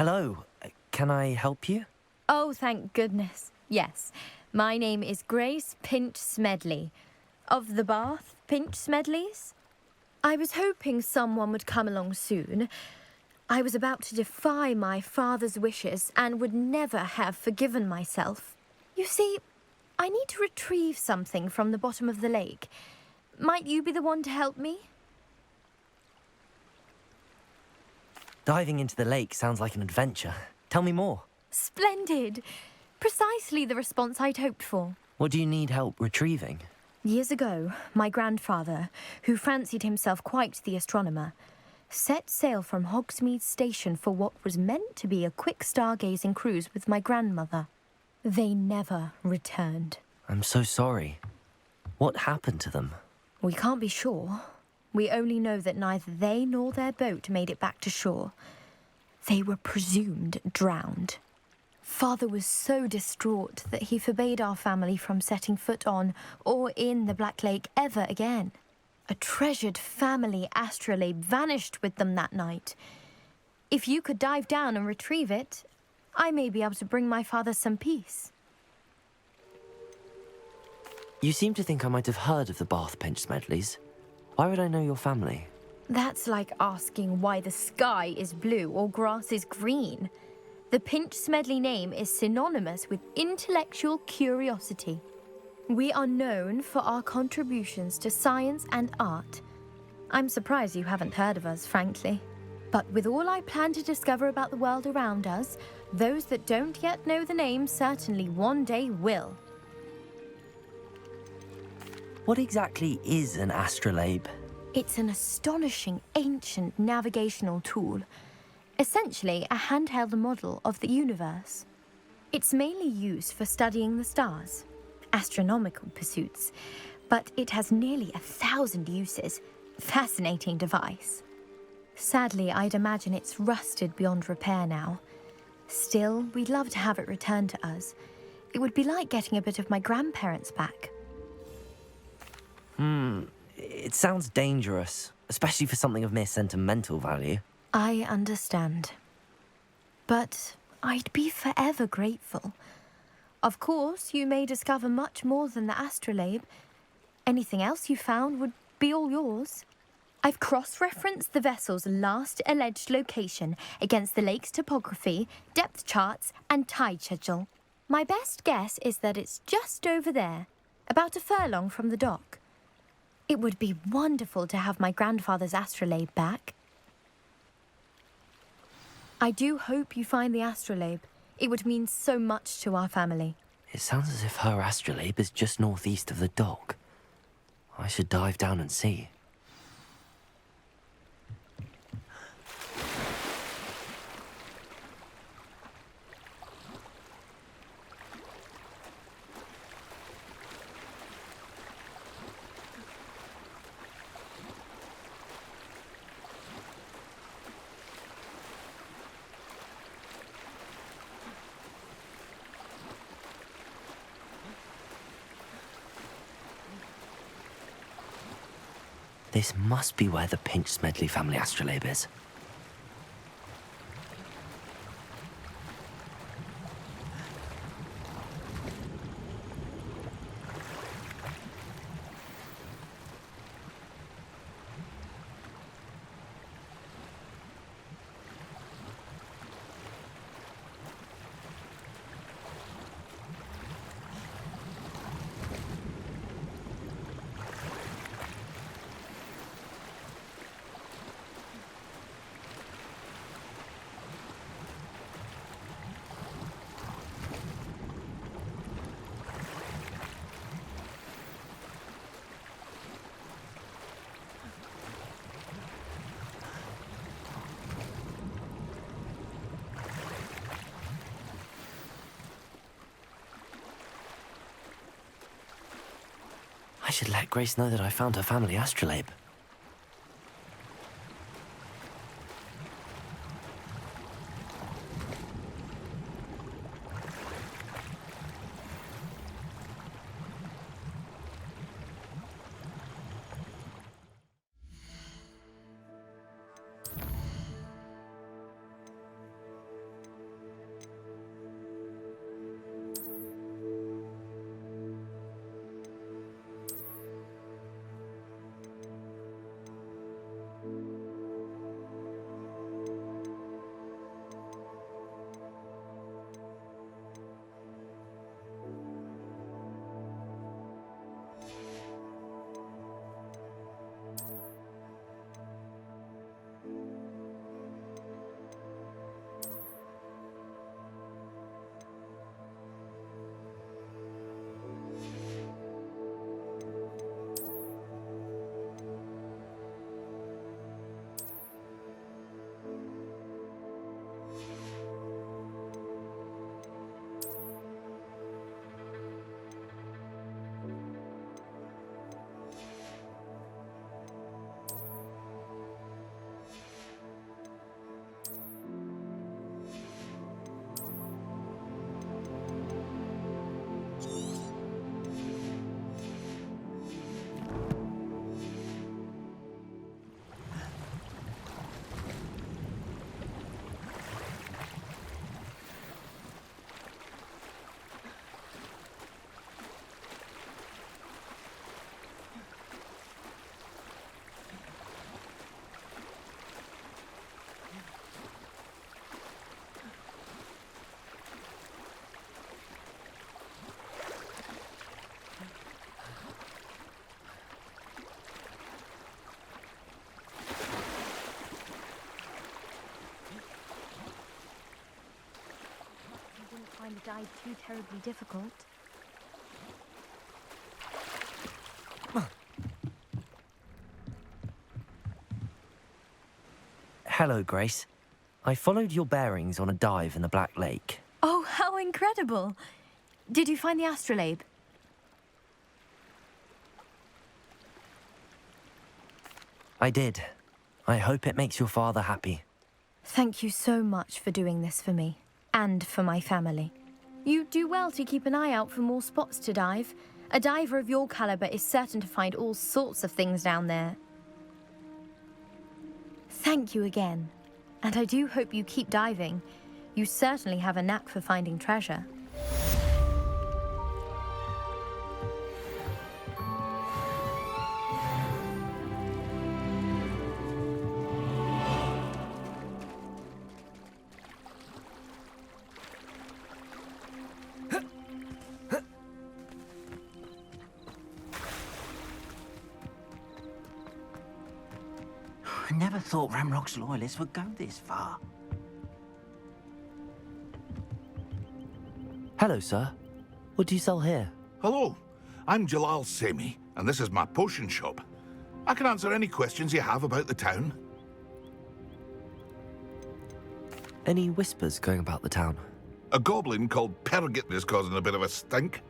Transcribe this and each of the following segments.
Hello. Can I help you? Oh, thank goodness. Yes. My name is Grace Pinch Smedley, of the Bath Pinch Smedleys. I was hoping someone would come along soon. I was about to defy my father's wishes and would never have forgiven myself. You see, I need to retrieve something from the bottom of the lake. Might you be the one to help me? Diving into the lake sounds like an adventure. Tell me more. Splendid! Precisely the response I'd hoped for. What do you need help retrieving? Years ago, my grandfather, who fancied himself quite the astronomer, set sail from Hogsmeade Station for what was meant to be a quick stargazing cruise with my grandmother. They never returned. I'm so sorry. What happened to them? We can't be sure. We only know that neither they nor their boat made it back to shore. They were presumed drowned. Father was so distraught that he forbade our family from setting foot on or in the Black Lake ever again. A treasured family astrolabe vanished with them that night. If you could dive down and retrieve it, I may be able to bring my father some peace. You seem to think I might have heard of the Bath Pinch Smedleys. Why would I know your family? That's like asking why the sky is blue or grass is green. The Pinch Smedley name is synonymous with intellectual curiosity. We are known for our contributions to science and art. I'm surprised you haven't heard of us, frankly. But with all I plan to discover about the world around us, those that don't yet know the name certainly one day will. What exactly is an astrolabe? It's an astonishing ancient navigational tool. Essentially a handheld model of the universe. It's mainly used for studying the stars, astronomical pursuits, but it has nearly 1,000 uses. Fascinating device. Sadly, I'd imagine it's rusted beyond repair now. Still, we'd love to have it returned to us. It would be like getting a bit of my grandparents back. It sounds dangerous, especially for something of mere sentimental value. I understand. But I'd be forever grateful. Of course, you may discover much more than the astrolabe. Anything else you found would be all yours. I've cross-referenced the vessel's last alleged location against the lake's topography, depth charts, and tide schedule. My best guess is that it's just over there, about a furlong from the dock. It would be wonderful to have my grandfather's astrolabe back. I do hope you find the astrolabe. It would mean so much to our family. It sounds as if her astrolabe is just northeast of the dock. I should dive down and see. This must be where the Pinch Smedley family astrolabe is. I should let Grace know that I found her family astrolabe. dive too terribly difficult. Hello, Grace. I followed your bearings on a dive in the Black Lake. Oh, how incredible! Did you find the astrolabe? I did. I hope it makes your father happy. Thank you so much for doing this for me, and for my family. You do well to keep an eye out for more spots to dive. A diver of your caliber is certain to find all sorts of things down there. Thank you again, and I do hope you keep diving. You certainly have a knack for finding treasure. I never thought Ramrock's loyalists would go this far. Hello, sir. What do you sell here? Hello, I'm Jalal Semi, and this is my potion shop. I can answer any questions you have about the town. Any whispers going about the town? A goblin called Pergit is causing a bit of a stink.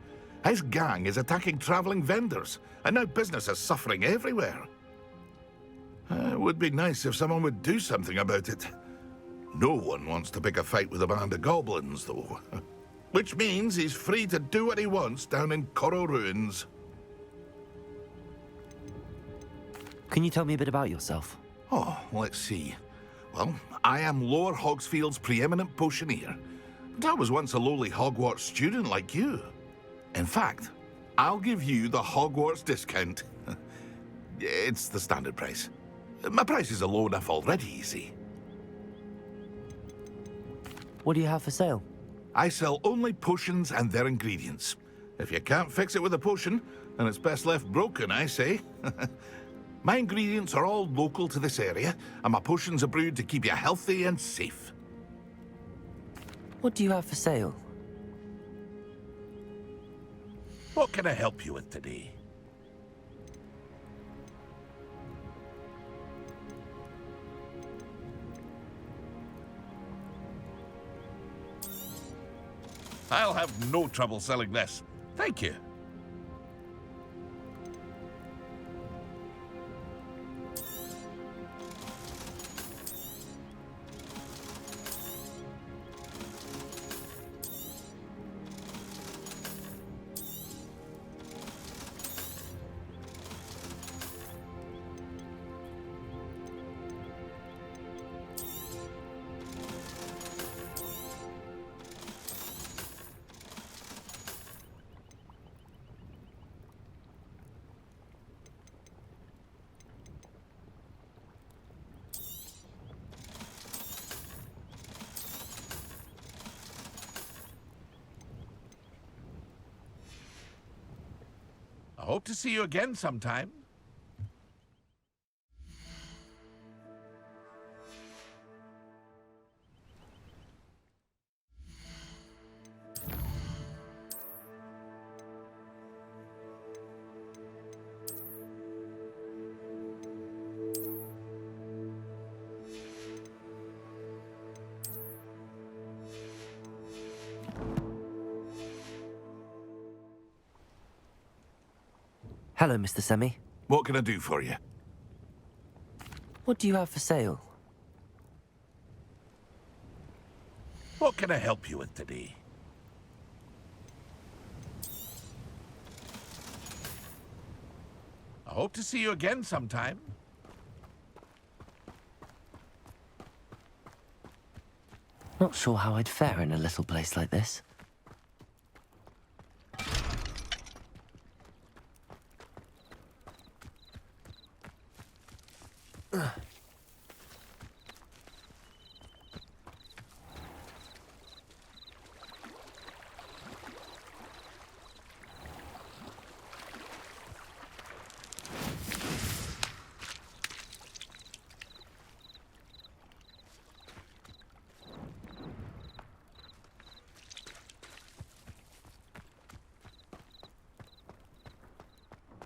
His gang is attacking travelling vendors, and now business is suffering everywhere. It would be nice if someone would do something about it. No one wants to pick a fight with a band of goblins, though. Which means he's free to do what he wants down in Coral Ruins. Can you tell me a bit about yourself? Oh, let's see. Well, I am Lower Hogsfield's preeminent potioneer, but I was once a lowly Hogwarts student like you. In fact, I'll give you the Hogwarts discount. It's the standard price. My prices are low enough already, you see. What do you have for sale? I sell only potions and their ingredients. If you can't fix it with a potion, then it's best left broken, I say. My ingredients are all local to this area, and my potions are brewed to keep you healthy and safe. What do you have for sale? What can I help you with today? I'll have no trouble selling this. Thank you. I hope to see you again sometime. Hello, Mr. Semi. What can I do for you? What do you have for sale? What can I help you with today? I hope to see you again sometime. Not sure how I'd fare in a little place like this.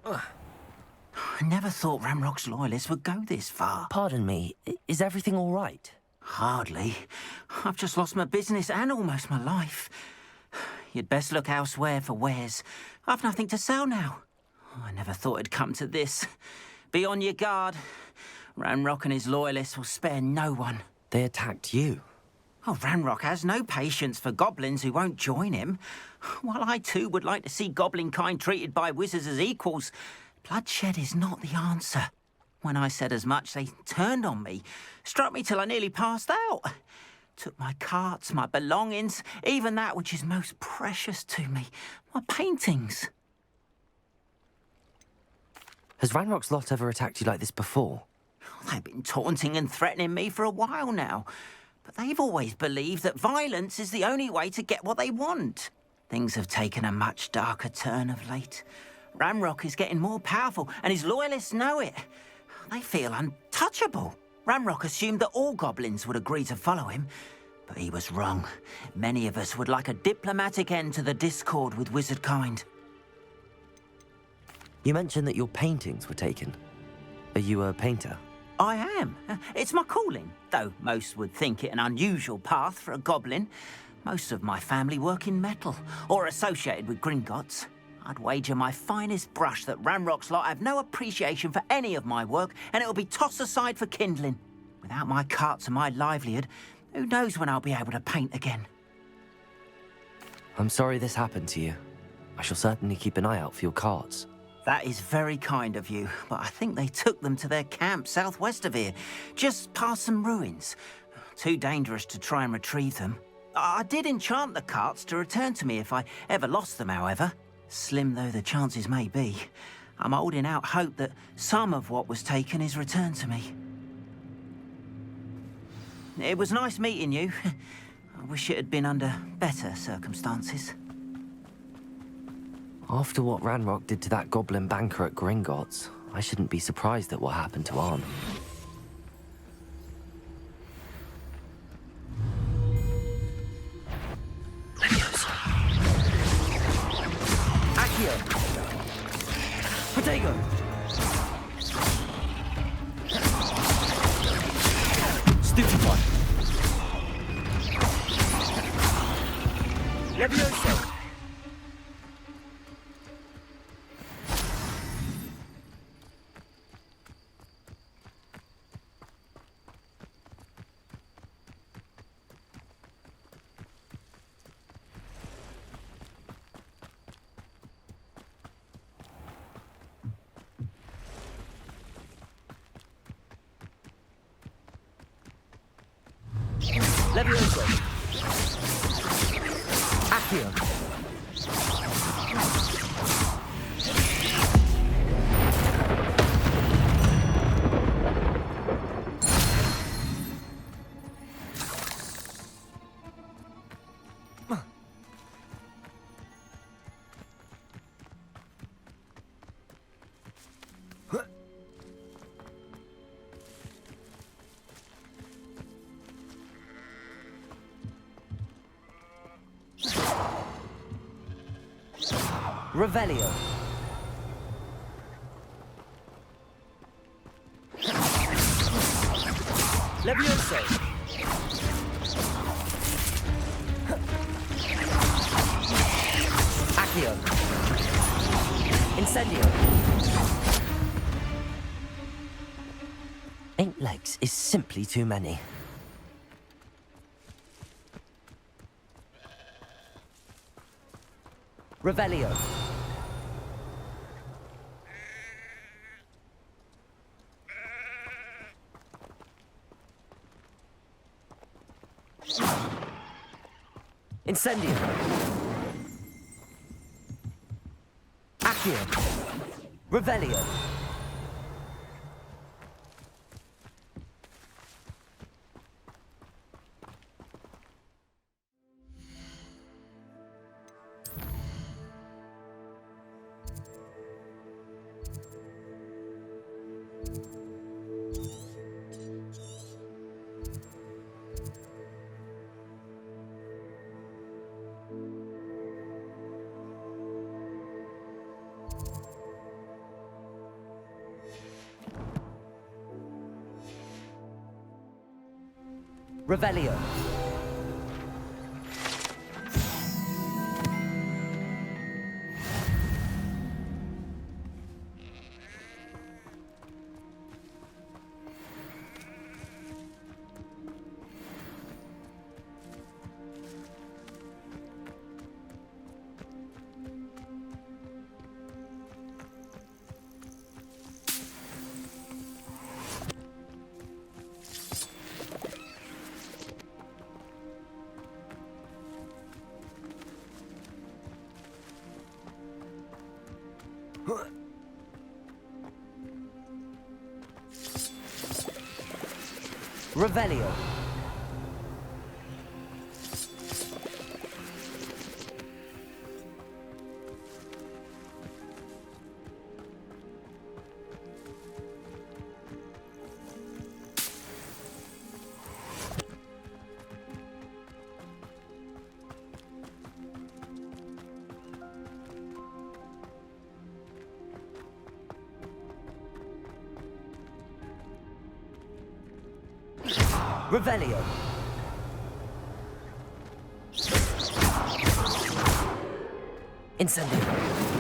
I never thought Ramrock's loyalists would go this far. Pardon me, is everything all right? Hardly. I've just lost my business and almost my life. You'd best look elsewhere for wares. I've nothing to sell now. I never thought it'd come to this. Be on your guard. Ranrock and his loyalists will spare no one. They attacked you. Oh, Ranrock has no patience for goblins who won't join him. While I too would like to see goblin kind treated by wizards as equals, bloodshed is not the answer. When I said as much, they turned on me, struck me till I nearly passed out. Took my carts, my belongings, even that which is most precious to me, my paintings. Has Ranrock's lot ever attacked you like this before? They've been taunting and threatening me for a while now, but they've always believed that violence is the only way to get what they want. Things have taken a much darker turn of late. Ranrock is getting more powerful, and his loyalists know it. They feel untouchable. Ranrock assumed that all goblins would agree to follow him, but he was wrong. Many of us would like a diplomatic end to the discord with wizard kind. You mentioned that your paintings were taken. Are you a painter? I am. It's my calling, though most would think it an unusual path for a goblin. Most of my family work in metal, or associated with Gringotts. I'd wager my finest brush that Ranrock's lot have no appreciation for any of my work, and it'll be tossed aside for kindling. Without my carts and my livelihood, who knows when I'll be able to paint again. I'm sorry this happened to you. I shall certainly keep an eye out for your carts. That is very kind of you, but I think they took them to their camp southwest of here, just past some ruins. Too dangerous to try and retrieve them. I did enchant the carts to return to me if I ever lost them, however. Slim though the chances may be, I'm holding out hope that some of what was taken is returned to me. It was nice meeting you. I wish it had been under better circumstances. After what Ranrock did to that goblin banker at Gringotts, I shouldn't be surprised at what happened to Arn. Accio! Protego! Stupefy! Levioso! Levioso! Accio! Revelio. Levioso. Accio. Incendio. 8 legs is simply too many. Revelio. Incendio. Accio. Revelio. Revelio. Revelio. Revelio. Incendio.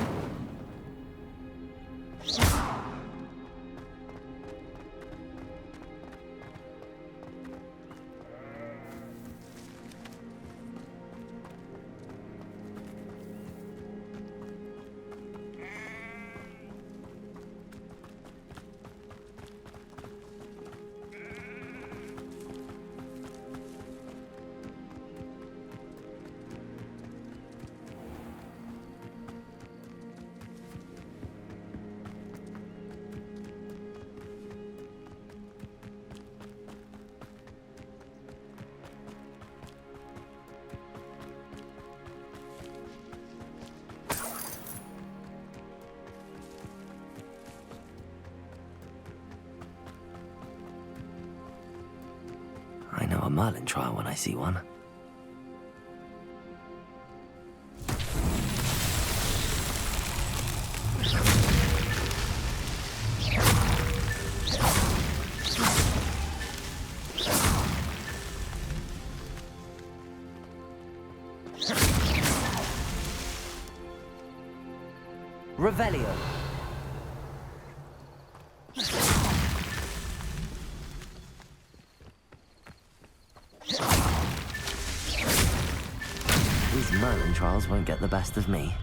I know a Merlin trial when I see one. Revelio. These Merlin trials won't get the best of me.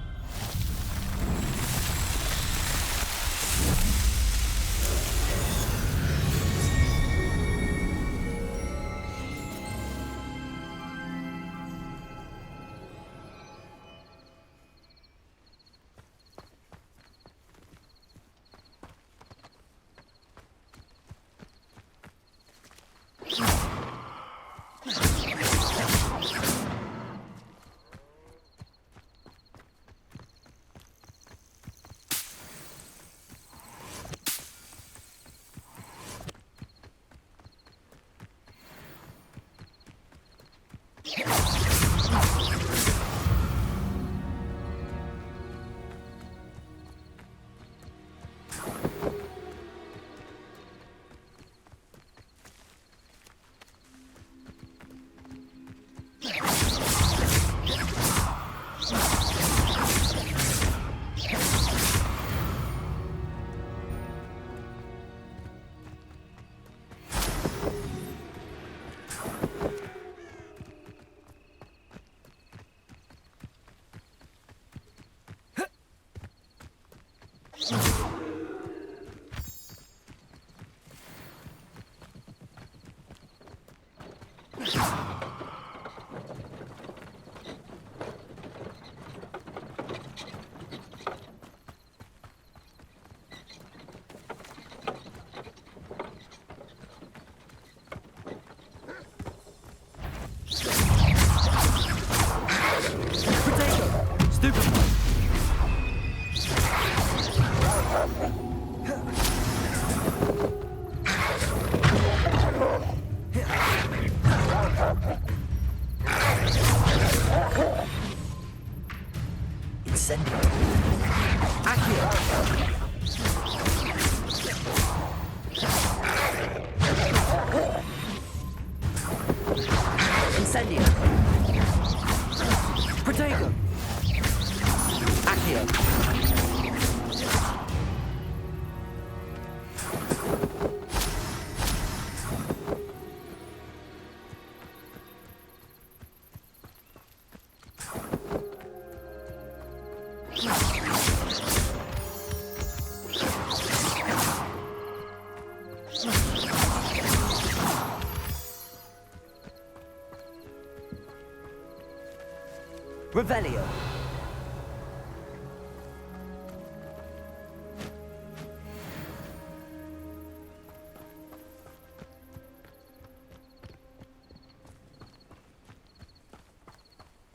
Revelio.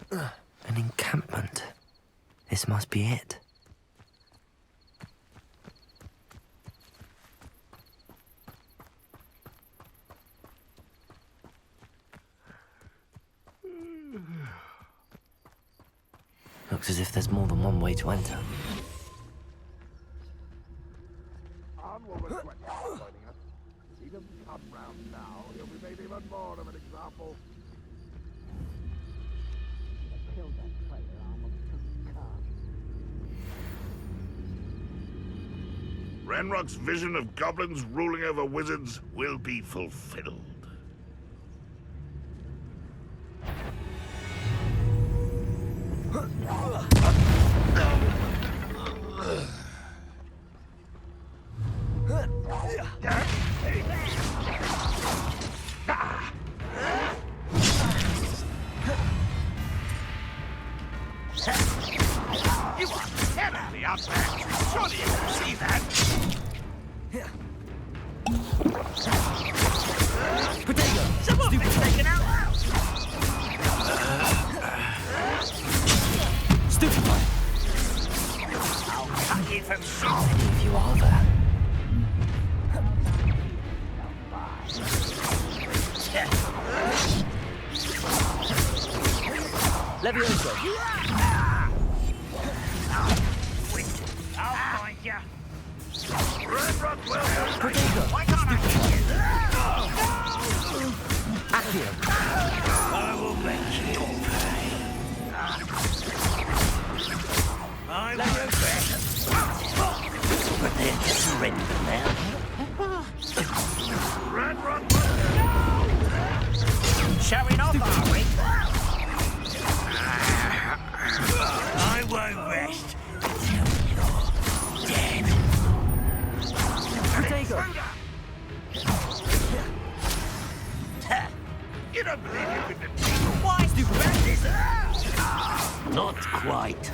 An encampment. This must be it. Looks as if there's more than one way to enter. He doesn't come round now. He'll be made even more of an example. Ranrock's vision of goblins ruling over wizards will be fulfilled. You are terribly outmatched. Surely you can see that. Potato! Someone's been taken out. Stupid one! I'll cut you from shit. Many of you are there. Levioso! I'll find ya. Ranrock will help. Potato! Why can't I hit you? Accio! I will make you pay. I won't bet. But they're just surrender now. Ranrock will Showing off, are we? I won't rest until you're dead. Potato! You don't believe you could defeat me? Why, stupid bandits? Not quite.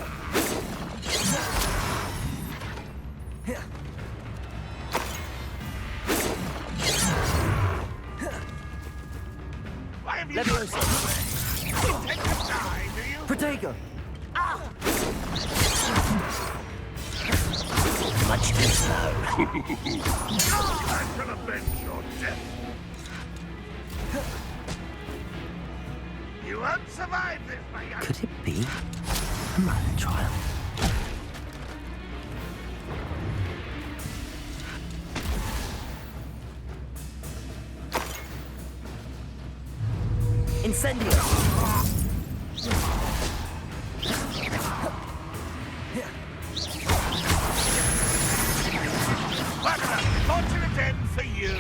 Why have you Levioso! You take the time, do you? Potato! Much too slow. I'm gonna avenge your death. You won't survive this, my young. Could it be a man trial? Incendio! What a fortunate end for you.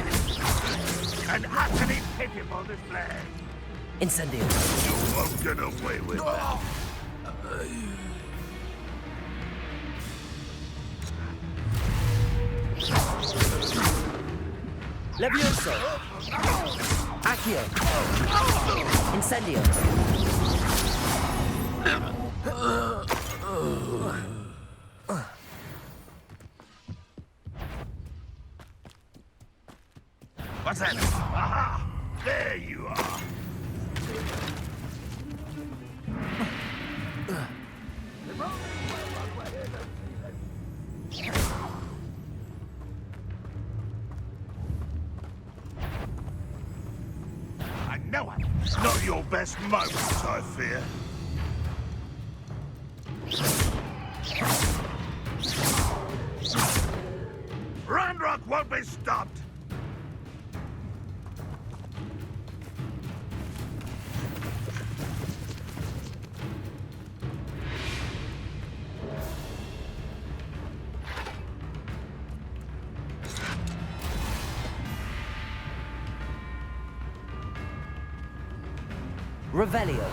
An utterly pitiable display. Incendio! You won't get away with that. Levioso! Accio! Incendio! What's that? Aha! There you are. I know it. Not your best moment, I fear. Ranrock won't be stopped. Revelio!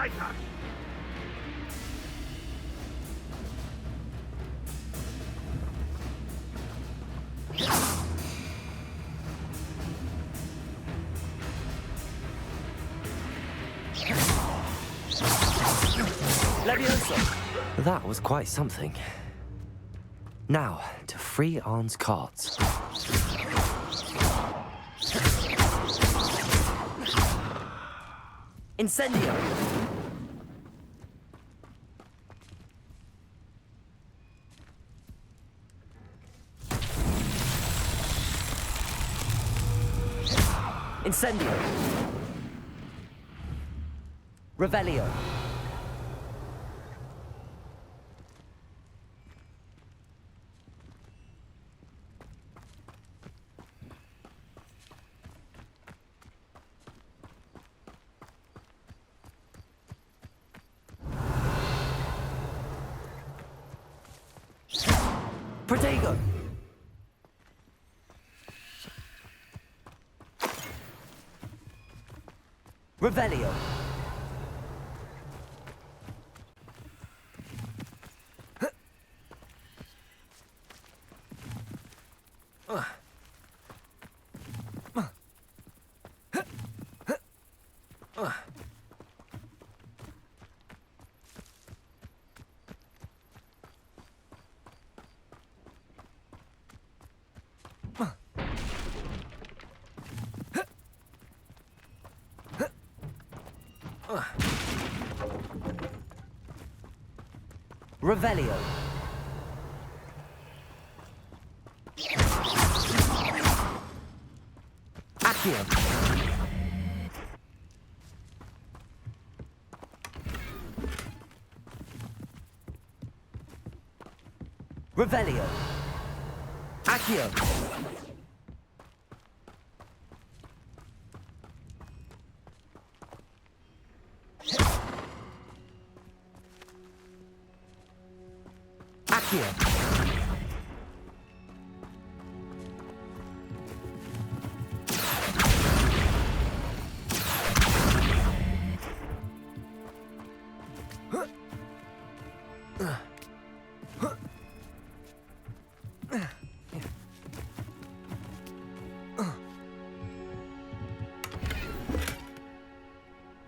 ignite us! Leviosa! That was quite something. Now, to free Arn's carts. Incendio! Incendio! Revelio! Protego! Revelio! Revelio. Accio. Revelio. Accio. Accio.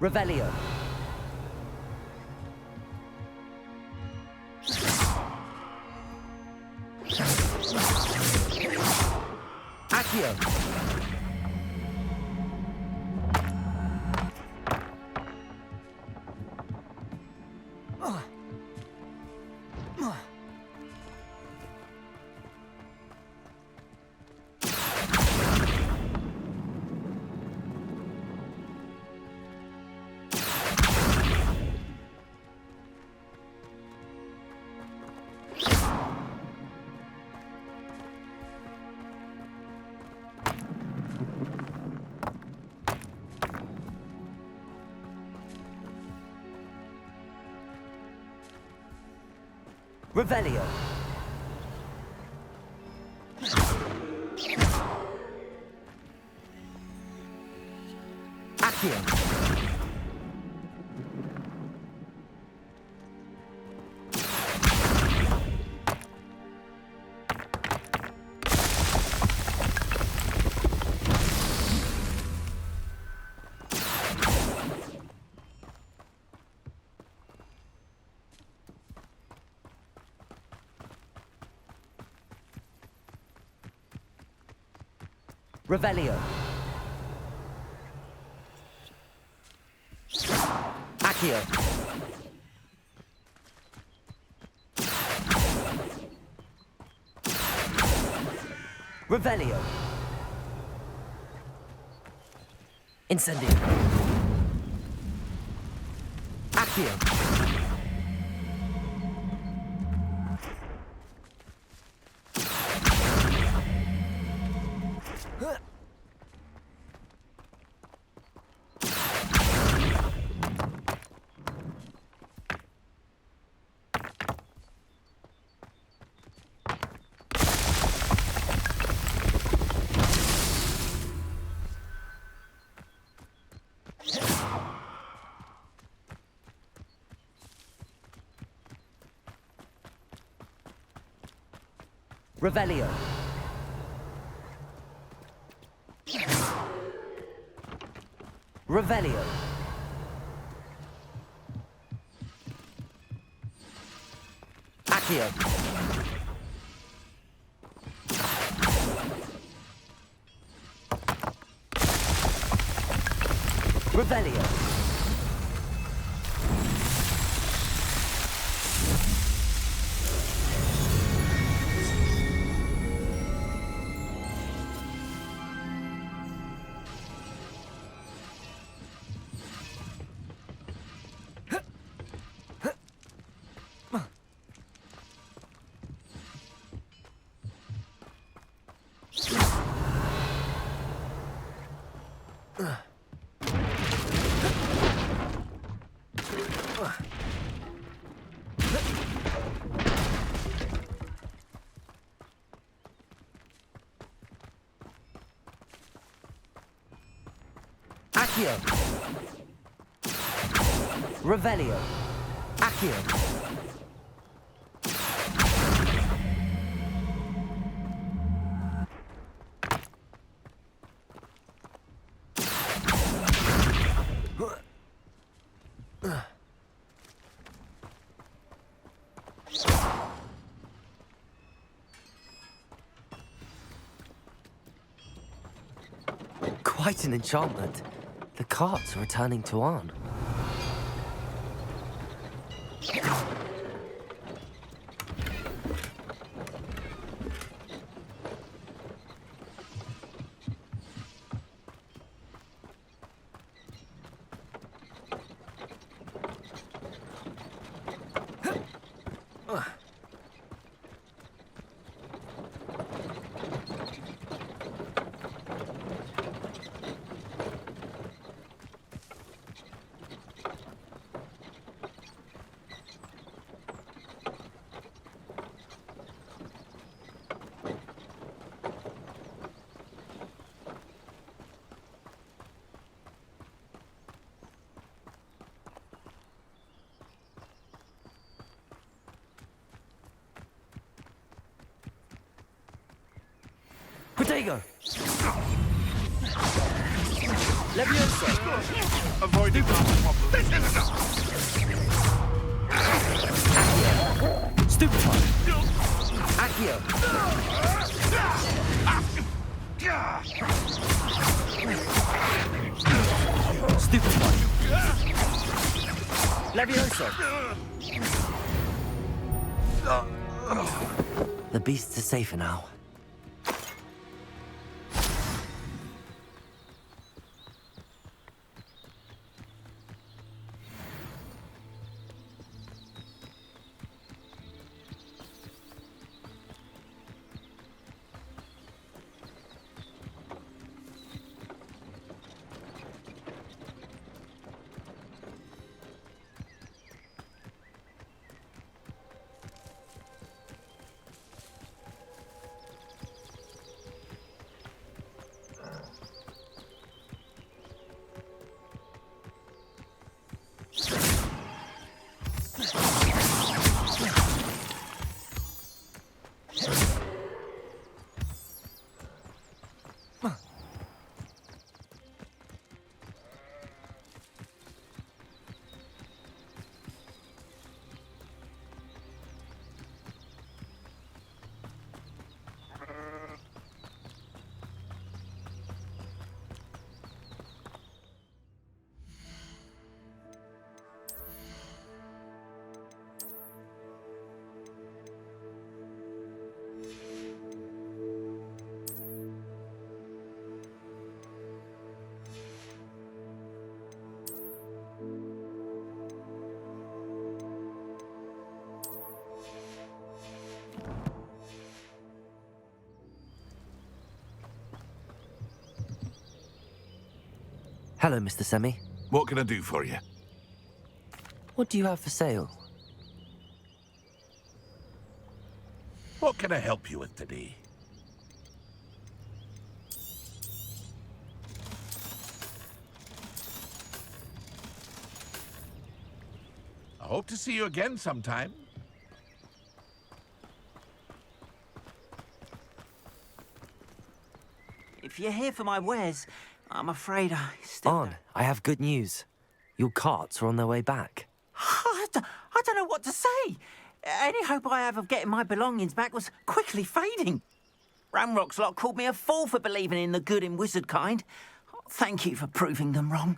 Revelio. Accio. Revelio. Accio. Revelio. Accio. Revelio. Incendio. Accio. Revelio. Revelio. Accio. Revelio. Accio. Revelio. Accio. Quite an enchantment. The carts are returning to Arn. Protego! Leviosa! Avoid it, this is enough! Stupefy! Accio! Stupefy! Leviosa! The beasts are safer now. Hello, Mr. Semi. What can I do for you? What do you have for sale? What can I help you with today? I hope to see you again sometime. you're here for my wares, I'm afraid I still On, I have good news. Your carts are on their way back. I don't know what to say. Any hope I have of getting my belongings back was quickly fading. Ramrock's lot called me a fool for believing in the good in wizard kind. Thank you for proving them wrong.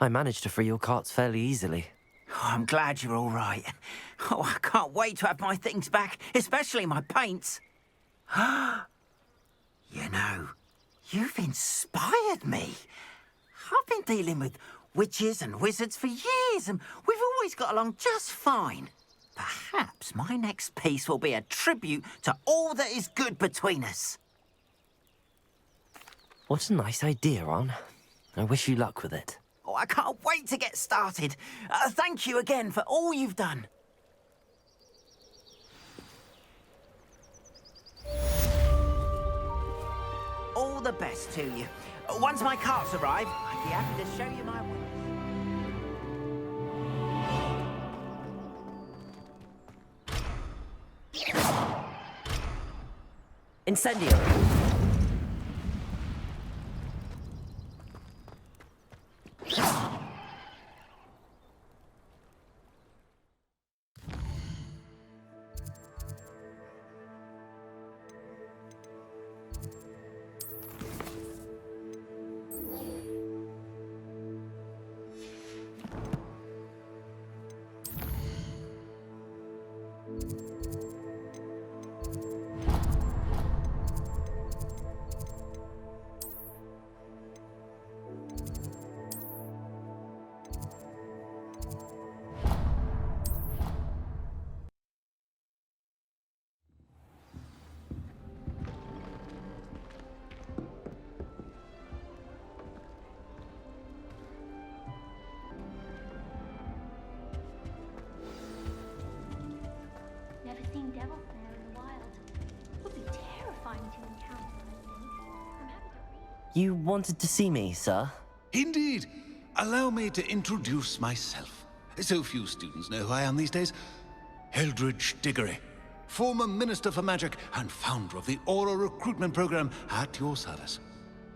I managed to free your carts fairly easily. Oh, I'm glad you're all right. Oh, I can't wait to have my things back, especially my paints. You know, you've inspired me. I've been dealing with witches and wizards for years, and we've always got along just fine. Perhaps my next piece will be a tribute to all that is good between us. What a nice idea, On. I wish you luck with it. Oh, I can't wait to get started. Thank you again for all you've done. All the best to you. Once my carts arrive, I'd be happy to show you my wares. Incendio! Never seen devils there in the wild. Would be terrifying to encounter, I think. I'm happy to read. You wanted to see me, sir? Indeed. Allow me to introduce myself. So few students know who I am these days. Eldridge Diggory, former Minister for Magic and founder of the Aura Recruitment Program, at your service.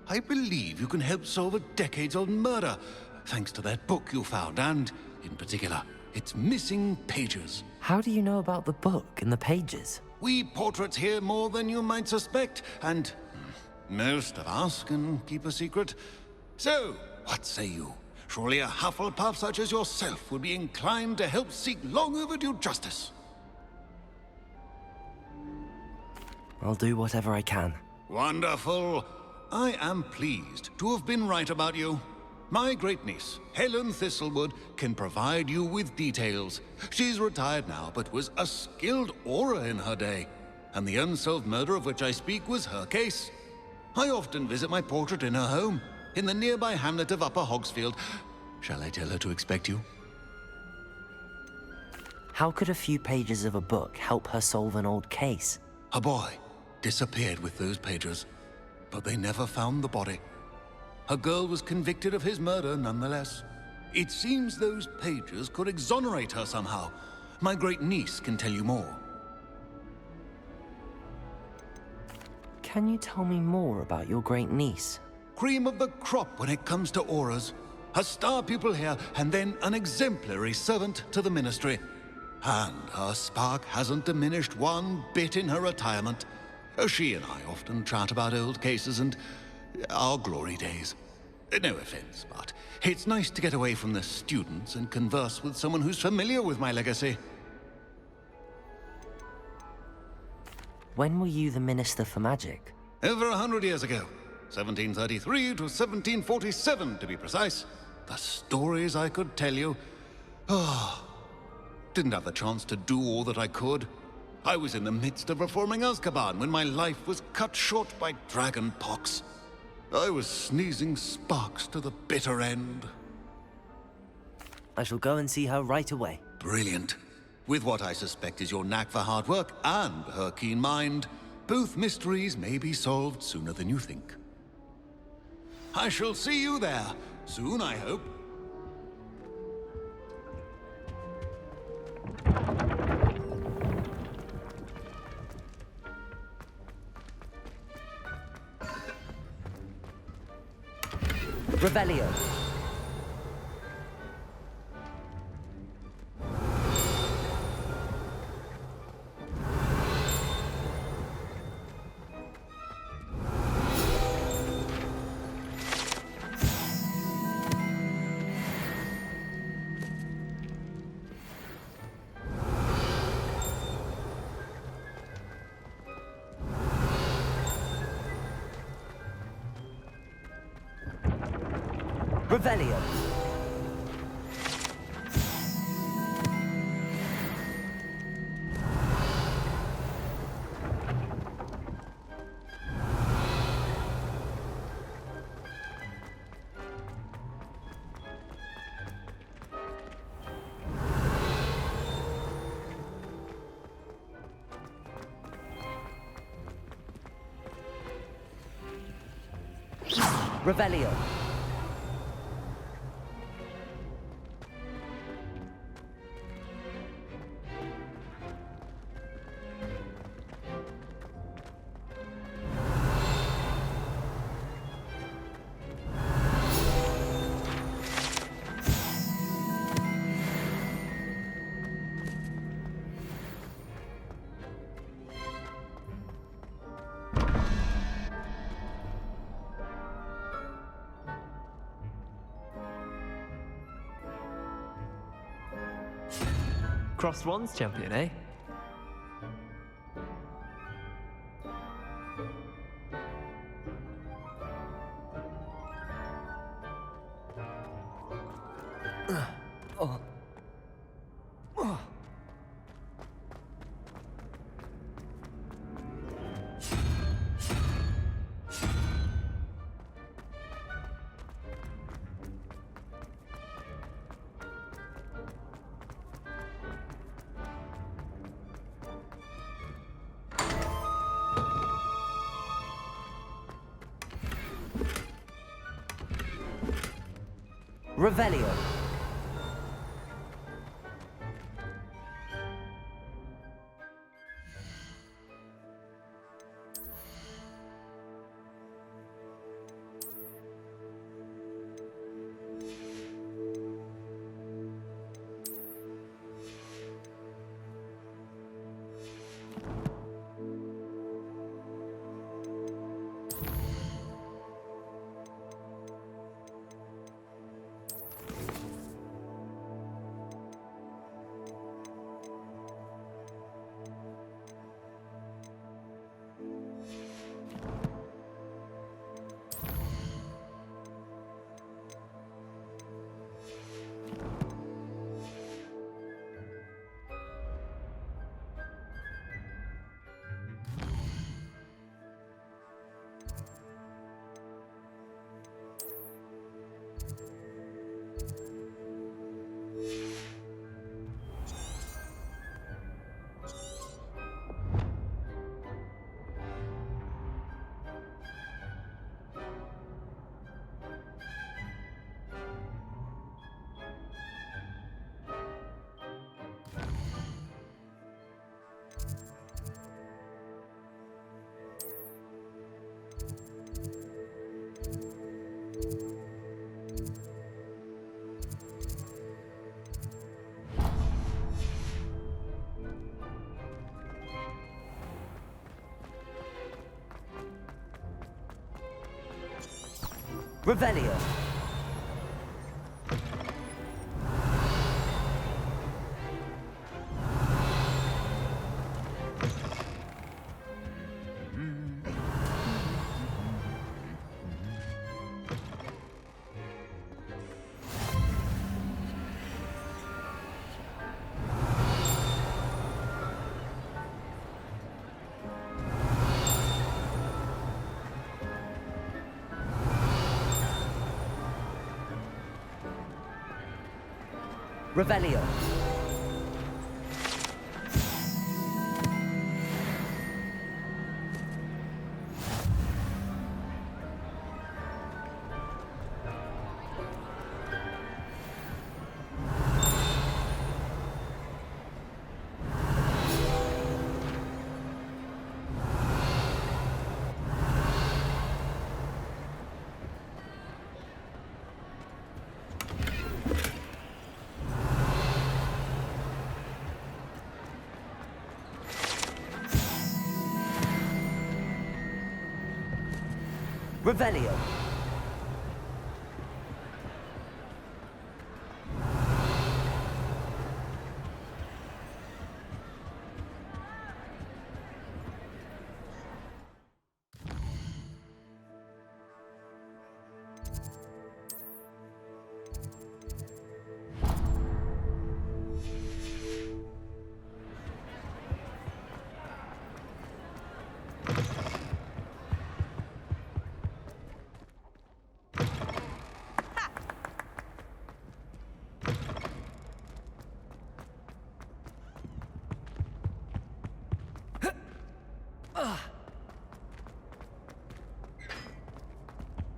I believe you can help solve a decades-old murder, thanks to that book you found, and, in particular, its missing pages. How do you know about the book and the pages? We portraits hear more than you might suspect, and most of us can keep a secret. So, what say you? Surely a Hufflepuff such as yourself would be inclined to help seek long overdue justice. I'll do whatever I can. Wonderful. I am pleased to have been right about you. My great-niece, Helen Thistlewood, can provide you with details. She's retired now, but was a skilled aura in her day. And the unsolved murder of which I speak was her case. I often visit my portrait in her home, in the nearby hamlet of Upper Hogsfield. Shall I tell her to expect you? How could a few pages of a book help her solve an old case? A boy disappeared with those pages, but they never found the body. A girl was convicted of his murder nonetheless. It seems those pages could exonerate her somehow. My great-niece can tell you more. Can you tell me more about your great-niece? Cream of the crop when it comes to auras. A star pupil here, and then an exemplary servant to the ministry. And her spark hasn't diminished one bit in her retirement. She and I often chat about old cases and our glory days. No offense, but it's nice to get away from the students and converse with someone who's familiar with my legacy. When were you the Minister for Magic? Over 100 years ago. 1733 to 1747, to be precise. The stories I could tell you. Didn't have the chance to do all that I could. I was in the midst of reforming Azkaban when my life was cut short by dragon pox. I was sneezing sparks to the bitter end. I shall go and see her right away. Brilliant. With what I suspect is your knack for hard work and her keen mind, both mysteries may be solved sooner than you think. I shall see you there, soon I hope. Revelio. Revelio. Revelio. Crossed Wands champion, eh? Revelio. Revelio. Revelio. Revelio.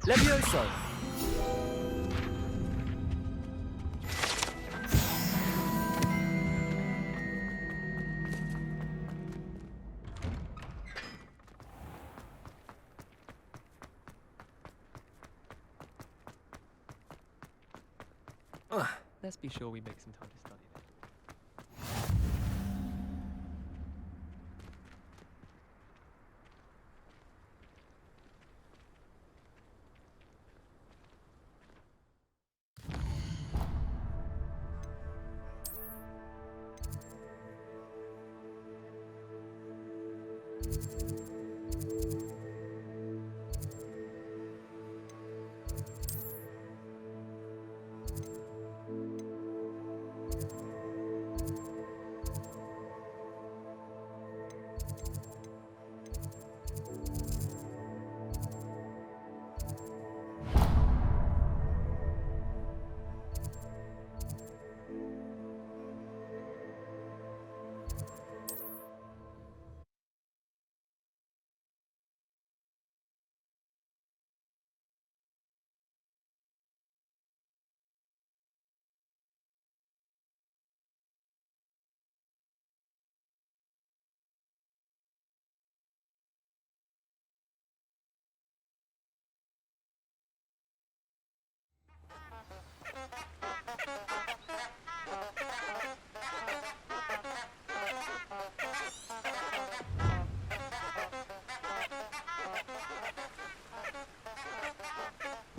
Levioso. Let's be sure we make some time to study then.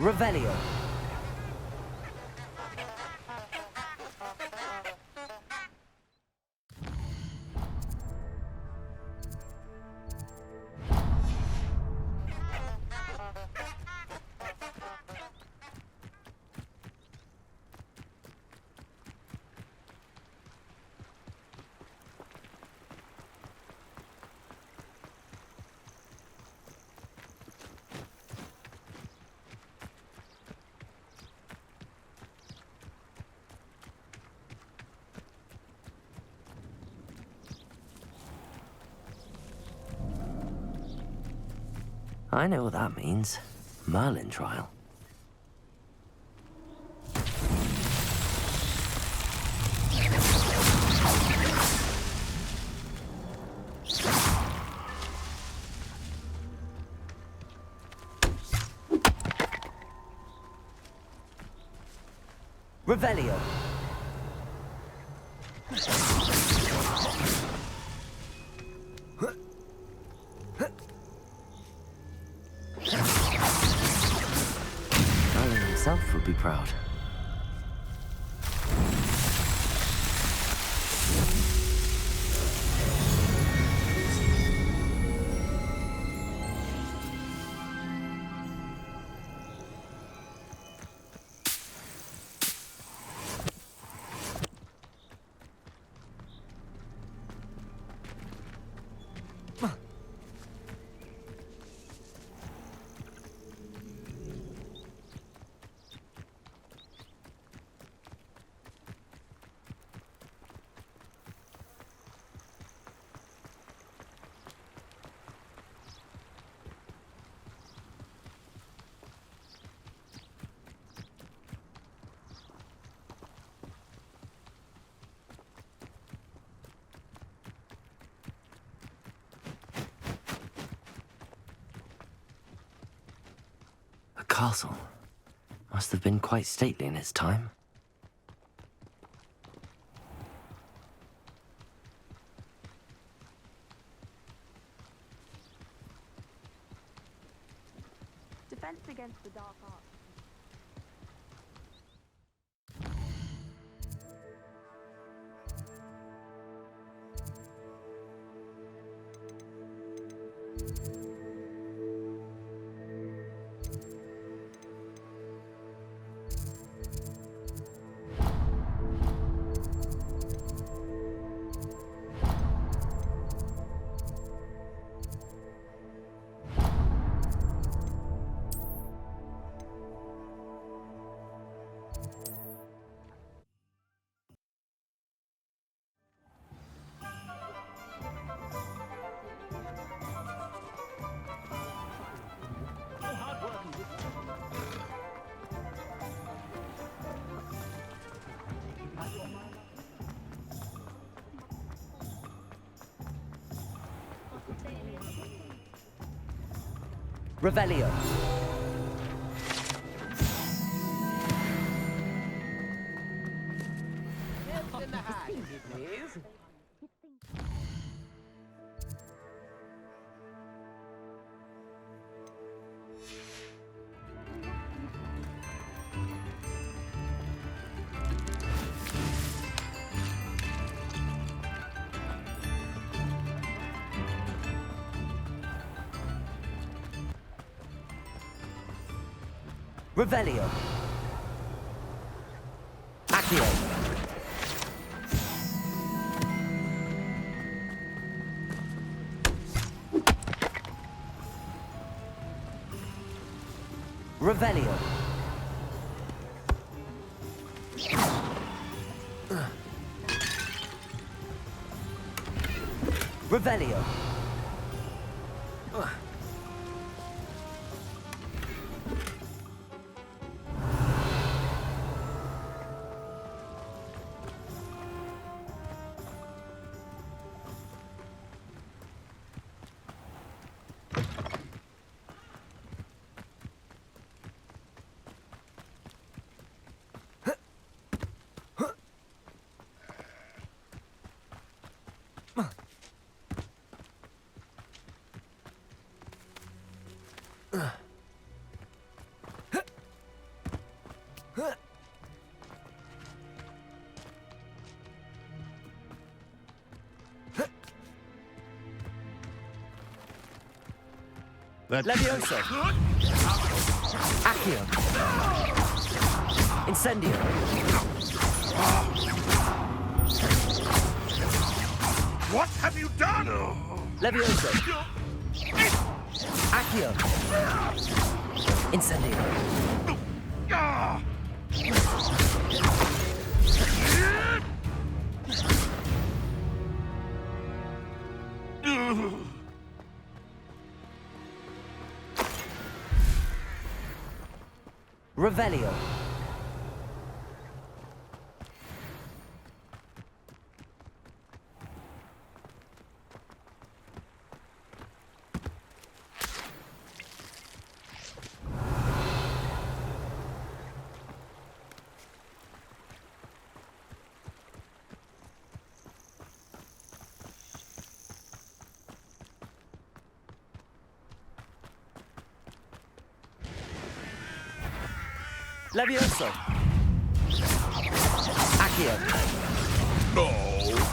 Revelio. I know what that means. Merlin trial. Revelio. Merlin himself would be proud. The castle must have been quite stately in its time. against the dark arts. Revelio. Revelio. Accio. Revelio. Revelio. Levioso. Accio. Incendio. What have you done? Levioso. Accio. Incendio. Revelio. Levioso. Accio. No.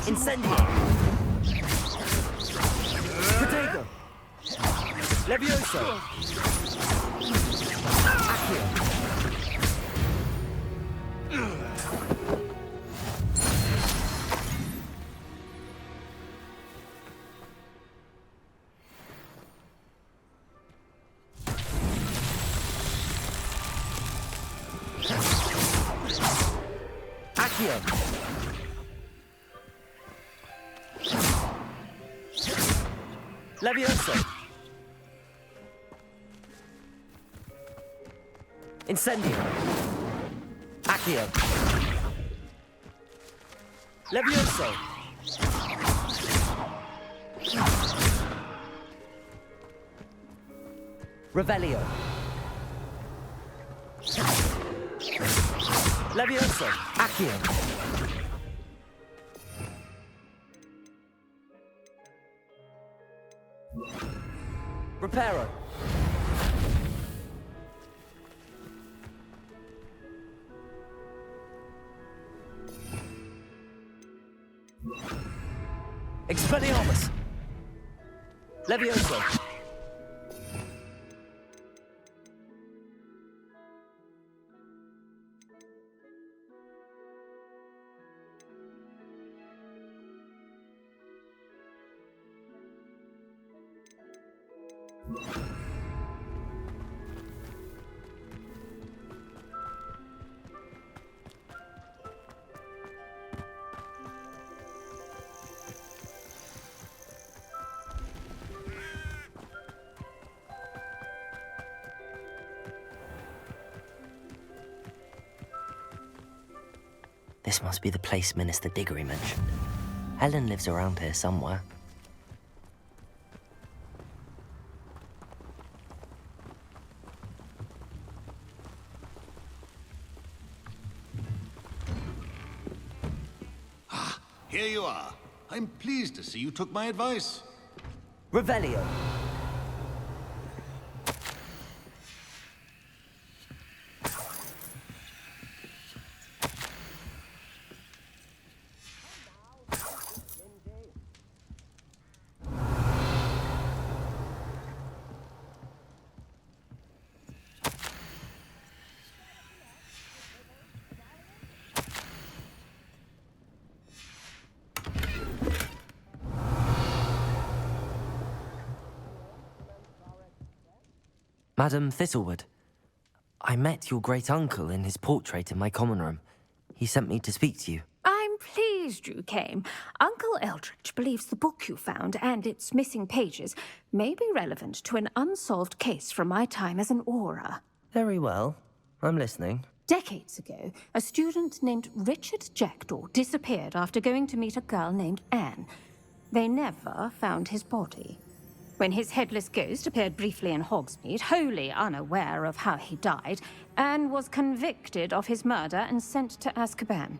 Incendio. Protego. Levioso. Accio. Accio. Levioso. Incendio. Accio. Levioso. Revelio. Levioso. Accio. Reparo. Expelliarmus! Levioso! This must be the place Minister Diggory mentioned. Helen lives around here somewhere. Here you are. I'm pleased to see you took my advice. Revelio! Madam Thistlewood, I met your great-uncle in his portrait in my common room. He sent me to speak to you. I'm pleased you came. Uncle Eldridge believes the book you found and its missing pages may be relevant to an unsolved case from my time as an aura. Very well. I'm listening. Decades ago, a student named Richard Jackdaw disappeared after going to meet a girl named Anne. They never found his body. When his headless ghost appeared briefly in Hogsmeade, wholly unaware of how he died, Anne was convicted of his murder and sent to Azkaban.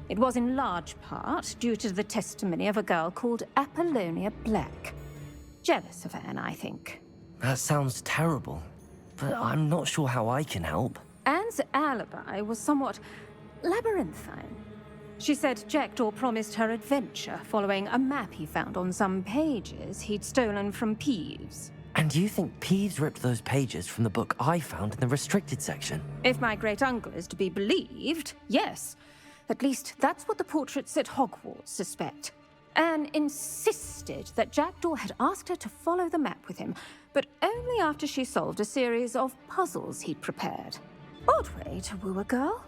It was in large part due to the testimony of a girl called Apollonia Black. Jealous of Anne, I think. That sounds terrible, but I'm not sure how I can help. Anne's alibi was somewhat labyrinthine. She said Jackdaw promised her adventure following a map he found on some pages he'd stolen from Peeves. And you think Peeves ripped those pages from the book I found in the restricted section? If my great-uncle is to be believed, yes. At least that's what the portraits at Hogwarts suspect. Anne insisted that Jackdaw had asked her to follow the map with him, but only after she solved a series of puzzles he'd prepared. Odd way to woo a girl.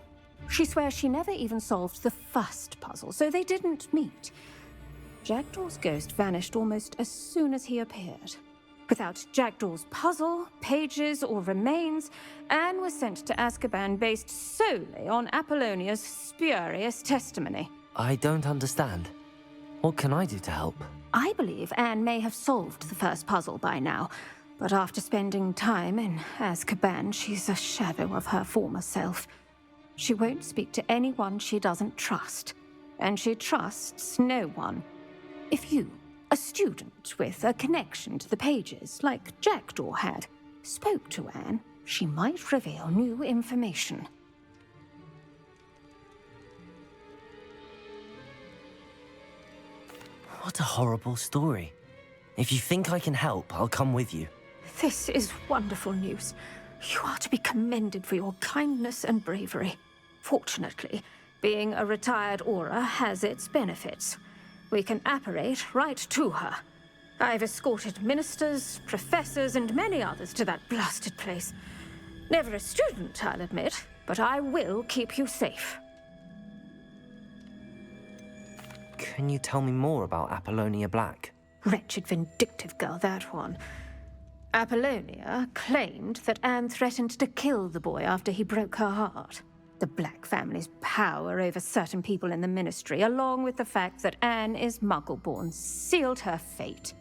She swears she never even solved the first puzzle, so they didn't meet. Jackdaw's ghost vanished almost as soon as he appeared. Without Jackdaw's puzzle, pages, or remains, Anne was sent to Azkaban based solely on Apollonia's spurious testimony. I don't understand. What can I do to help? I believe Anne may have solved the first puzzle by now, but after spending time in Azkaban, she's a shadow of her former self. She won't speak to anyone she doesn't trust, and she trusts no one. If you, a student with a connection to the pages, like Jackdaw had, spoke to Anne, she might reveal new information. What a horrible story. If you think I can help, I'll come with you. This is wonderful news. You are to be commended for your kindness and bravery. Fortunately, being a retired aura has its benefits. We can apparate right to her. I've escorted ministers, professors, and many others to that blasted place. Never a student, I'll admit, but I will keep you safe. Can you tell me more about Apollonia Black? Wretched, vindictive girl, that one. Apollonia claimed that Anne threatened to kill the boy after he broke her heart. The Black family's power over certain people in the Ministry, along with the fact that Anne is Muggle-born, sealed her fate.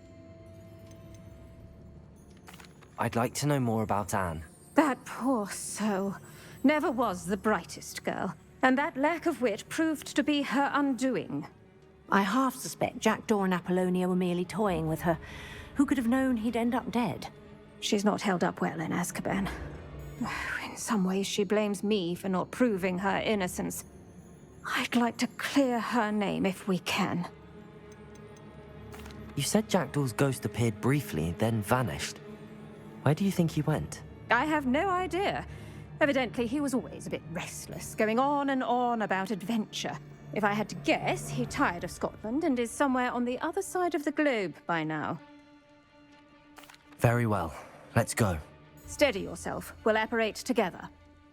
I'd like to know more about Anne. That poor soul never was the brightest girl, and that lack of wit proved to be her undoing. I half suspect Jackdaw and Apollonia were merely toying with her. Who could have known he'd end up dead? She's not held up well in Azkaban. In some ways, she blames me for not proving her innocence. I'd like to clear her name if we can. You said Jackdaw's ghost appeared briefly, then vanished. Where do you think he went? I have no idea. Evidently, he was always a bit restless, going on and on about adventure. If I had to guess, he tired of Scotland and is somewhere on the other side of the globe by now. Very well. Let's go. Steady yourself. We'll apparate together.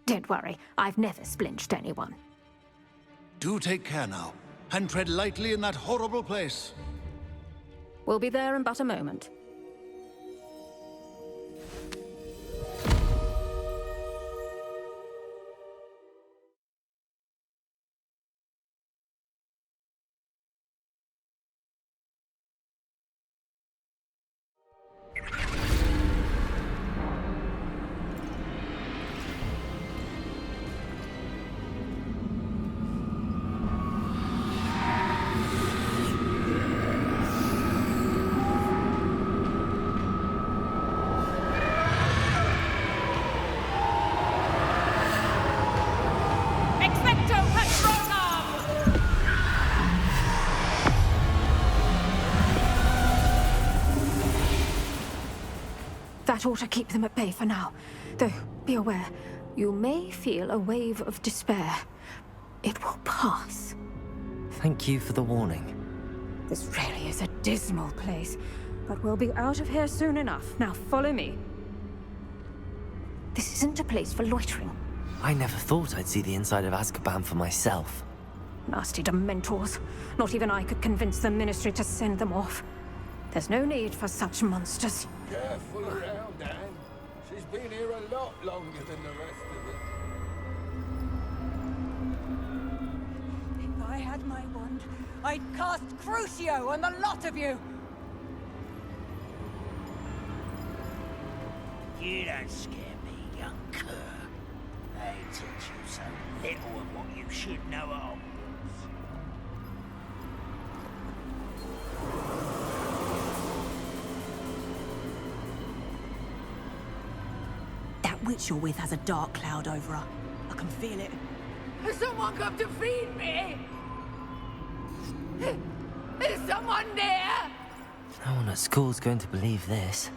Don't worry, I've never splinched anyone. Do take care now, and tread lightly in that horrible place. We'll be there in but a moment. That ought to keep them at bay for now. Though, be aware, you may feel a wave of despair. It will pass. Thank you for the warning. This really is a dismal place, but we'll be out of here soon enough. Now follow me. This isn't a place for loitering. I never thought I'd see the inside of Azkaban for myself. Nasty Dementors. Not even I could convince the Ministry to send them off. There's no need for such monsters. Careful around, Anne. She's been here a lot longer than the rest of us. If I had my wand, I'd cast Crucio on the lot of you! You don't scare me, young cur. They teach you so little of what you should know at Hogwarts. That witch you're with has a dark cloud over her. I can feel it. Has someone come to feed me? Is someone there? No one at school's going to believe this.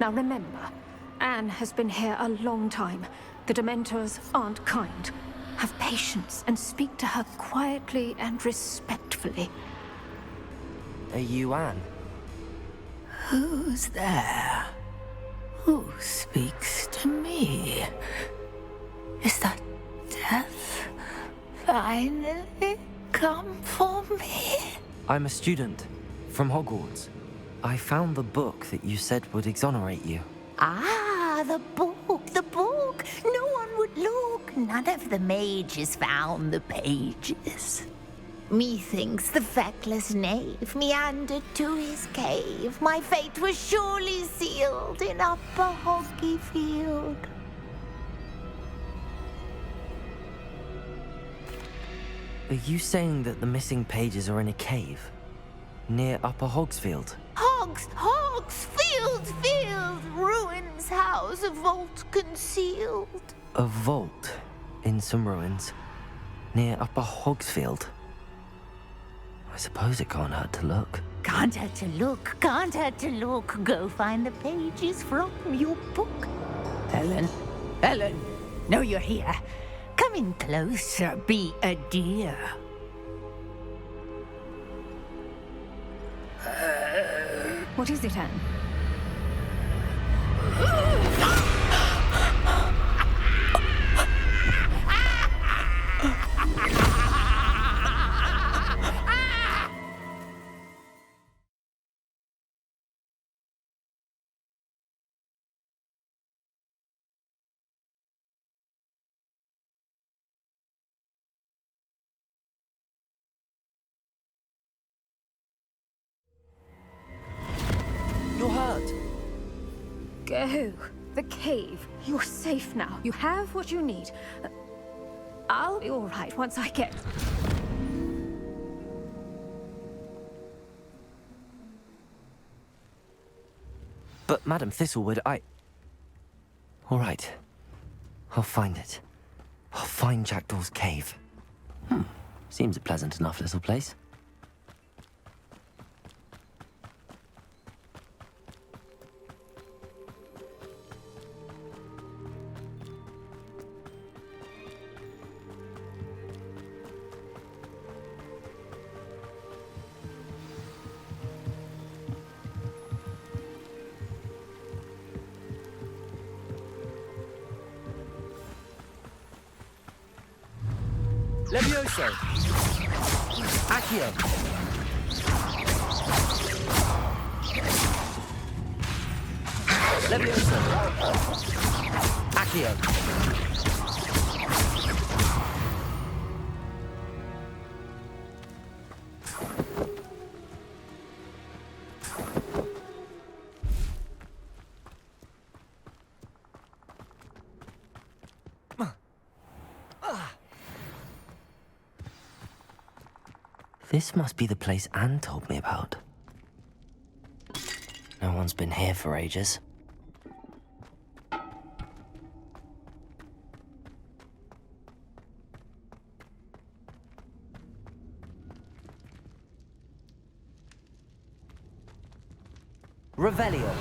Now remember, Anne has been here a long time. The Dementors aren't kind. Have patience and speak to her quietly and respectfully. Are you Anne? Who's there? Who speaks to me? Is that death finally come for me? I'm a student from Hogwarts. I found the book that you said would exonerate you. Ah, the book, the book. No one would look. None of the mages found the pages. Methinks the feckless knave meandered to his cave. My fate was surely sealed in Upper Hoggyfield. Are you saying that the missing pages are in a cave? Near Upper Hogsfield? Field, ruins house, a vault concealed. A vault in some ruins near Upper Hogsfield? I suppose it can't hurt to look. Can't hurt to look. Go find the pages from your book. Helen, know you're here. Come in closer, be a dear. What is it, Anne? You're hurt. Go. The cave. You're safe now. You have what you need. I'll be all right once I get... But Madam Thistlewood, All right. I'll find it. I'll find Jackdaw's cave. Seems a pleasant enough little place. Levioso! Accio! Levioso! Accio! This must be the place Anne told me about. No one's been here for ages. Revelio.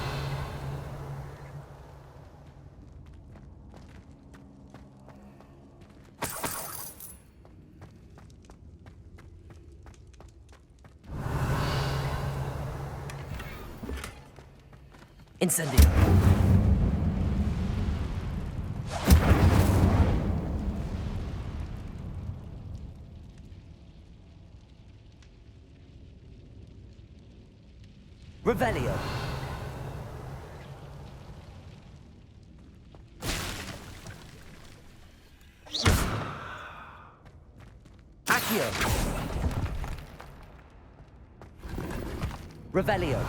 Incendio. Revelio. Accio. Revelio.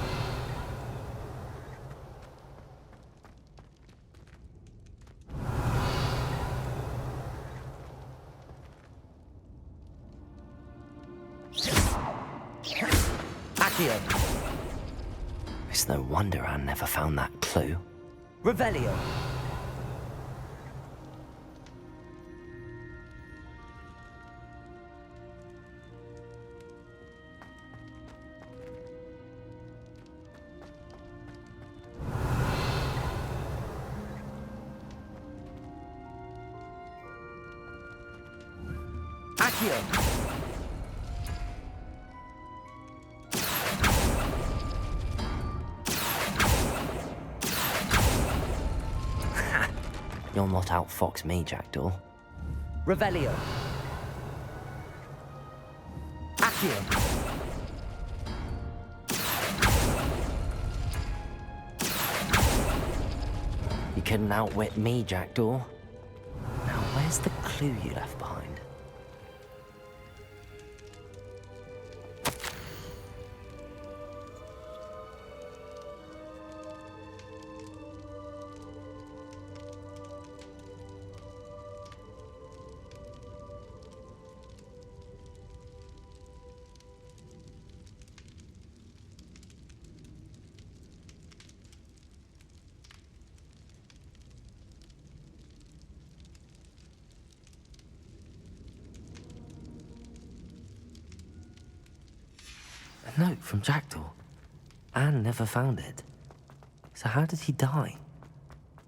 It's no wonder Anne never found that clue. Revelio. Accio. You'll not outfox me, Jackdaw. Revelio. Accio. You couldn't outwit me, Jackdaw. Now, where's the clue you left behind? A note from Jackdaw. Anne never found it. So how did he die?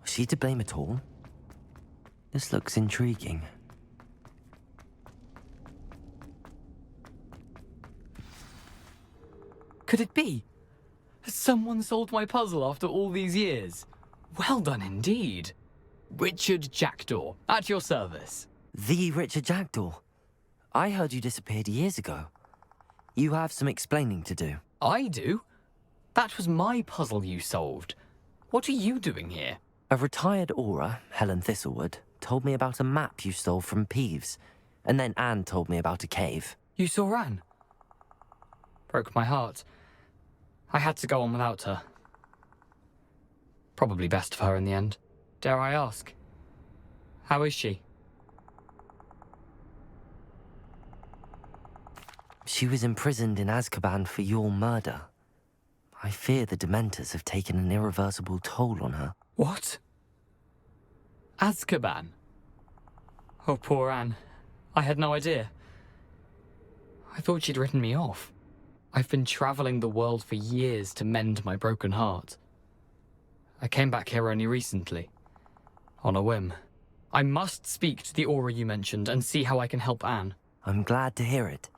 Was she to blame at all? This looks intriguing. Could it be? Has someone solved my puzzle after all these years? Well done indeed. Richard Jackdaw, at your service. The Richard Jackdaw. I heard you disappeared years ago. You have some explaining to do. I do? That was my puzzle you solved. What are you doing here? A retired aura, Helen Thistlewood, told me about a map you stole from Peeves, and then Anne told me about a cave. You saw Anne? Broke my heart. I had to go on without her. Probably best of her in the end. Dare I ask? How is she? She was imprisoned in Azkaban for your murder. I fear the Dementors have taken an irreversible toll on her. What? Azkaban? Oh, poor Anne. I had no idea. I thought she'd written me off. I've been traveling the world for years to mend my broken heart. I came back here only recently, on a whim. I must speak to the aura you mentioned and see how I can help Anne. I'm glad to hear it.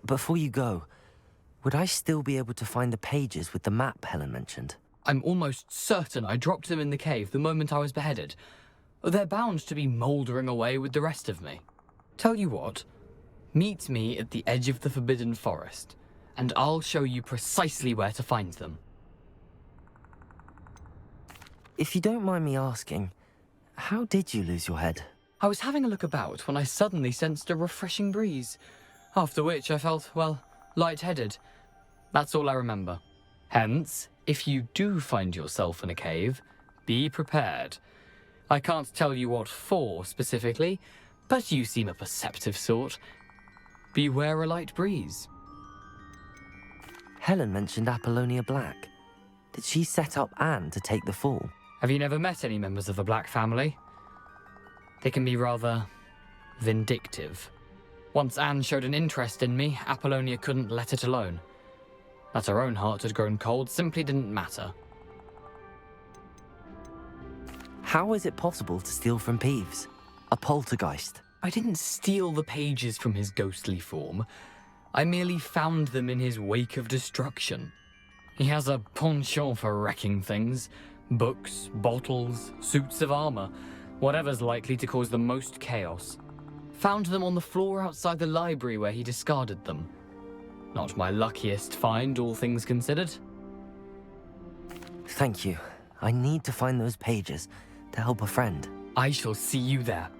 Before you go, would I still be able to find the pages with the map Helen mentioned? I'm almost certain I dropped them in the cave the moment I was beheaded. They're bound to be mouldering away with the rest of me. Tell you what, meet me at the edge of the Forbidden Forest, and I'll show you precisely where to find them. If you don't mind me asking, how did you lose your head? I was having a look about when I suddenly sensed a refreshing breeze, after which I felt, well, lightheaded. That's all I remember. Hence, if you do find yourself in a cave, be prepared. I can't tell you what for specifically, but you seem a perceptive sort. Beware a light breeze. Helen mentioned Apollonia Black. Did she set up Anne to take the fall? Have you never met any members of the Black family? They can be rather vindictive. Once Anne showed an interest in me, Apollonia couldn't let it alone. That her own heart had grown cold simply didn't matter. How is it possible to steal from Peeves? A poltergeist? I didn't steal the pages from his ghostly form. I merely found them in his wake of destruction. He has a penchant for wrecking things. Books, bottles, suits of armor, whatever's likely to cause the most chaos. Found them on the floor outside the library where he discarded them. Not my luckiest find, all things considered. Thank you. I need to find those pages to help a friend. I shall see you there.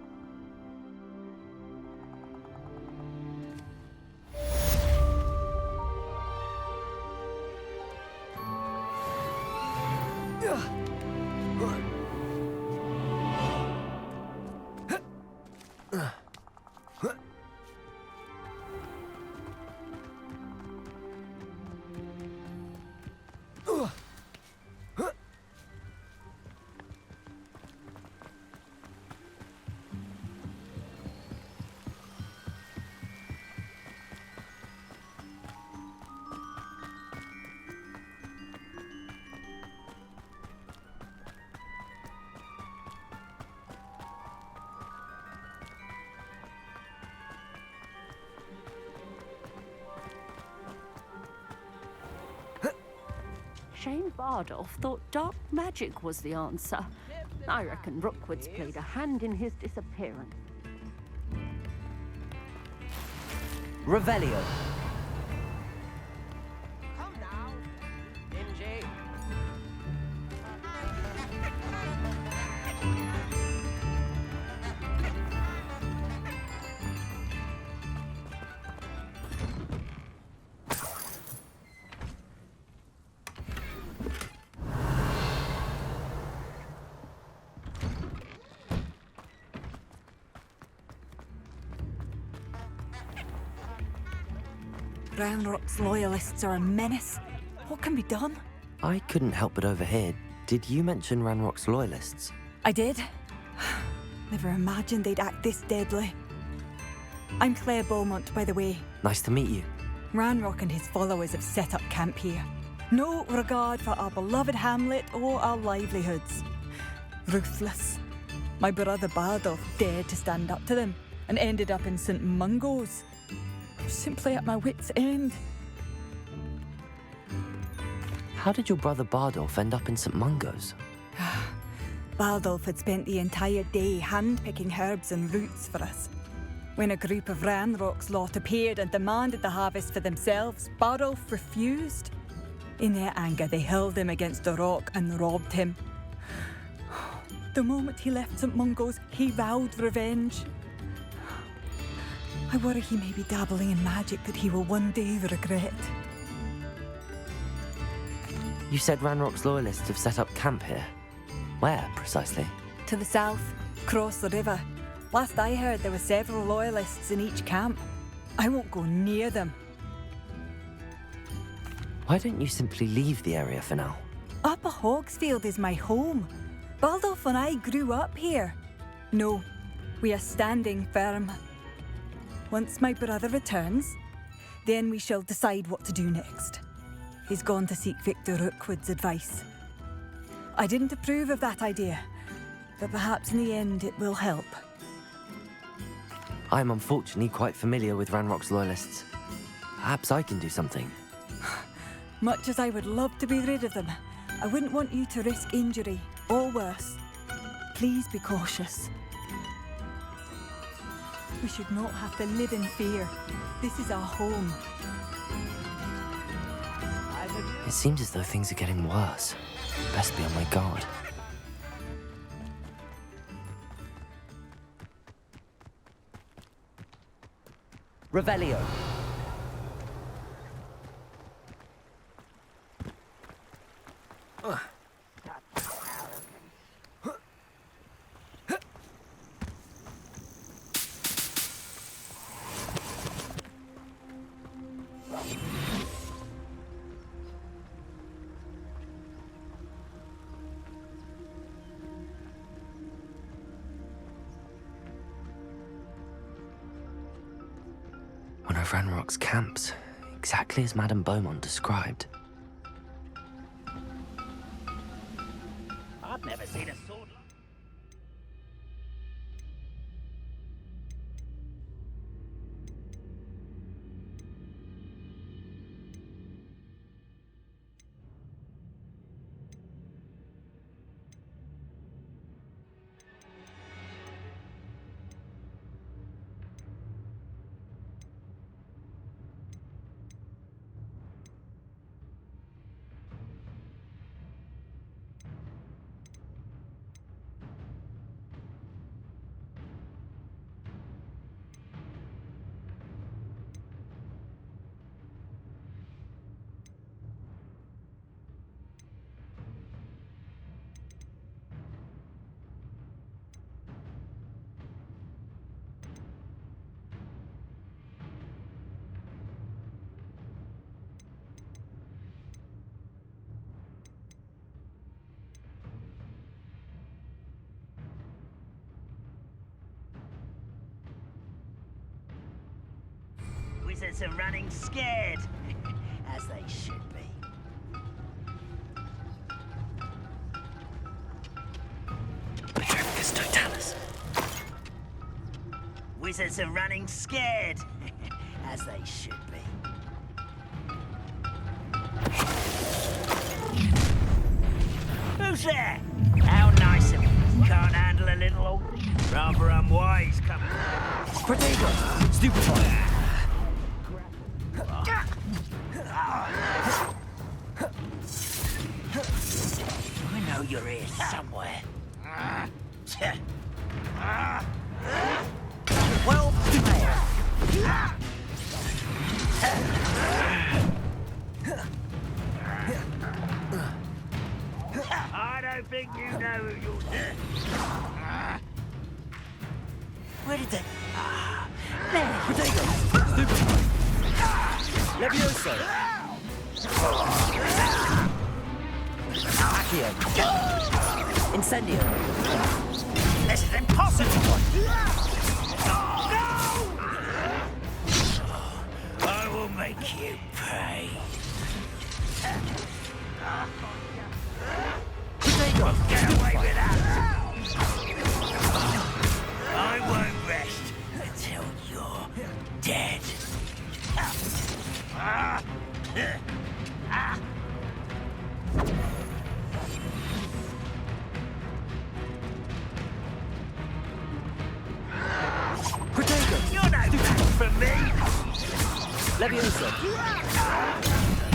Shane Bardolph thought dark magic was the answer. I reckon Rookwood's played a hand in his disappearance. Revelio. Come now, Dingy. Ranrock's loyalists are a menace. What can be done? I couldn't help but overhear. Did you mention Ranrock's loyalists? I did. Never imagined they'd act this deadly. I'm Claire Beaumont, by the way. Nice to meet you. Ranrock and his followers have set up camp here. No regard for our beloved hamlet or our livelihoods. Ruthless. My brother Bardolph dared to stand up to them and ended up in St. Mungo's. Simply at my wit's end. How did your brother Bardolph end up in St. Mungo's? Bardolph had spent the entire day hand-picking herbs and roots for us. When a group of Ranrock's lot appeared and demanded the harvest for themselves, Bardolph refused. In their anger, they hurled him against a rock and robbed him. The moment he left St. Mungo's, he vowed revenge. I worry he may be dabbling in magic that he will one day regret. You said Ranrock's loyalists have set up camp here. Where, precisely? To the south, across the river. Last I heard, there were several loyalists in each camp. I won't go near them. Why don't you simply leave the area for now? Upper Hogsfield is my home. Bardolph and I grew up here. No, we are standing firm. Once my brother returns, then we shall decide what to do next. He's gone to seek Victor Rookwood's advice. I didn't approve of that idea, but perhaps in the end it will help. I'm unfortunately quite familiar with Ranrock's loyalists. Perhaps I can do something. Much as I would love to be rid of them, I wouldn't want you to risk injury, or worse. Please be cautious. We should not have to live in fear. This is our home. It seems as though things are getting worse. Best be on my guard. Revelio. One of Ranrock's camps, exactly as Madame Beaumont described. I've never seen a sword like... Wizards are running scared, as they should be. Petrificus totalis. Wizards are running scared, as they should be. Who's there? How nice of you. Can't handle a little old... Rather unwise coming. Protego! Stupefy! I know you're here somewhere. Well played. I don't think you know who you're doing. Where did they... There. Protego! Stupefy! Levioso! Accio! Incendio! This is impossible! No! I will make you pay. Get away with that! I won't rest until you're dead. Protego! You're no match for me! Levioso!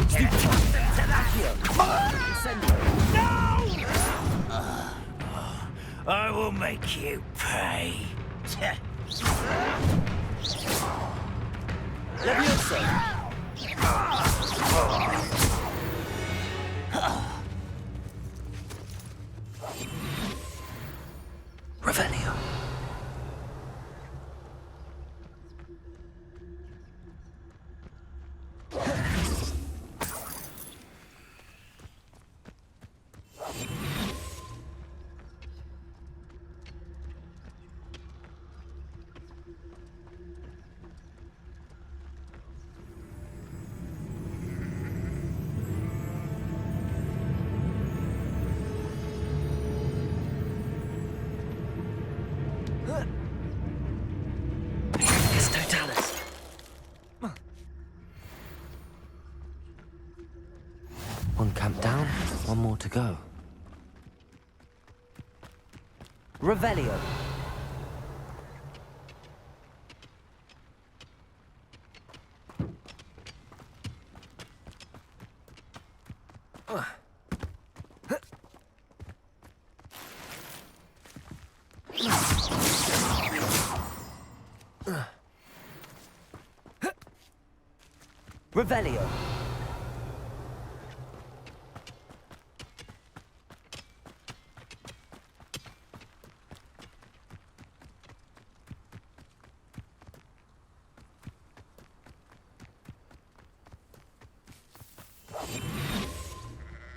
Get accustomed to that! Incendio! No! I will make you pay. Levioso! Revelio. One camp down, one more to go. Revelio. Revelio.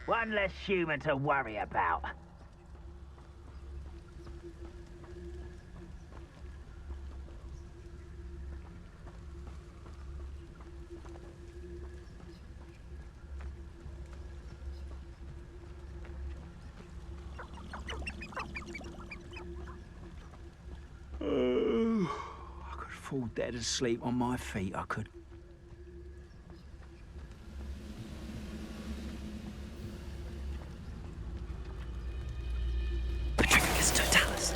One less human to worry about. I could fall dead asleep on my feet, I could. Petrificus totalis.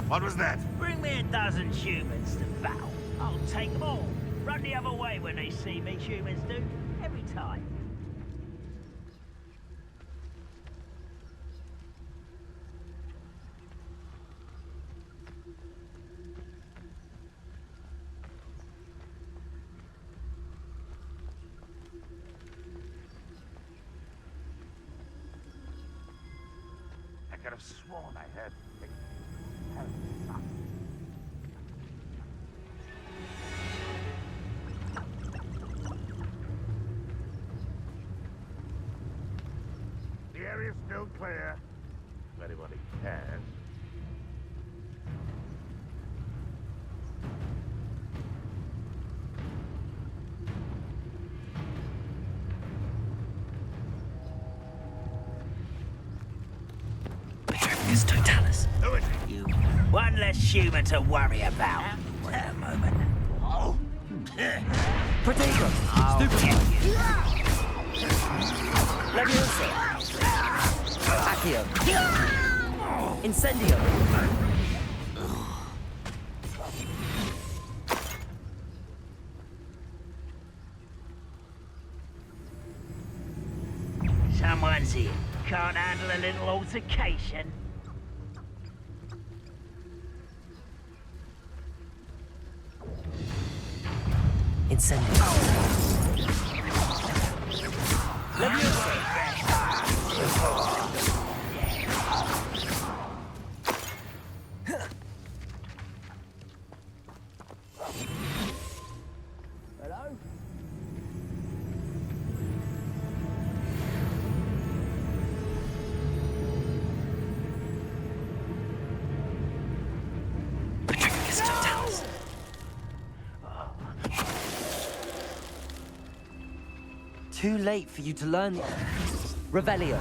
What was that? Bring me a dozen humans to battle. I'll take them all. Run the other way when they see me, humans do. Every time. I could have sworn I heard. The area's still clear. If anybody cares. Petrificus totalis. Who is it? You. One less human to worry about. Wait a moment. Oh. Protego. I'll Stupid. get you. Leviosa. Accio. Incendio. Someone's here. Can't handle a little altercation. Incendio. Hello? Petrificus totalis. Too late for you to learn. Revelio.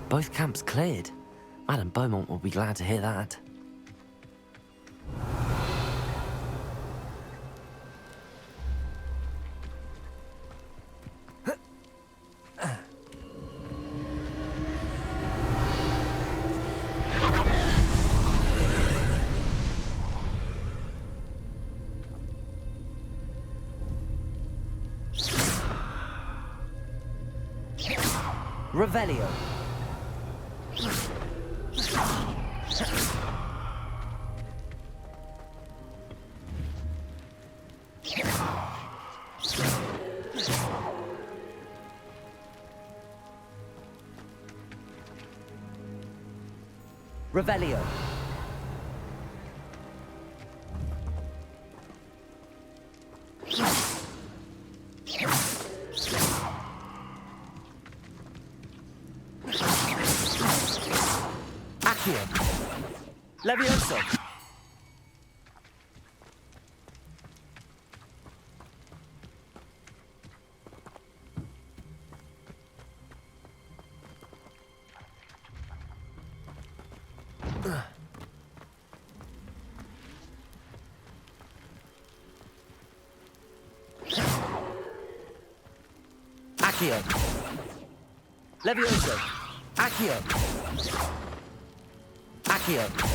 Both camps cleared. Madame Beaumont will be glad to hear that. Revelio. Revelio. Accio. Levioso. Accio. Levioso. Accio. Accio!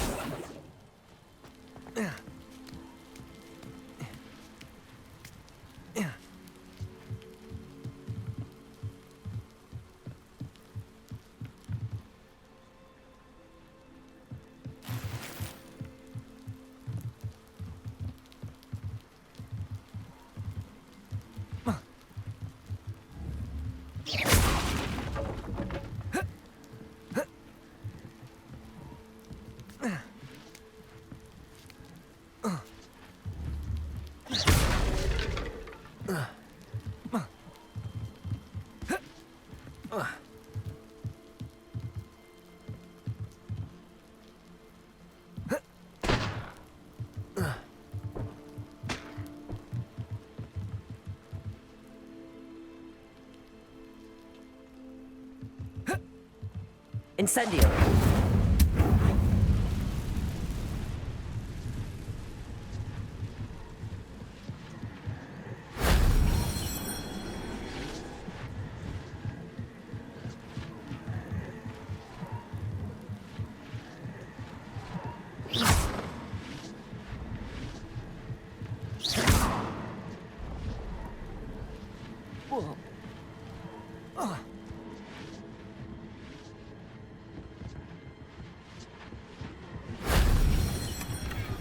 Incendio!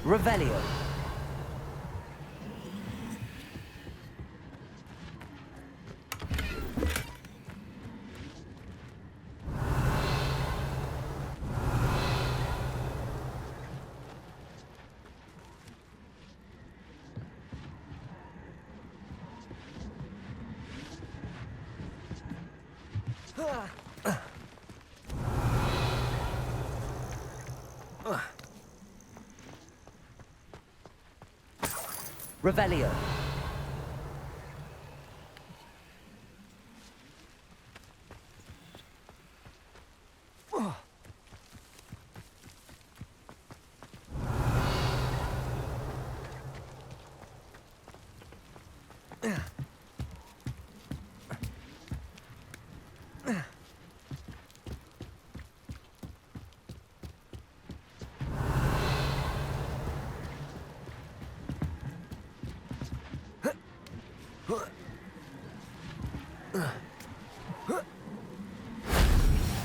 Revelio. Revelio.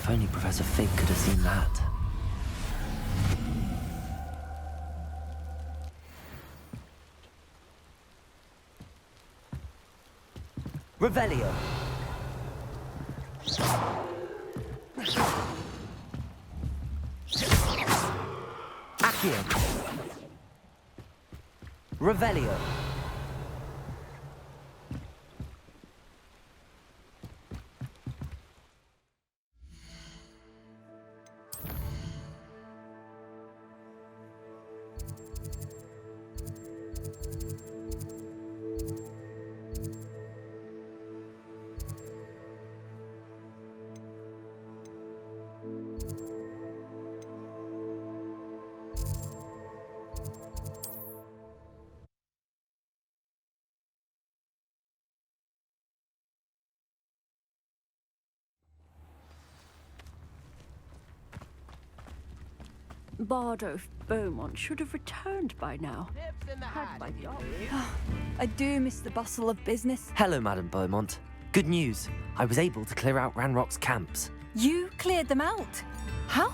If only Professor Fig could have seen that. Revelio. Accio. Revelio. Bardo Beaumont should have returned by now. Had my dog. I do miss the bustle of business. Hello, Madam Beaumont. Good news. I was able to clear out Ranrock's camps. You cleared them out? How?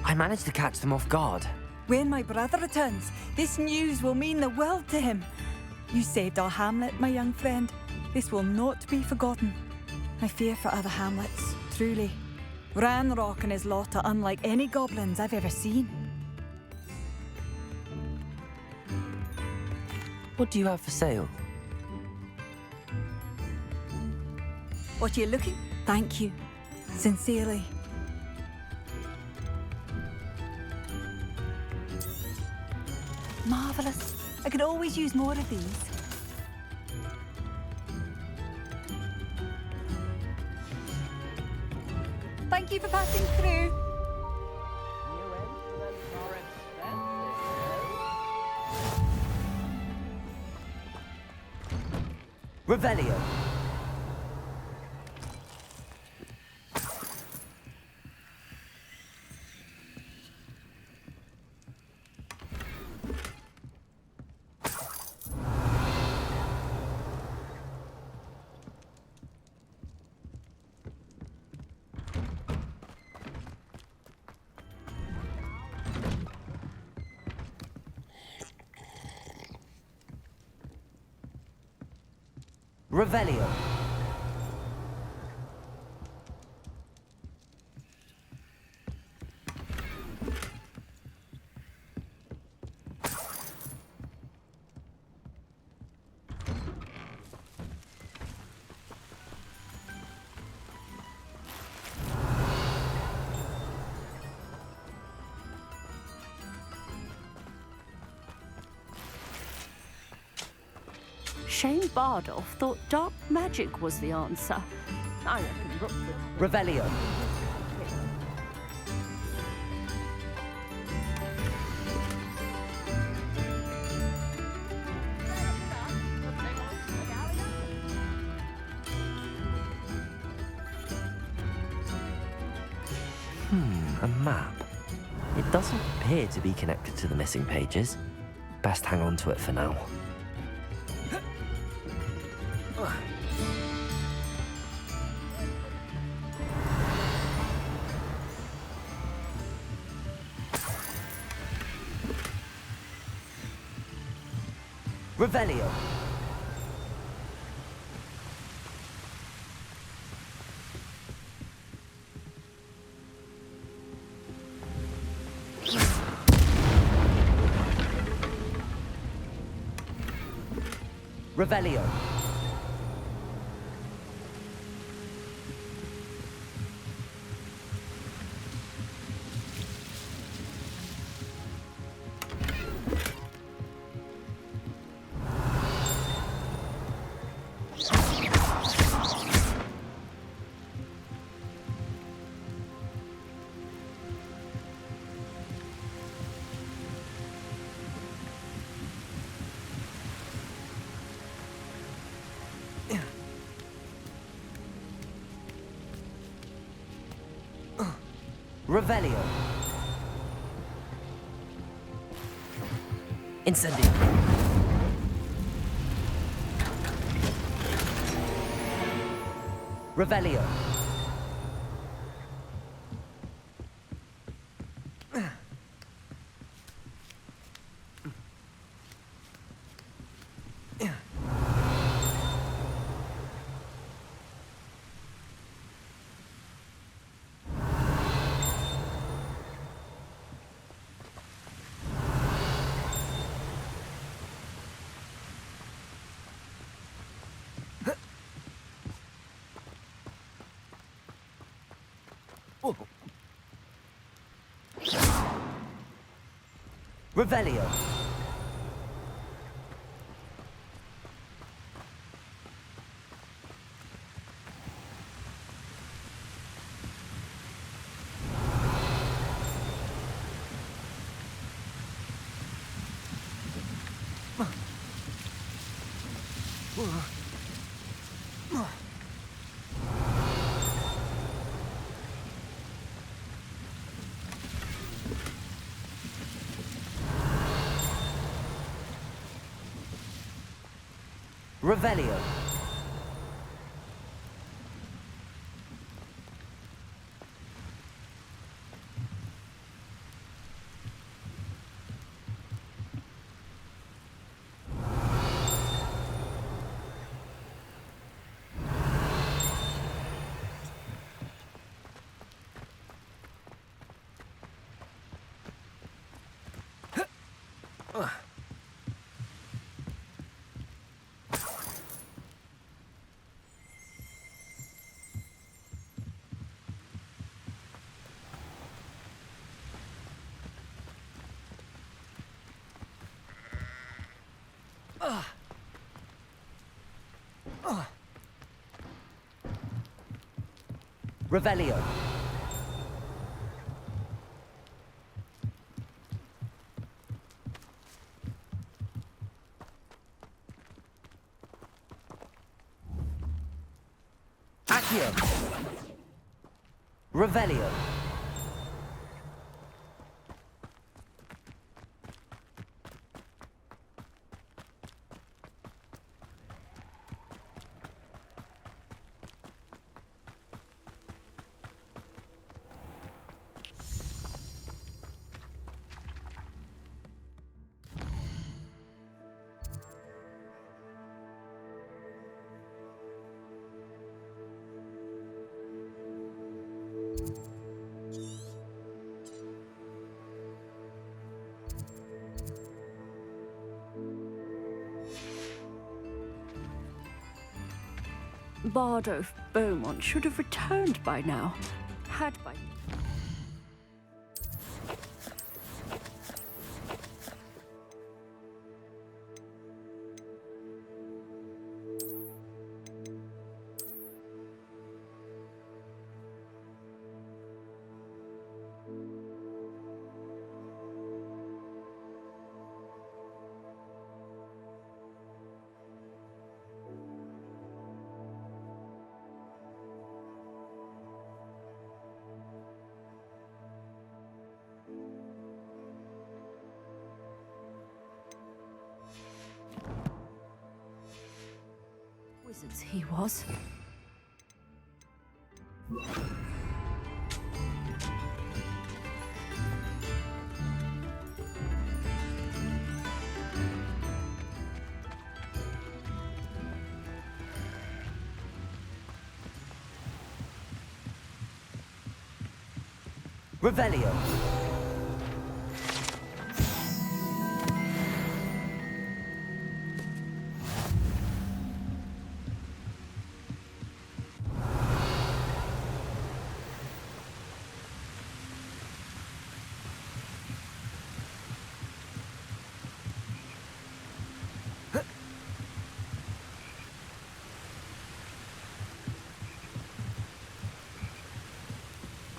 I managed to catch them off guard. When my brother returns, this news will mean the world to him. You saved our hamlet, my young friend. This will not be forgotten. I fear for other hamlets, truly. Ranrock and his lot are unlike any goblins I've ever seen. What do you have for sale? What are you looking? Thank you. Sincerely. Marvellous. I could always use more of these. Thank you for passing through. Revelio. Revelio. Shane Bardolph thought dark magic was the answer. I reckon Rookwood... Revelio. A map. It doesn't appear to be connected to the missing pages. Best hang on to it for now. Revelio. Revelio. Revelio. Incendio. Revelio. Revelio. Revelio. Revelio. Accio. Revelio. Bardolph Beaumont should have returned by now. Had by... Wizards he was. Revelio.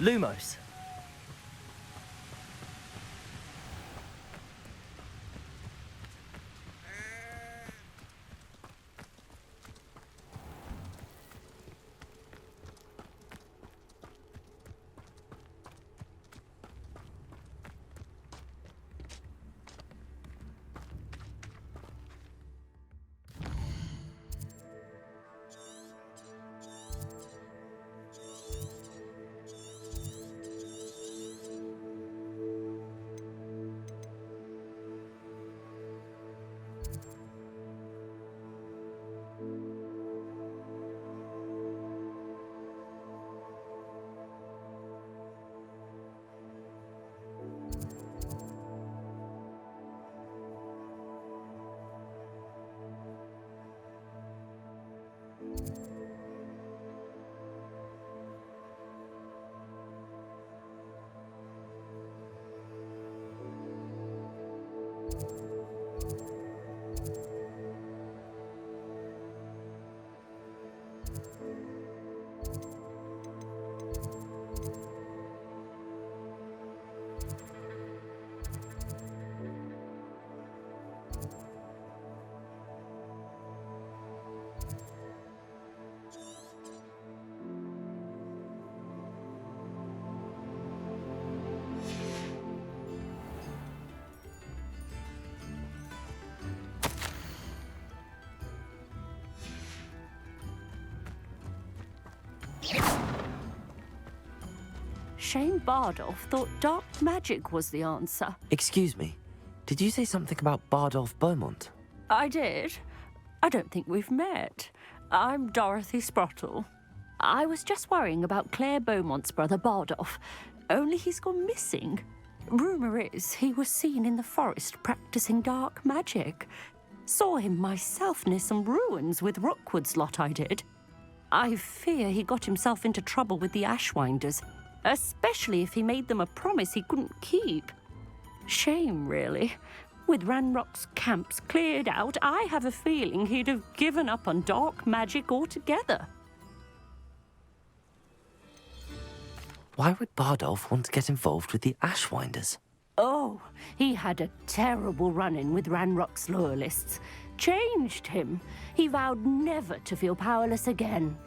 Lumos. Shame Bardolph thought dark magic was the answer. Excuse me. Did you say something about Bardolph Beaumont? I did. I don't think we've met. I'm Dorothy Sprottle. I was just worrying about Claire Beaumont's brother Bardolph, only he's gone missing. Rumour is he was seen in the forest practicing dark magic. Saw him myself near some ruins with Rookwood's lot I did. I fear he got himself into trouble with the Ashwinders, especially if he made them a promise he couldn't keep. Shame, really. With Ranrock's camps cleared out, I have a feeling he'd have given up on dark magic altogether. Why would Bardolph want to get involved with the Ashwinders? Oh, he had a terrible run-in with Ranrock's loyalists. Changed him. He vowed never to feel powerless again.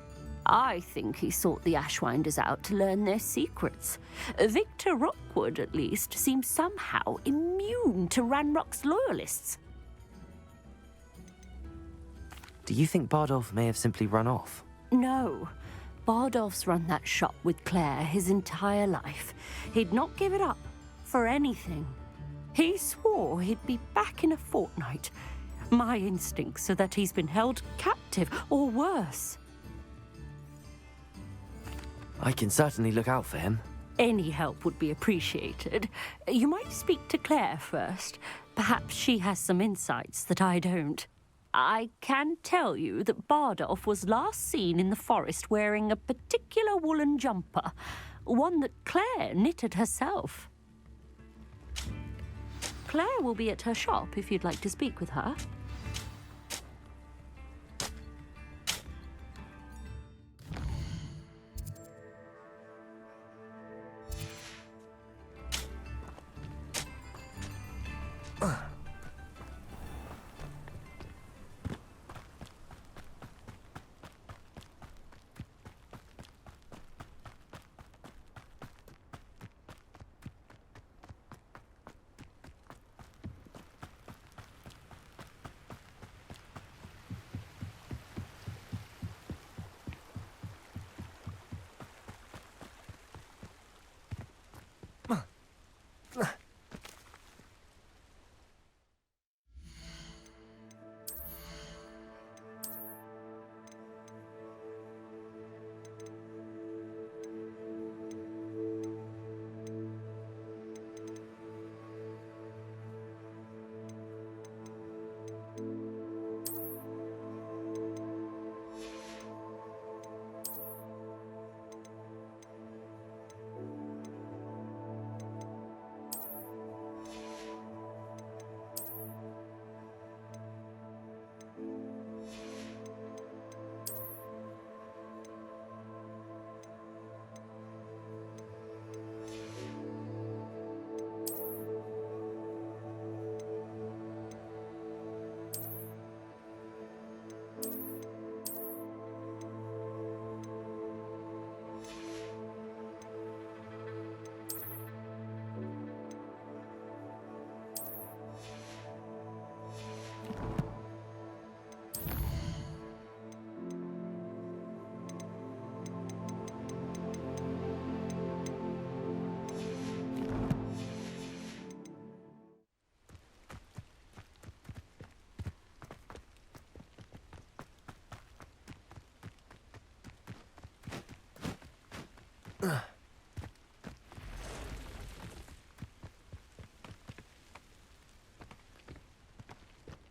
I think he sought the Ashwinders out to learn their secrets. Victor Rookwood, at least, seems somehow immune to Ranrock's loyalists. Do you think Bardolph may have simply run off? No. Bardolph's run that shop with Claire his entire life. He'd not give it up for anything. He swore he'd be back in a fortnight. My instincts are that he's been held captive, or worse. I can certainly look out for him. Any help would be appreciated. You might speak to Claire first. Perhaps she has some insights that I don't. I can tell you that Bardolph was last seen in the forest wearing a particular woolen jumper, one that Claire knitted herself. Claire will be at her shop if you'd like to speak with her.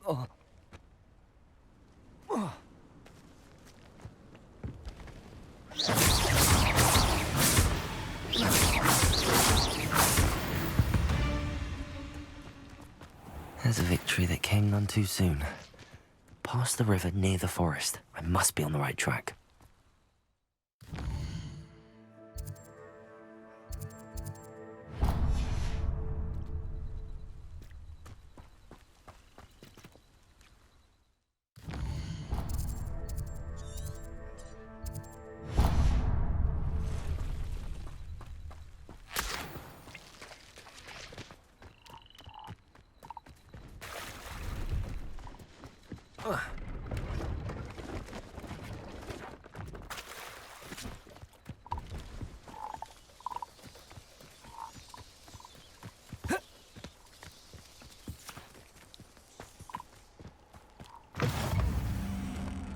Oh. Oh. There's a victory that came none too soon. Past the river near the forest. I must be on the right track.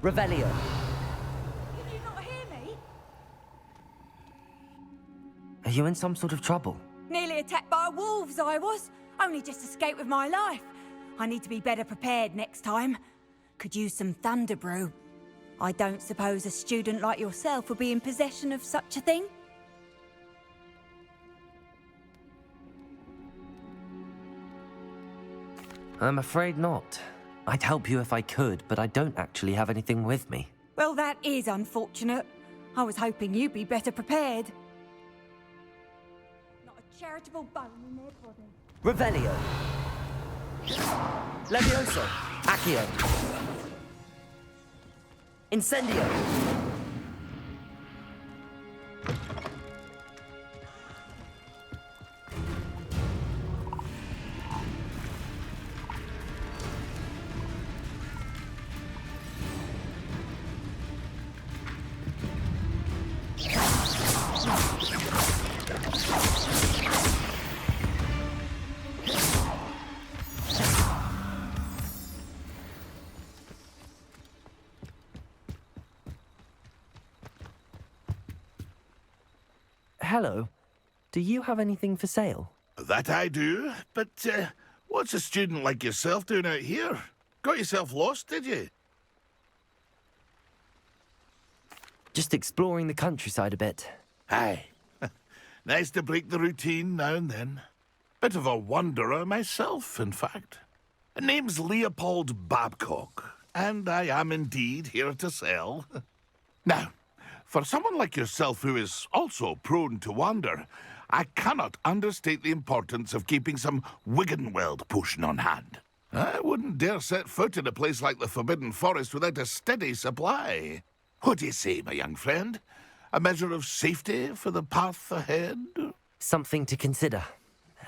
Revelio. Can you not hear me? Are you in some sort of trouble? Nearly attacked by wolves, I was. Only just escaped with my life. I need to be better prepared next time. Could use some thunder brew. I don't suppose a student like yourself would be in possession of such a thing? I'm afraid not. I'd help you if I could, but I don't actually have anything with me. Well, that is unfortunate. I was hoping you'd be better prepared. Not a charitable bone in their body. Revelio. Levioso. Accio. Incendio. Hello. Do you have anything for sale? That I do, but what's a student like yourself doing out here? Got yourself lost, did you? Just exploring the countryside a bit. Aye. Nice to break the routine now and then. Bit of a wanderer myself, in fact. Name's Leopold Babcock, and I am indeed here to sell. Now, for someone like yourself who is also prone to wander, I cannot understate the importance of keeping some Wiggenweld potion on hand. I wouldn't dare set foot in a place like the Forbidden Forest without a steady supply. What do you say, my young friend? A measure of safety for the path ahead? Something to consider.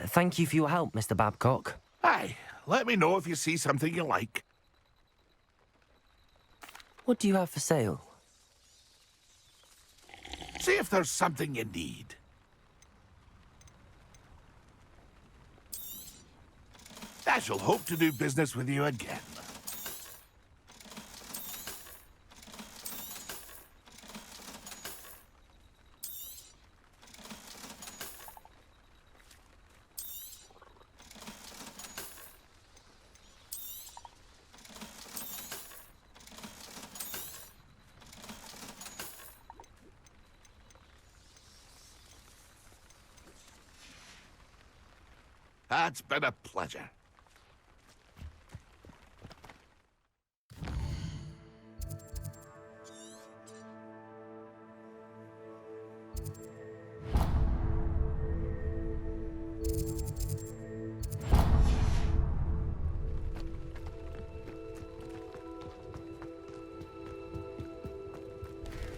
Thank you for your help, Mr. Babcock. Aye, let me know if you see something you like. What do you have for sale? See if there's something you need. I shall hope to do business with you again. It's been a pleasure.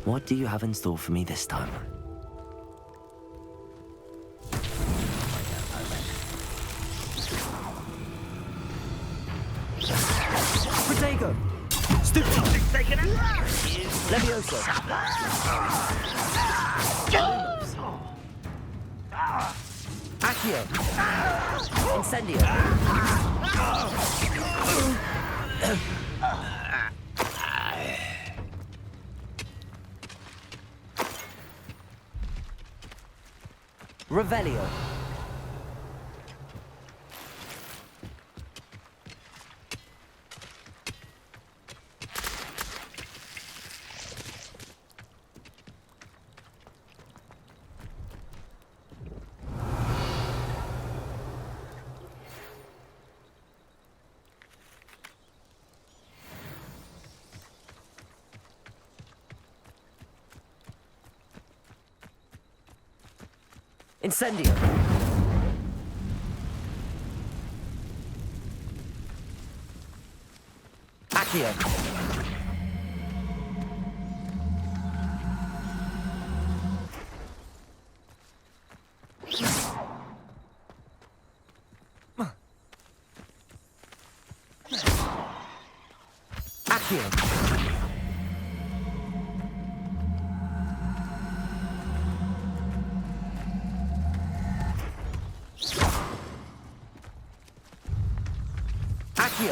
What do you have in store for me this time? Protego! Levioso! Accio! Incendio! Revelio! Incendio! Accio! Accio!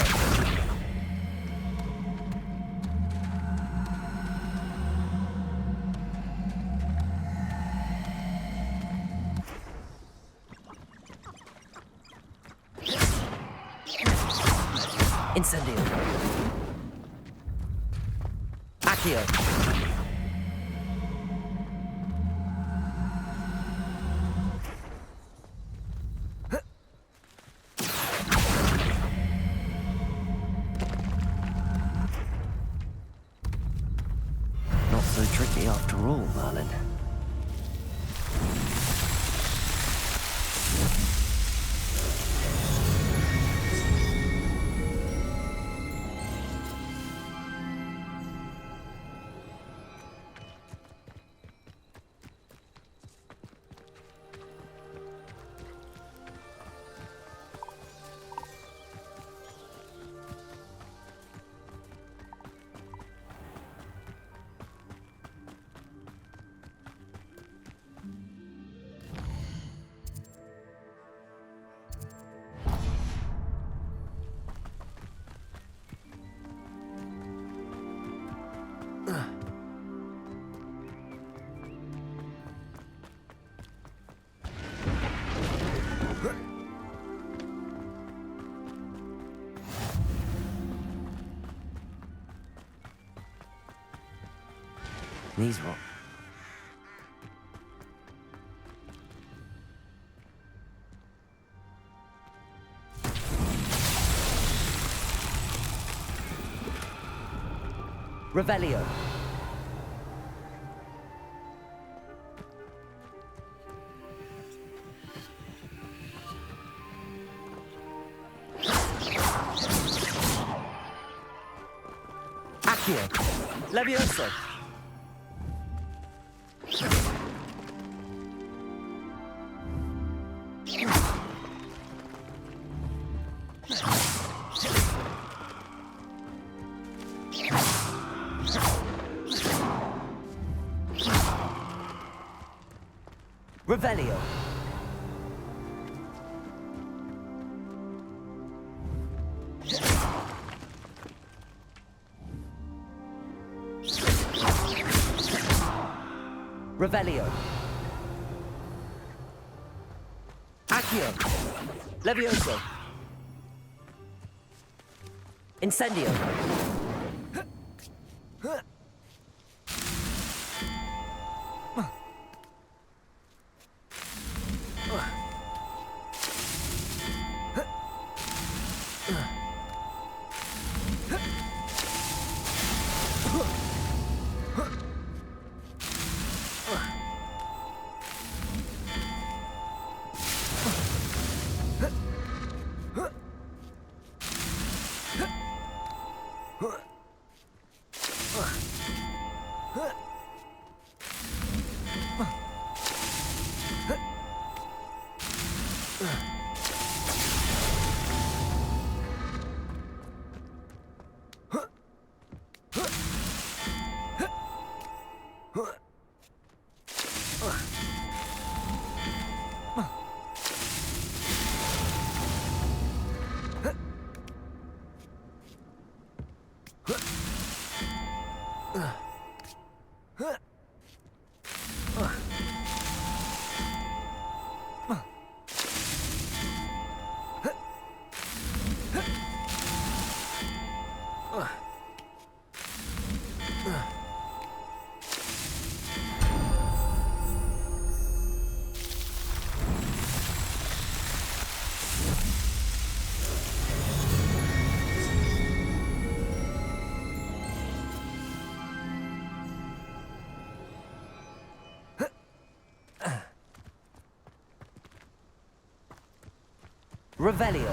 Incendio! Accio! Not so tricky after all, Merlin. These what? Revelio. Accio. Levioso. Revelio. Revelio. Accio. Levioso. Incendio. Revelio.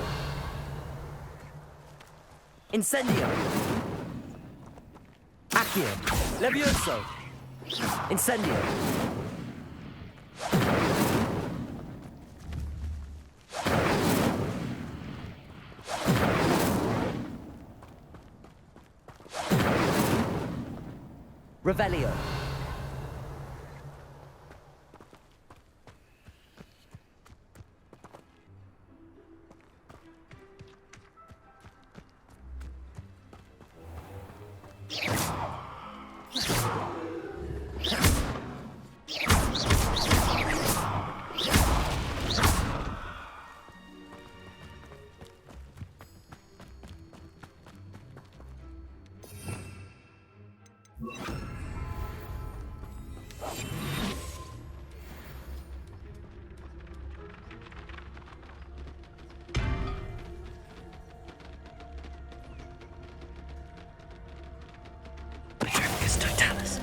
Incendio. Accio. Levioso. Incendio. Revelio. Petrarchus Totalis.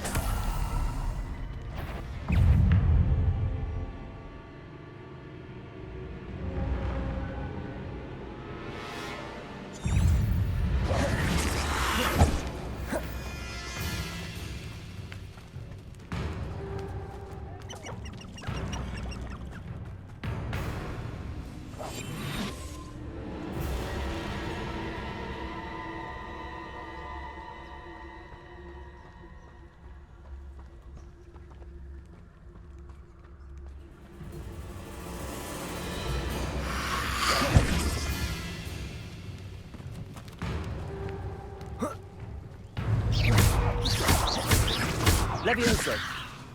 Levioso.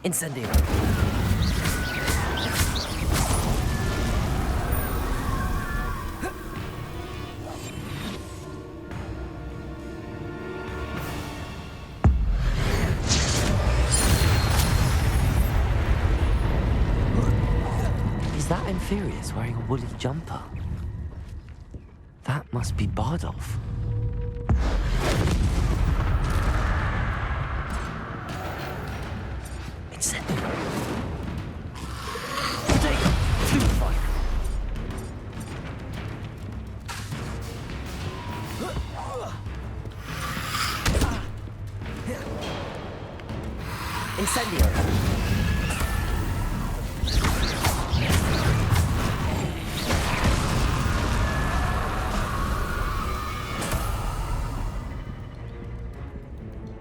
Incendio. Is that Inferius wearing a woolly jumper? That must be Bardolph. Incendio. Potato. Fluidify. Incendio.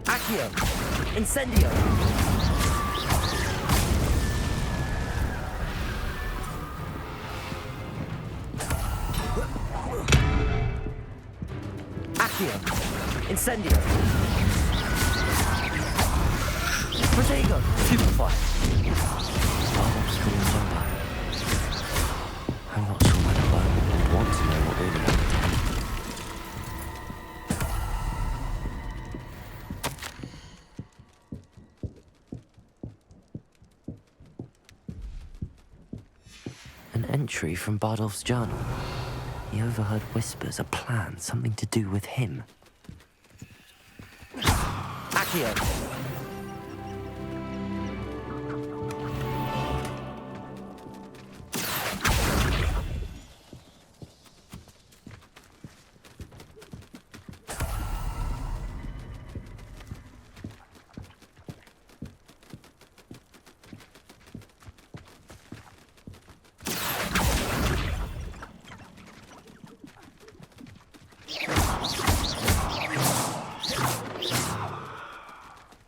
Accio. Incendio. Accio. Incendio. Protego. Stupefy. Bardolph's green jumper. I'm not sure Madame Bowman would want to know what really happened to him. An entry from Bardolph's journal. He overheard whispers, a plan, something to do with him. Accio.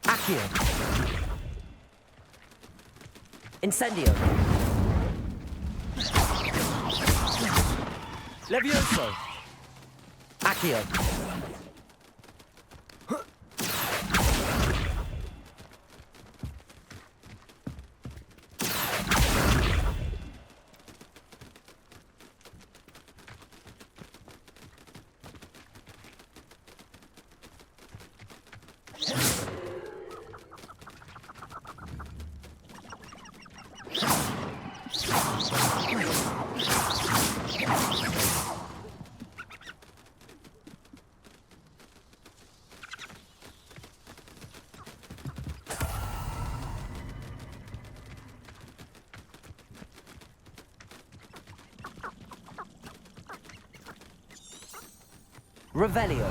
Accio. Incendio. Levioso. Accio. Revelio.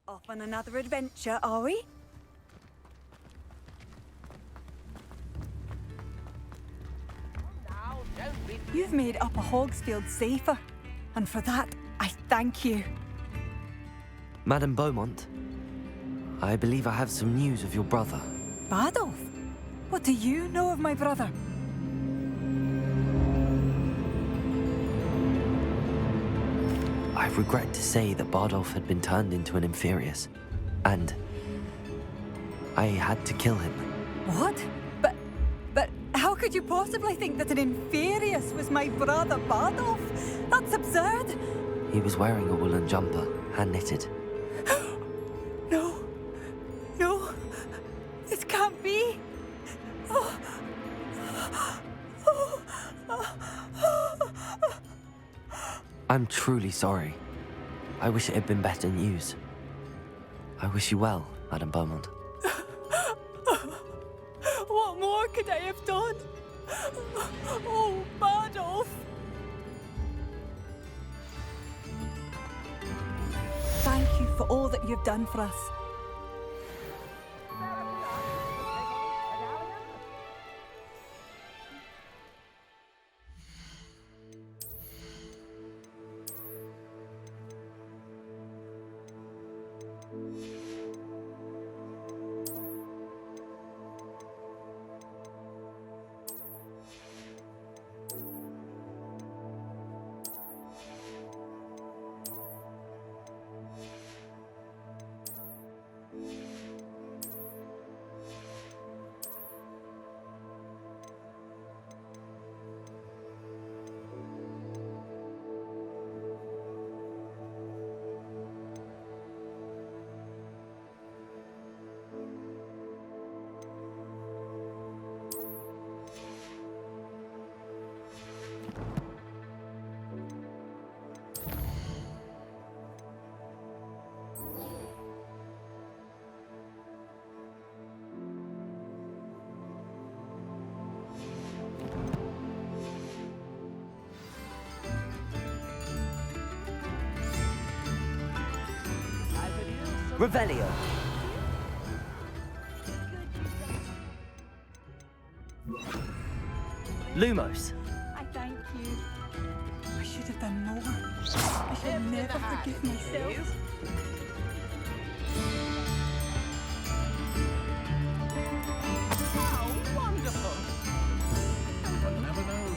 Off on another adventure, are we? You've made Upper Hogsfield safer, and for that, I thank you. Madame Beaumont, I believe I have some news of your brother. Bardolph? What do you know of my brother? I regret to say that Bardolph had been turned into an Inferius, and I had to kill him. What? But how could you possibly think that an Inferius was my brother Bardolph? That's absurd. He was wearing a woolen jumper, hand-knitted. No, this can't be. I'm truly sorry. I wish it had been better news. I wish you well, Madame Beaumont. What more could I have done? Oh, Bardolph! Thank you for all that you've done for us. Revelio. Lumos. I thank you. I should have done more. I shall never forgive myself. How wonderful! One never knows.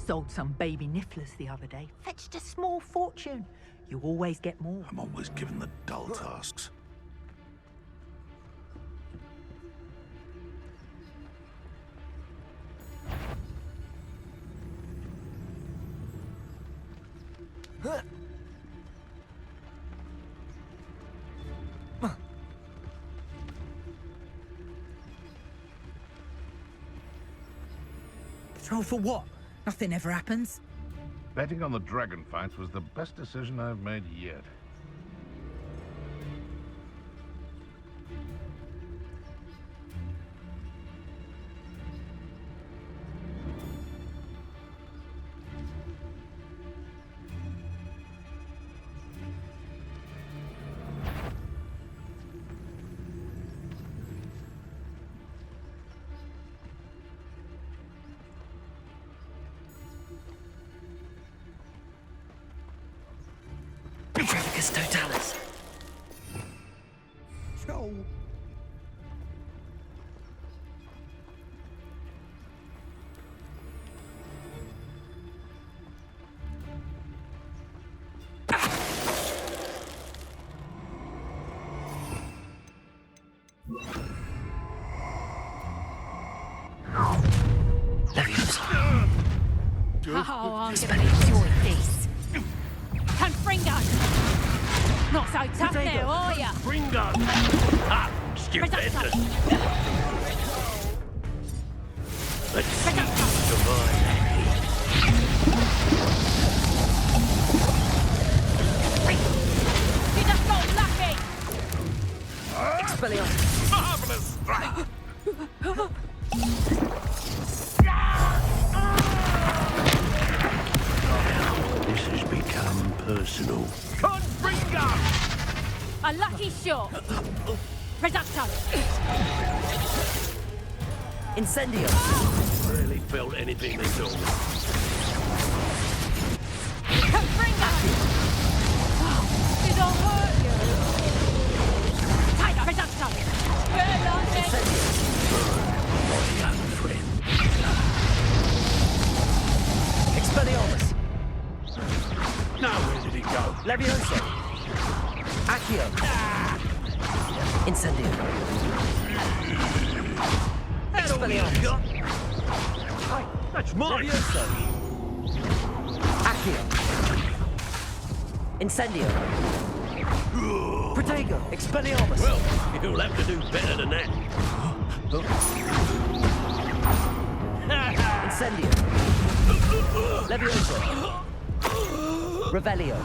Sold some baby nifflers the other day. Fetched a small fortune. You always get more. I'm always given the dull tasks. Patrol for what? Nothing ever happens. Betting on the dragon fights was the best decision I've made yet. Trevicus Totalis. Joel. Leviosa. Oh, I'm gonna enjoy this. Confringo! Not so tough now, are ya? Ringo! Ah, stupid! Let's see the You just got lucky! Expelliarmus. Marvelous strike! This has become personal. Confringo! A lucky shot! Reducto! Incendio. Really felt anything at all. Confringo! Did I hurt you? Take Reducto! Well done, My young friend. Expelliarmus. Now where did it go? Levioso. Accio. Incendio. Expelliarmus. Hey, that's mine! Levioso. Accio. Incendio. Protego. Expelliarmus. Well, you'll have to do better than that. Incendio. Levioso. Revelio.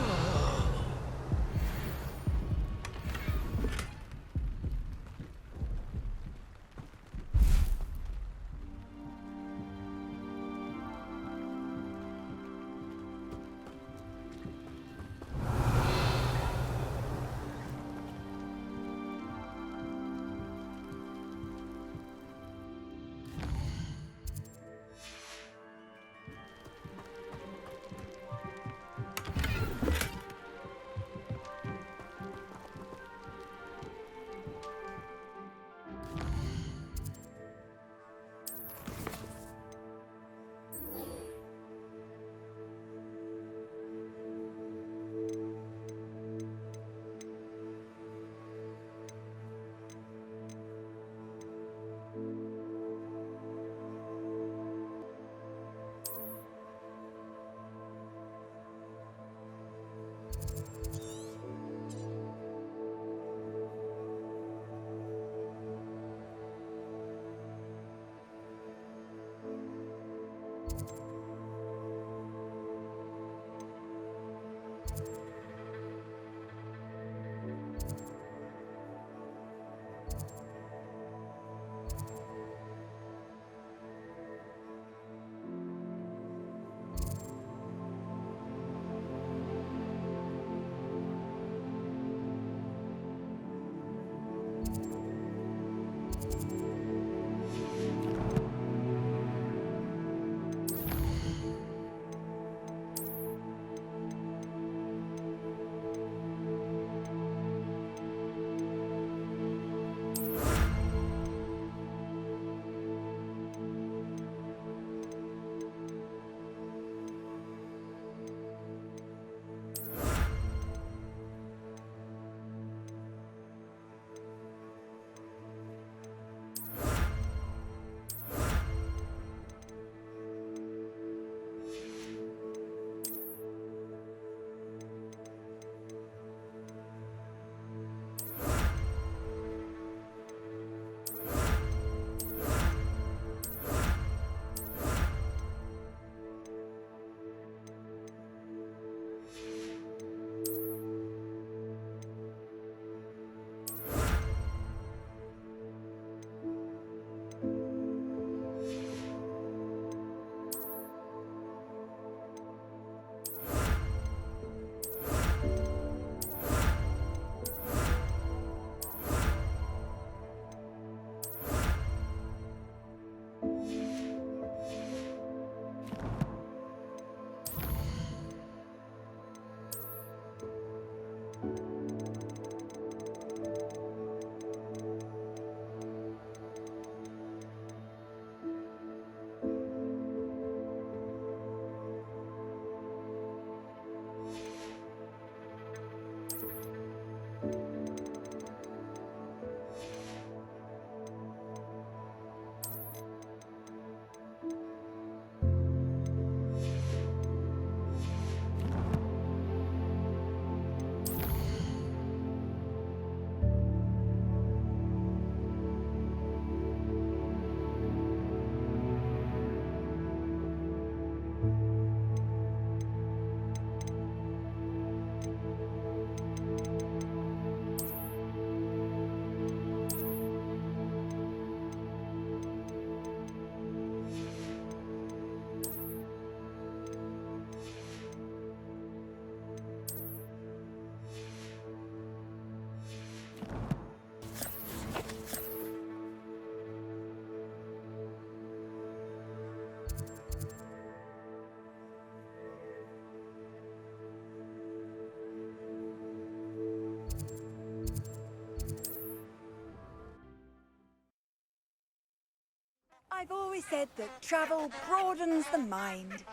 said that travel broadens the mind.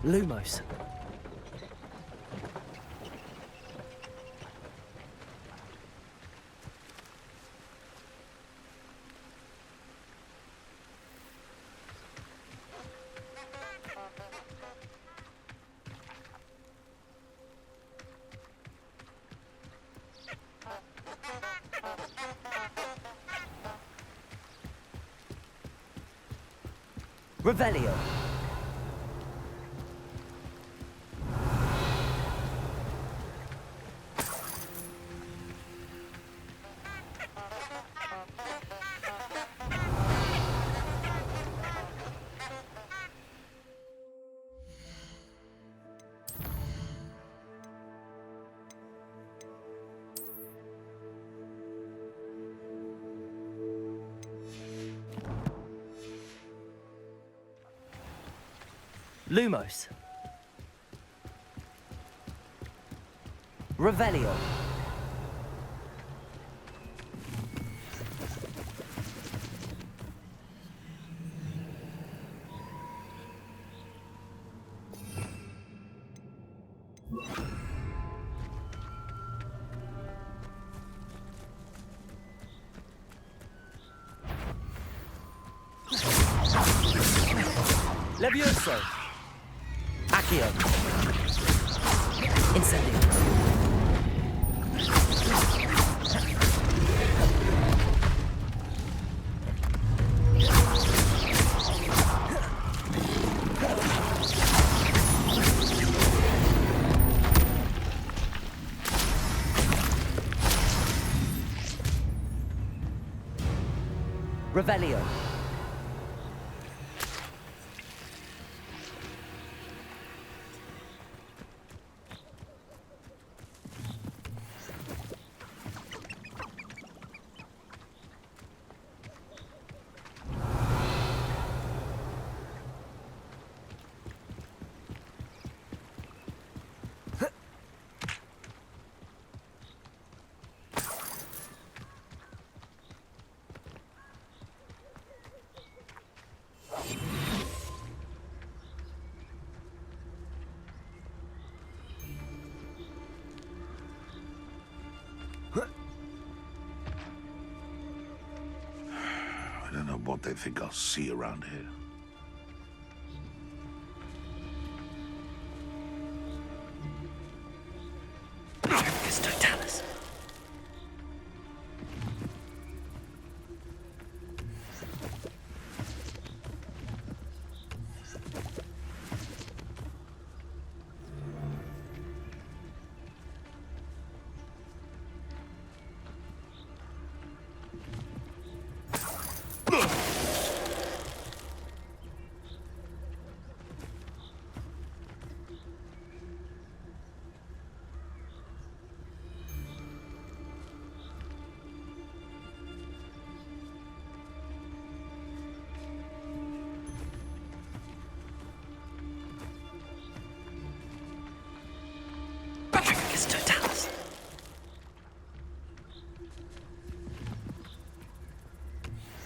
Lumos. Revelio. Lumos. Revelio. Levioso. Accio. Incendio. Revelio. I don't know what they think I'll see around here. Totalis. Totalis.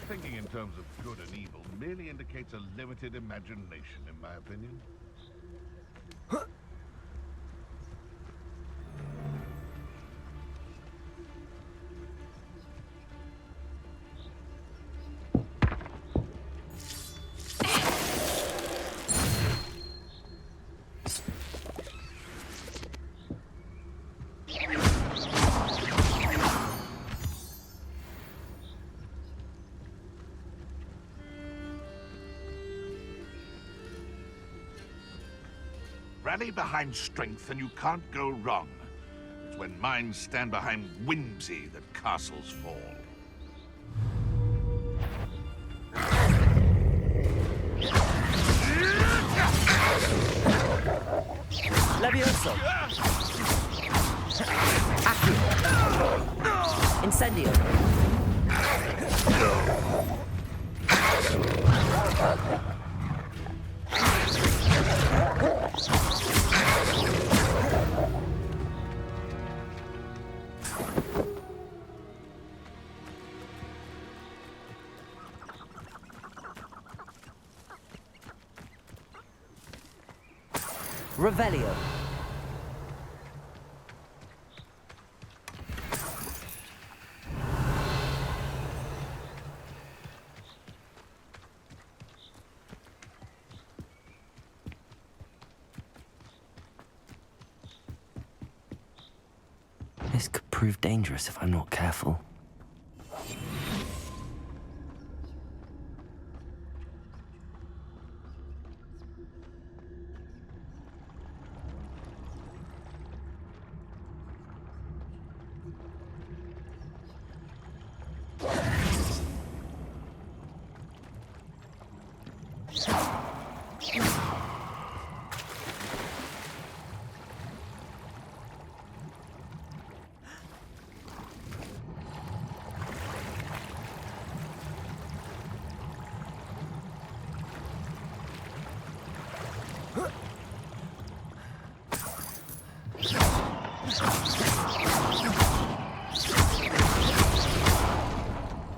Thinking in terms of good and evil merely indicates a limited imagination, in my opinion. Rally behind strength and you can't go wrong. It's when minds stand behind whimsy that castles fall. Levioso. Accio. Incendio. Revelio. This could prove dangerous if I'm not careful.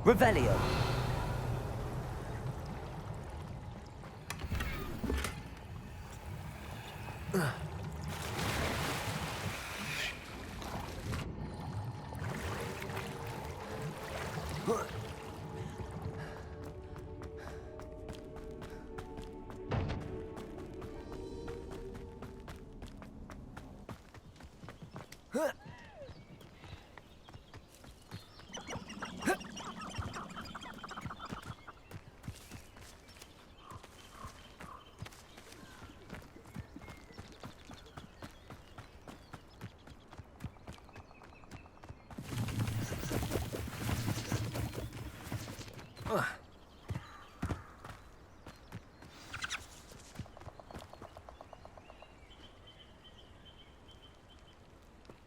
Revelio.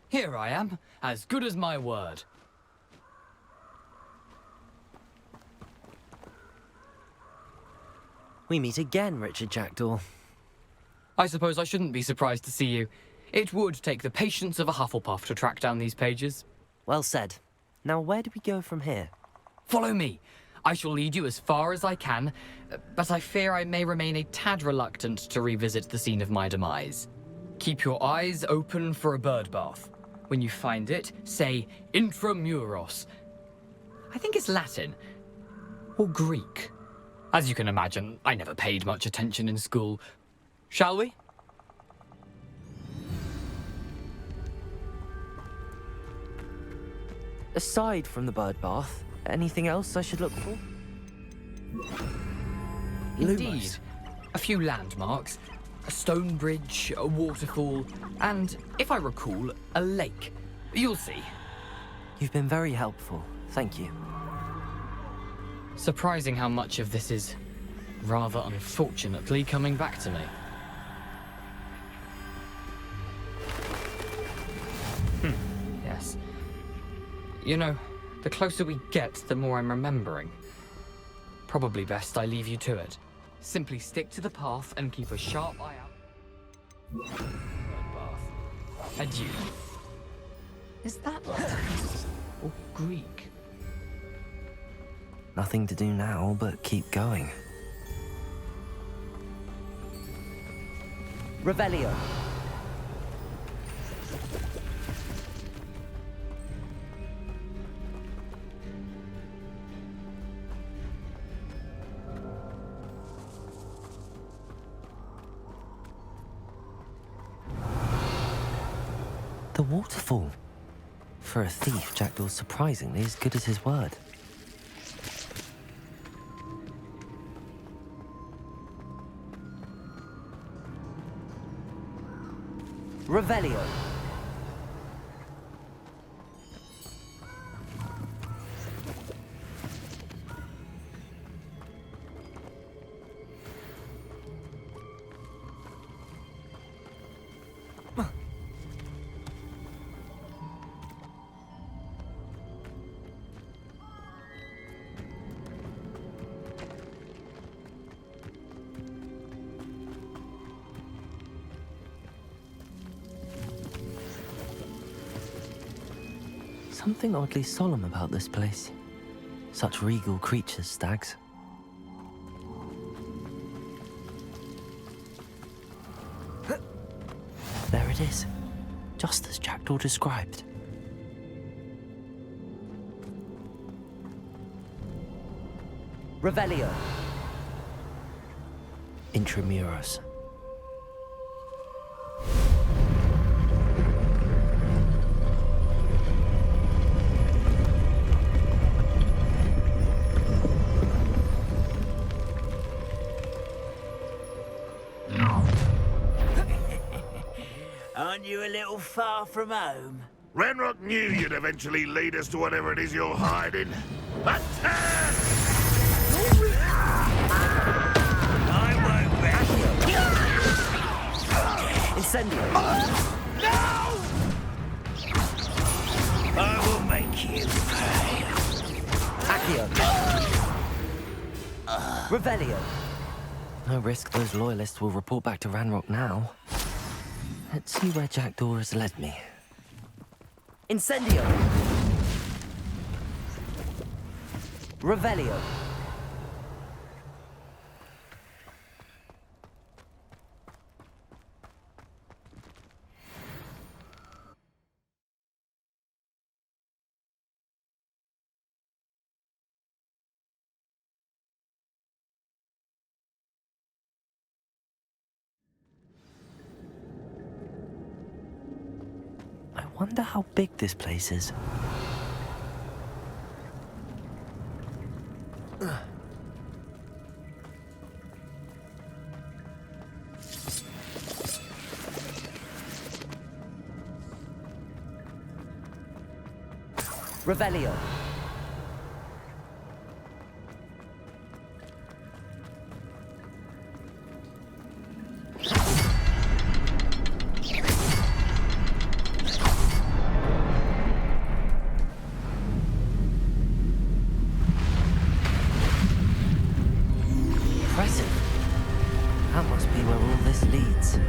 Here I am, as good as my word. We meet again, Richard Jackdaw. I suppose I shouldn't be surprised to see you. It would take the patience of a Hufflepuff to track down these pages. Well said. Now where do we go from here? Follow me. I shall lead you as far as I can, but I fear I may remain a tad reluctant to revisit the scene of my demise. Keep your eyes open for a bird bath. When you find it, say intramuros. I think it's Latin. Or Greek. As you can imagine, I never paid much attention in school. Shall we? Aside from the bird bath, anything else I should look for? Indeed. A few landmarks. A stone bridge, a waterfall, and, if I recall, a lake. You'll see. You've been very helpful. Thank you. Surprising how much of this is, rather unfortunately, coming back to me. Yes. You know, the closer we get, the more I'm remembering. Probably best I leave you to it. Simply stick to the path and keep a sharp eye out. Bird bath. Adieu. Is that Latin? Or Greek? Nothing to do now but keep going. Revelio. The waterfall. For a thief, Jackdaw's surprisingly as good as his word. Revelio. Something oddly solemn about this place. Such regal creatures, stags. There it is, just as Jackdaw described. Revelio. Intramuros. Aren't you a little far from home? Ranrock knew you'd eventually lead us to whatever it is you're hiding. Attack! I won't rest. Incendio. No! I will make you pay. Accio. Revelio. No risk those loyalists will report back to Ranrock now. Let's see where Jackdaw has led me. Incendio. Revelio. I wonder how big this place is. Revelio. Impressive. That must be where all this leads.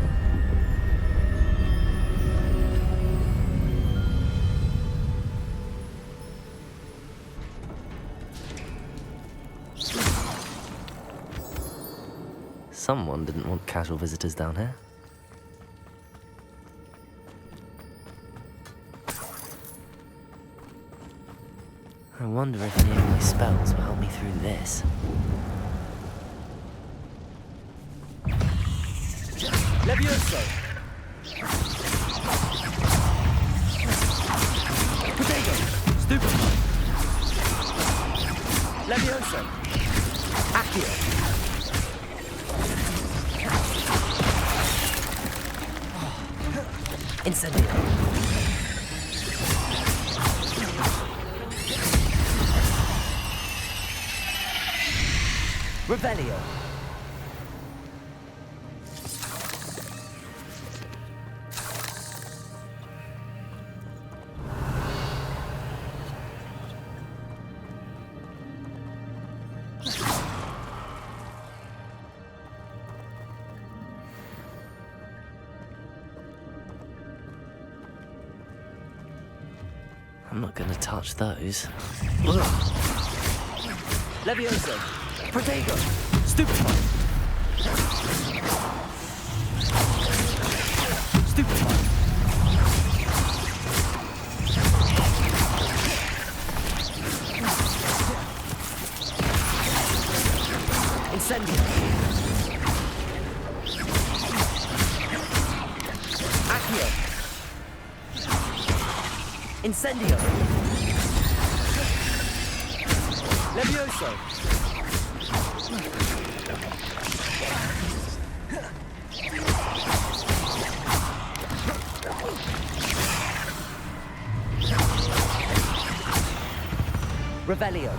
Someone didn't want casual visitors down here. I wonder if any of my spells will help me through this. Levioso. Potato. Stupefy. Levioso. Accio. Incendio. Revelio. I'm not gonna touch those. Levioso. Protego. Stupefy. Stupefy. Incendio. Accio. Incendio. Levioso. Revelio.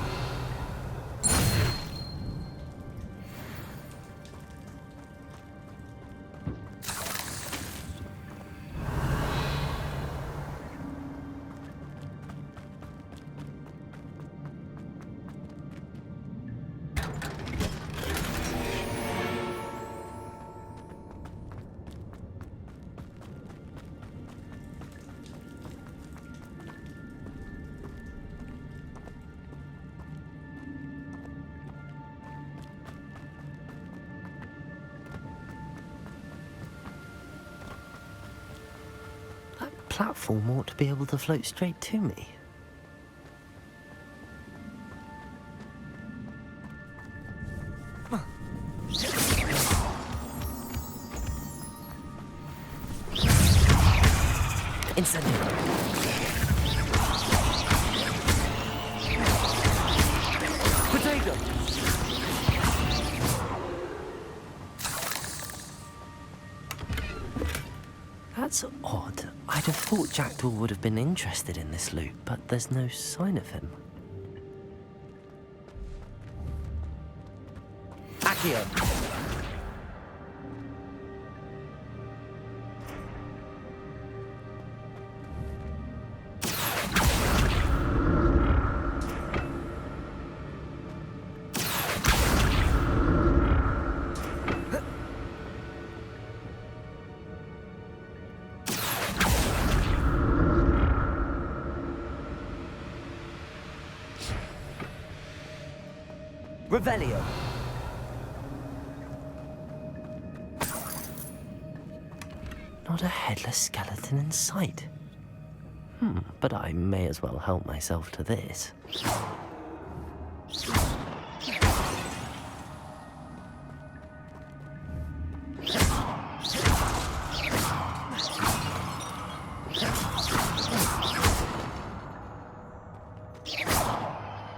platform ought to be able to float straight to me. Incendio. Potato. That's odd. I'd have thought Jackdaw would have been interested in this loot, but there's no sign of him. Accio. Revelio. Not a headless skeleton in sight. But I may as well help myself to this.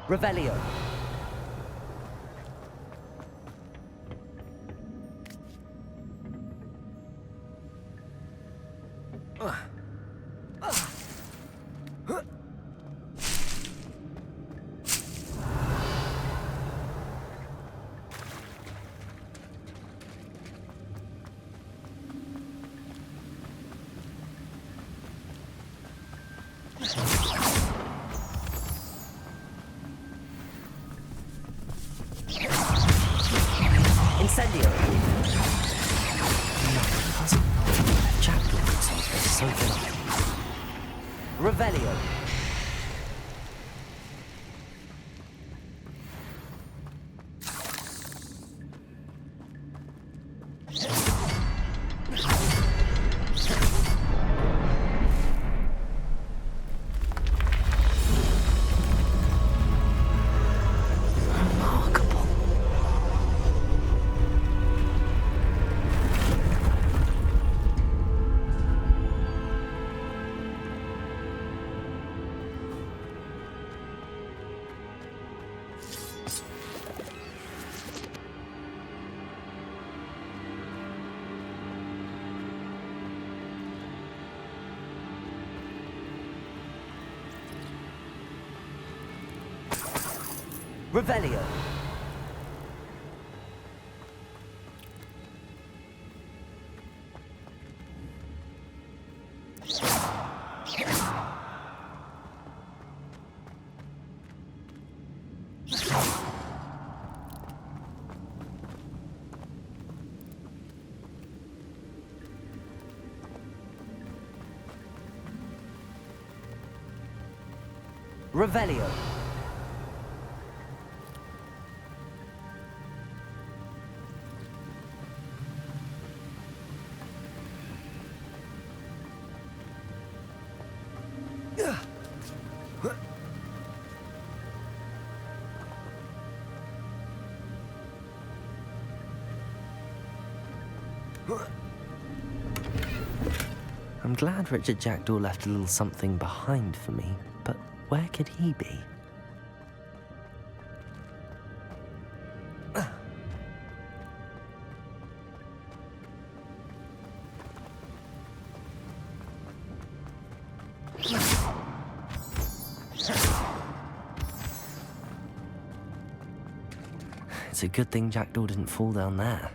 Revelio. Incendio. Jackdaw looks like this so good. Revelio. Revelio. Revelio. I'm glad Richard Jackdaw left a little something behind for me, but where could he be? It's a good thing Jackdaw didn't fall down there.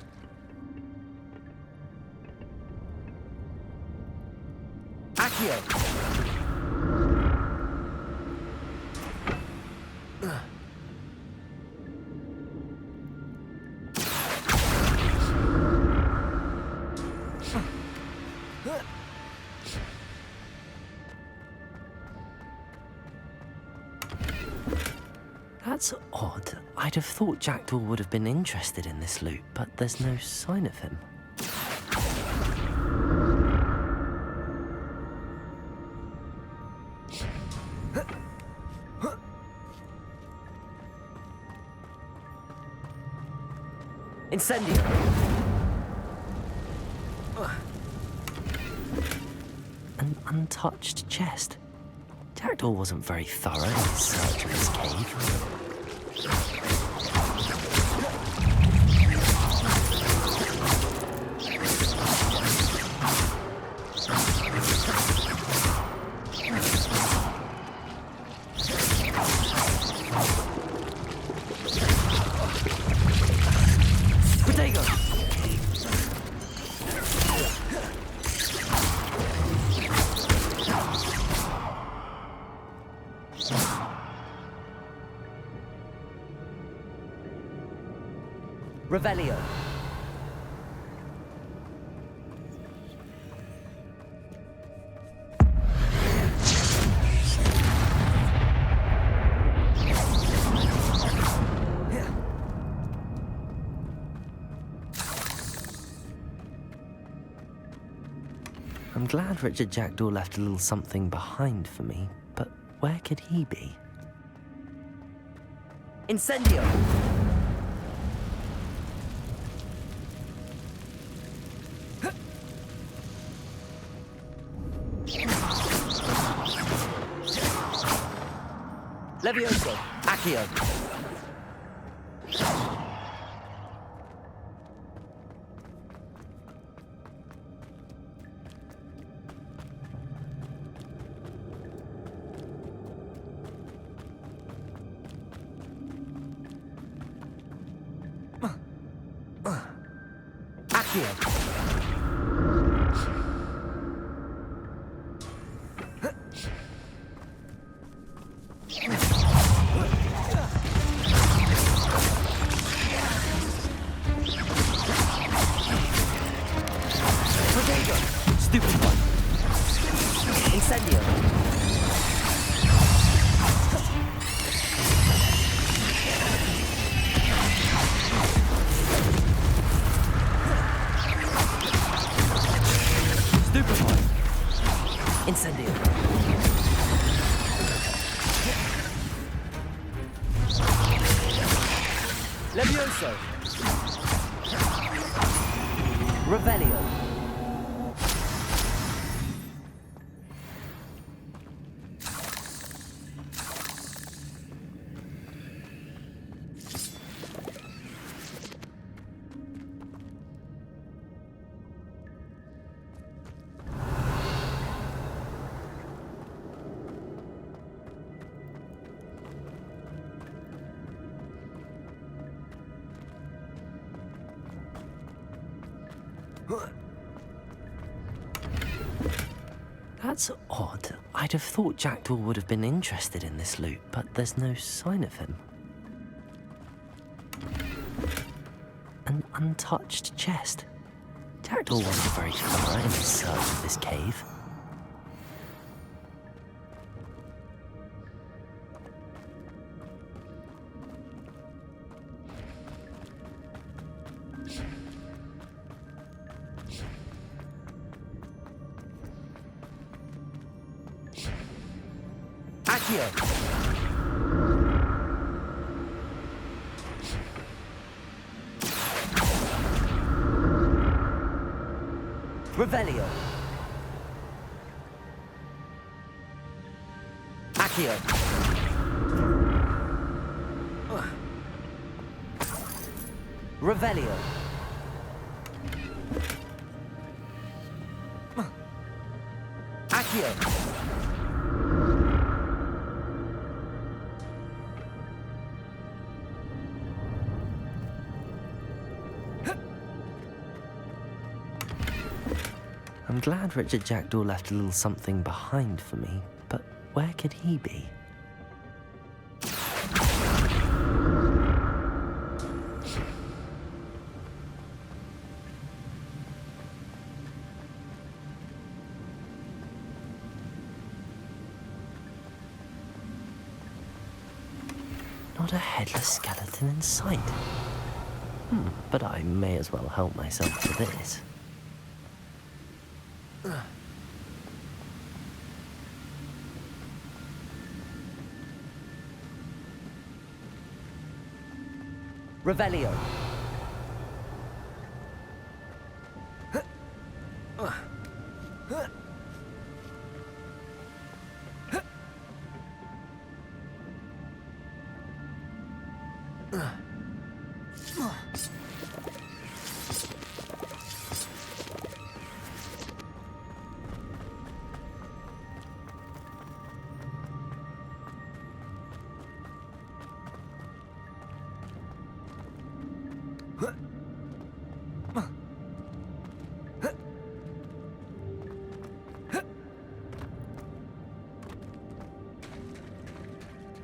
Accio. That's odd. I'd have thought Jackdaw would have been interested in this loot, but there's no sign of him. Incendio. An untouched chest. Jackdaw wasn't very thorough in his search of his cave. Revelio. I'm glad Richard Jackdaw left a little something behind for me, but where could he be? Incendio. Levioso. Accio. Accio. Stupid one. Incendio. Stupid one. Incendio. Levioso. Revelio. That's odd. I'd have thought Jackdaw would have been interested in this loot, but there's no sign of him. An untouched chest. Jackdaw wasn't very thorough in his search of this cave. Accio. Revelio. Accio. Revelio. Accio. I'm glad Richard Jackdaw left a little something behind for me, but where could he be? Not a headless skeleton in sight. But I may as well help myself to this. Revelio.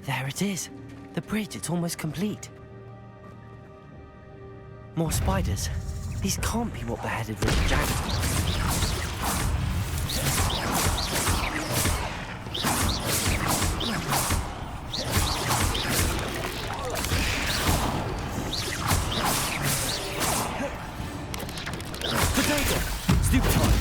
There it is. The bridge, it's almost complete. More spiders. These can't be what beheaded Richard Jackson. Potato! Stupid one!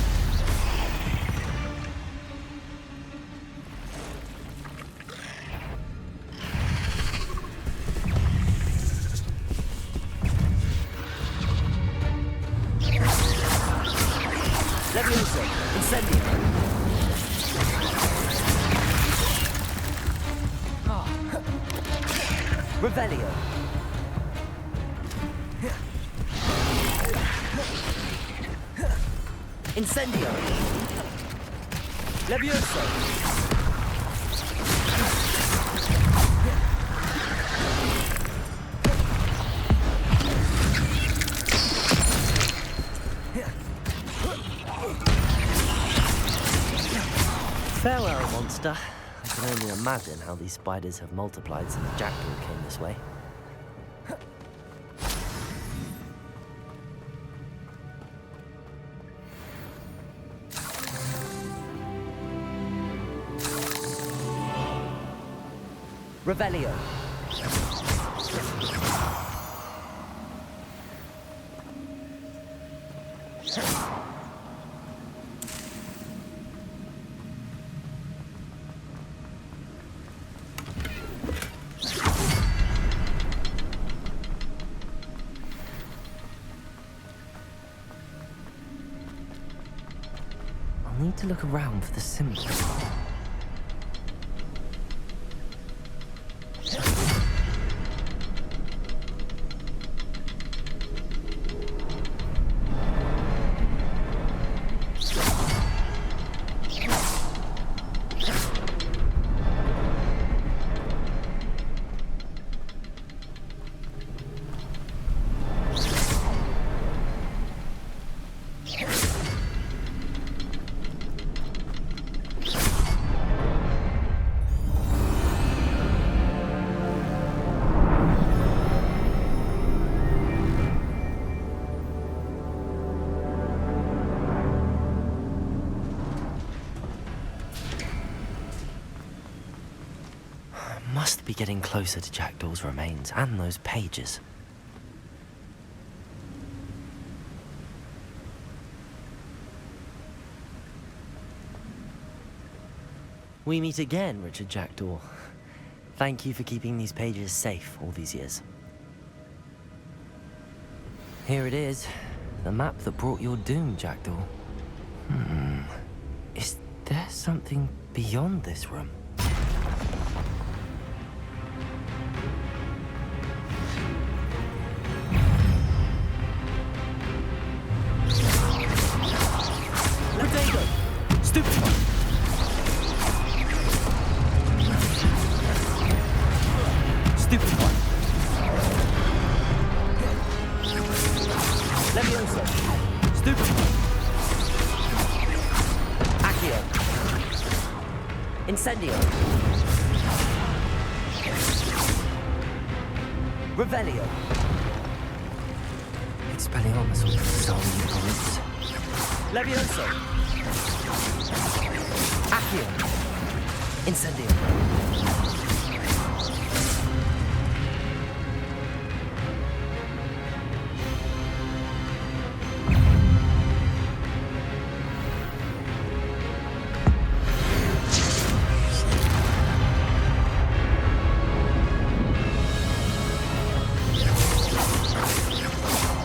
Levioso! Incendio! Revelio! Incendio! Levioso! Farewell, monster. I can only imagine how these spiders have multiplied since Jackdaw came this way. Revelio. I'll need to look around for the symbol. Must be getting closer to Jackdaw's remains and those pages. We meet again, Richard Jackdaw. Thank you for keeping these pages safe all these years. Here it is, the map that brought your doom, Jackdaw. Is there something beyond this room? Potato! Stupid one! Stupid one! Levioso! Stupid one! Accio! Incendio! Revelio! Expelliarmus will dissolve you police. Levioso! Accio! Incendio!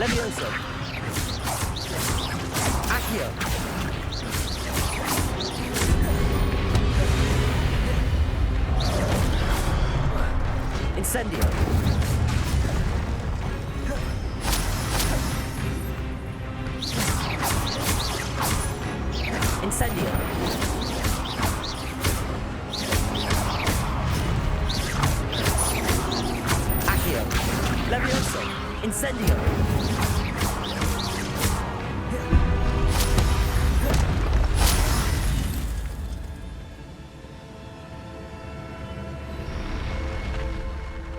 Levioso! Accio! Incendio! Incendio. Accio. Levioso. Incendio.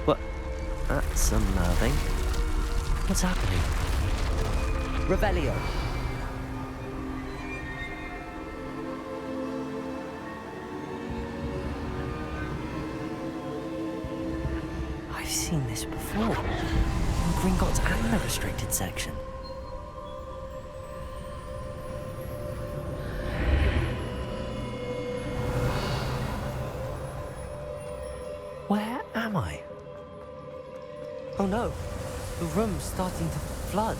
What? That's unnerving. What's happening? Revelio. I've seen this before. In Gringotts and the restricted section. Where am I? Oh no, the room's starting to flood.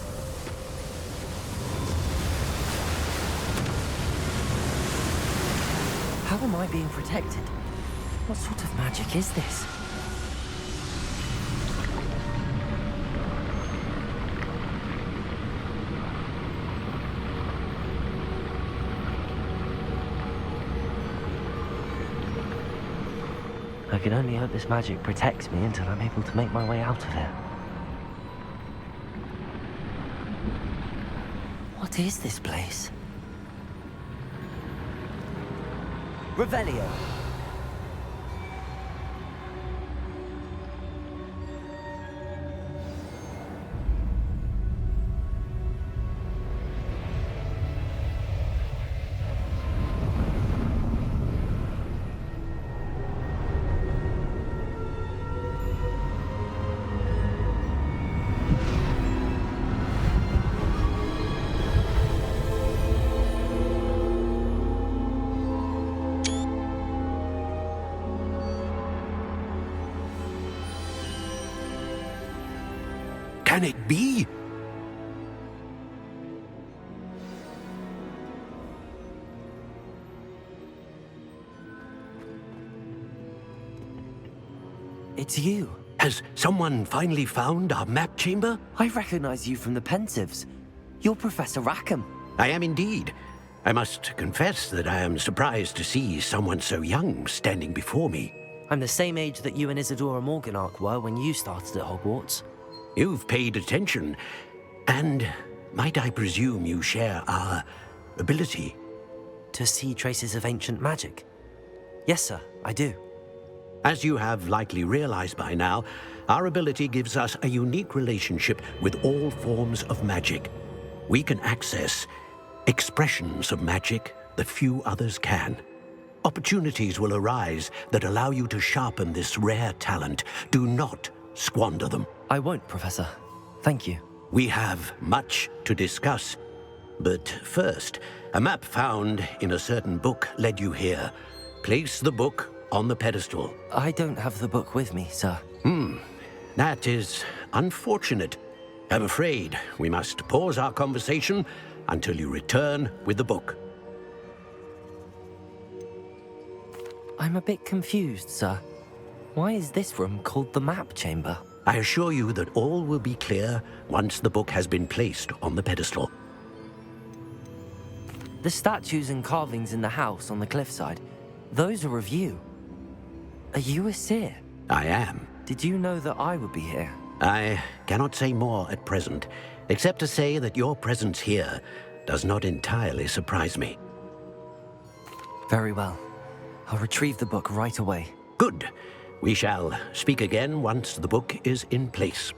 How am I being protected? What sort of magic is this? I can only hope this magic protects me until I'm able to make my way out of here. What is this place? Revelio. Can it be? It's you. Has someone finally found our map chamber? I recognize you from the Pensives. You're Professor Rackham. I am indeed. I must confess that I am surprised to see someone so young standing before me. I'm the same age that you and Isadora Morganach were when you started at Hogwarts. You've paid attention, and might I presume you share our ability? To see traces of ancient magic? Yes, sir, I do. As you have likely realized by now, our ability gives us a unique relationship with all forms of magic. We can access expressions of magic that few others can. Opportunities will arise that allow you to sharpen this rare talent. Do not squander them. I won't, Professor. Thank you. We have much to discuss. But first, a map found in a certain book led you here. Place the book on the pedestal. I don't have the book with me, sir. That is unfortunate. I'm afraid we must pause our conversation until you return with the book. I'm a bit confused, sir. Why is this room called the map chamber? I assure you that all will be clear once the book has been placed on the pedestal. The statues and carvings in the house on the cliffside, those are of you. Are you a seer? I am. Did you know that I would be here? I cannot say more at present, except to say that your presence here does not entirely surprise me. Very well. I'll retrieve the book right away. Good. We shall speak again once the book is in place.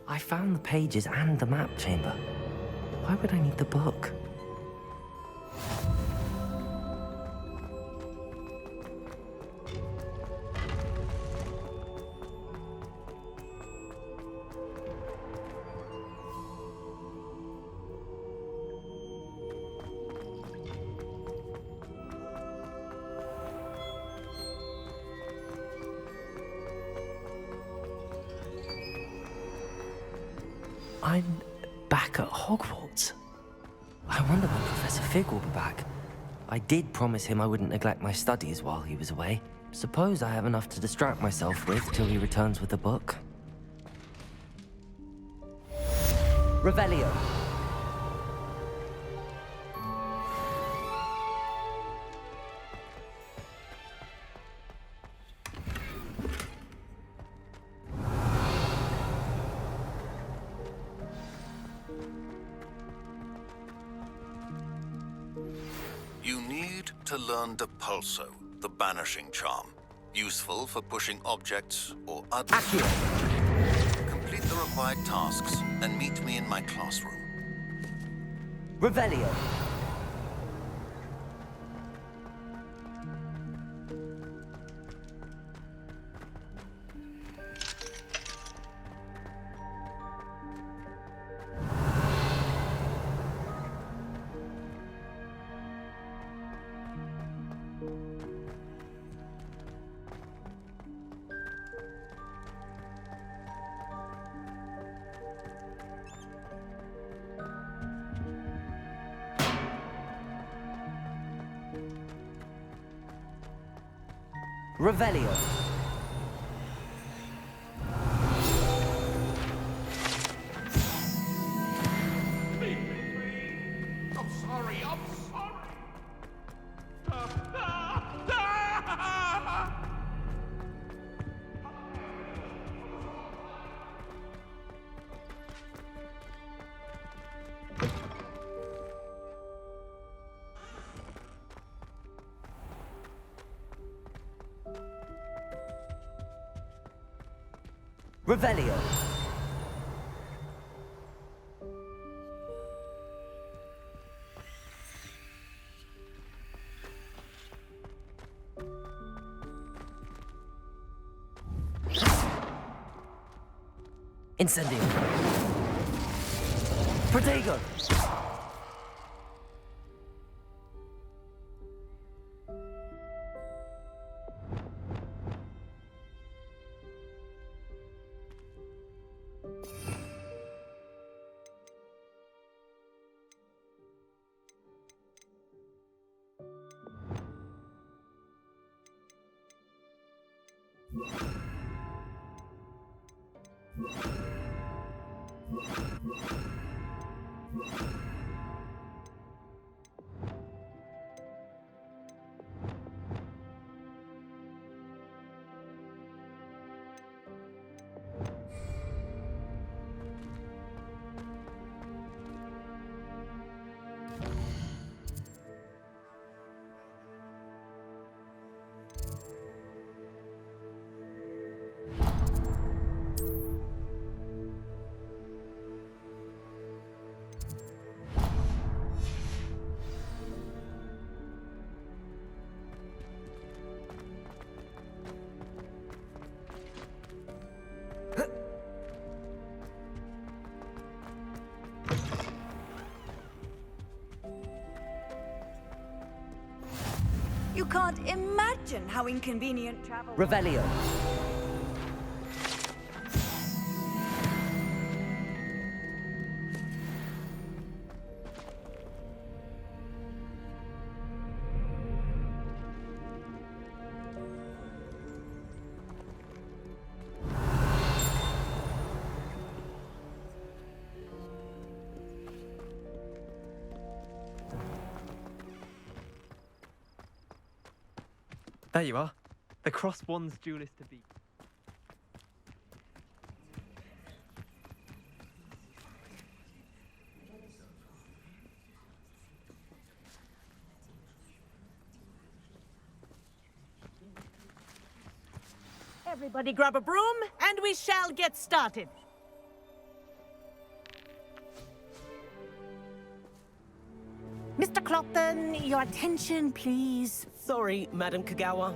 I found the pages and the map chamber. Why would I need the book? I'm back at Hogwarts. I wonder when Professor Fig will be back. I did promise him I wouldn't neglect my studies while he was away. Suppose I have enough to distract myself with till he returns with the book. Revelio. You need to learn Depulso, the banishing charm. Useful for pushing objects or others. Complete the required tasks and meet me in my classroom. Revelio. Revelio. I'm sorry, I'm sorry. Revelio. Incendio. Protego. You can't imagine how inconvenient travel. Revelio. There you are. The crossed wands duel is to beat. Everybody grab a broom, and we shall get started. Mr. Clopton, your attention, please. Sorry, Madam Kagawa.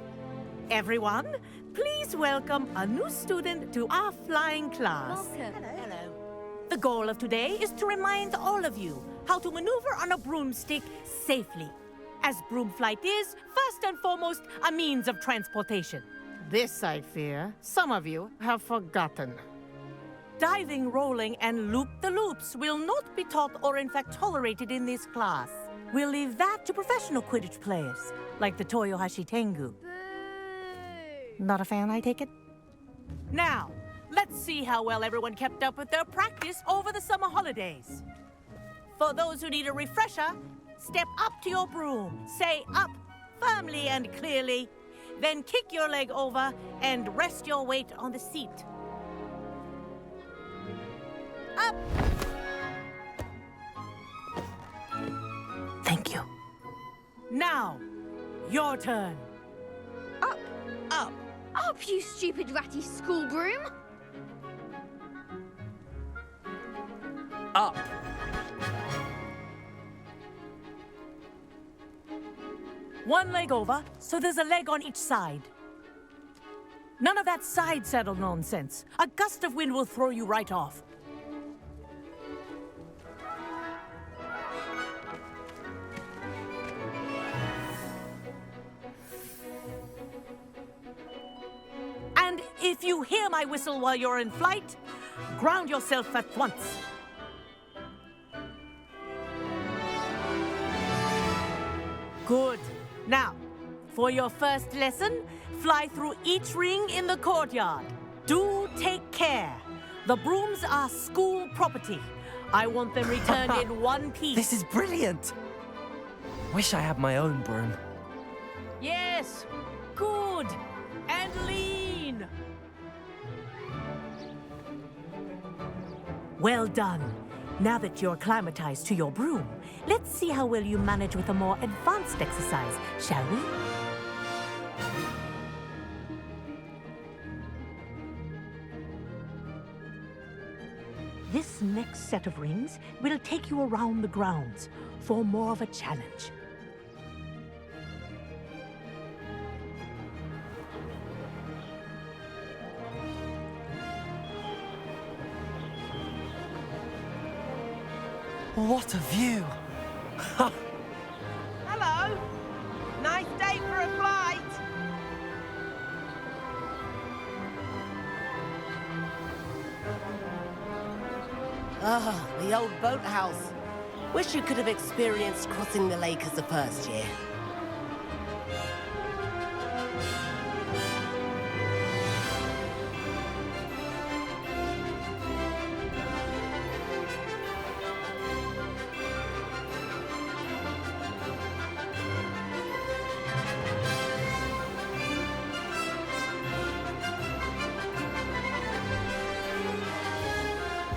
Everyone, please welcome a new student to our flying class. Welcome. Hello. The goal of today is to remind all of you how to maneuver on a broomstick safely, as broom flight is, first and foremost, a means of transportation. This, I fear, some of you have forgotten. Diving, rolling, and loop-the-loops will not be taught or in fact tolerated in this class. We'll leave that to professional Quidditch players, like the Toyohashi Tengu. Not a fan, I take it? Now, let's see how well everyone kept up with their practice over the summer holidays. For those who need a refresher, step up to your broom, say up firmly and clearly, then kick your leg over and rest your weight on the seat. Up! Thank you. Now, your turn. Up! Up! Up, you stupid ratty school broom! Up! One leg over, so there's a leg on each side. None of that side saddle nonsense. A gust of wind will throw you right off. And if you hear my whistle while you're in flight, ground yourself at once. Good. Now, for your first lesson, fly through each ring in the courtyard. Do take care. The brooms are school property. I want them returned in one piece. This is brilliant! Wish I had my own broom. Yes, good. And lean. Well done. Now that you're acclimatized to your broom, let's see how well you manage with a more advanced exercise, shall we? This next set of rings will take you around the grounds for more of a challenge. What a view! Hello! Nice day for a flight! Ah, the old boathouse. Wish you could have experienced crossing the lake as the first year.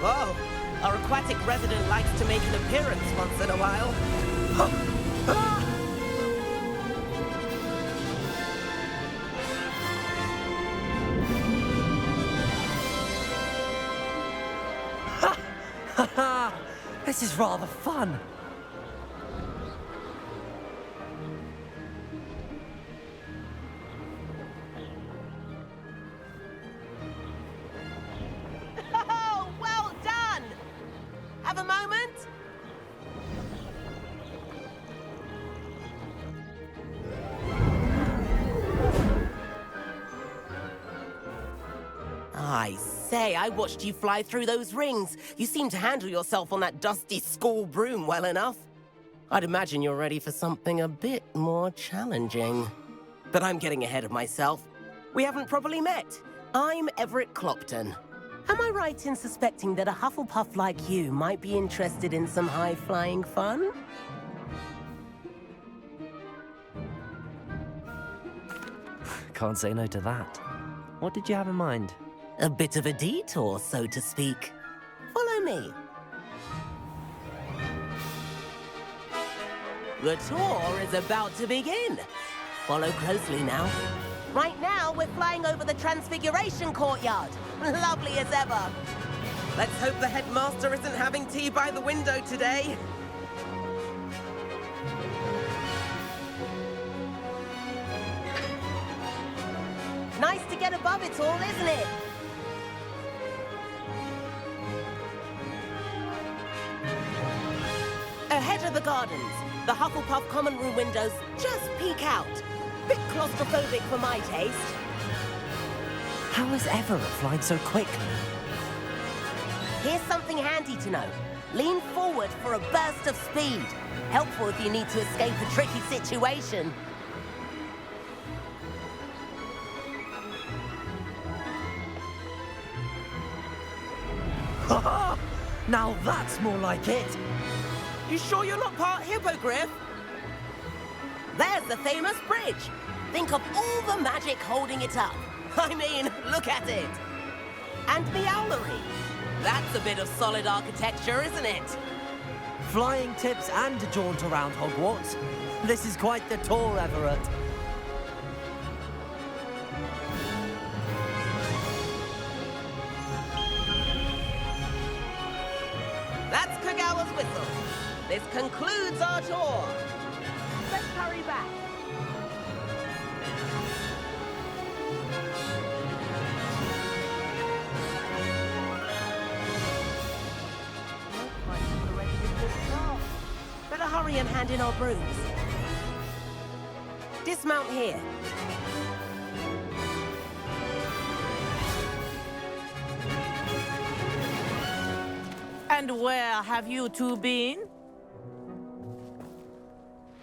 Whoa! Our aquatic resident likes to make an appearance once in a while. This is rather fun. Oh, well done! Have a moment? I say, I watched you fly through those rings. You seem to handle yourself on that dusty school broom well enough. I'd imagine you're ready for something a bit more challenging. But I'm getting ahead of myself. We haven't properly met. I'm Everett Clopton. Am I right in suspecting that a Hufflepuff like you might be interested in some high-flying fun? Can't say no to that. What did you have in mind? A bit of a detour, so to speak. Follow me. The tour is about to begin. Follow closely now. Right now, we're flying over the Transfiguration Courtyard. Lovely as ever. Let's hope the headmaster isn't having tea by the window today. Nice to get above it all, isn't it? Ahead of the gardens, the Hufflepuff common room windows just peek out. Bit claustrophobic for my taste. How is Everett flying so quickly? Here's something handy to know. Lean forward for a burst of speed. Helpful if you need to escape a tricky situation. Now that's more like it. You sure you're not part hippogriff? There's the famous bridge. Think of all the magic holding it up. I mean, look at it. And the owlery. That's a bit of solid architecture, isn't it? Flying tips and a jaunt around Hogwarts. This is quite the tour, Everett. That's Kagawa's whistle. This concludes our tour. Let's hurry back. Better hurry and hand in our brooms. Dismount here. And where have you two been?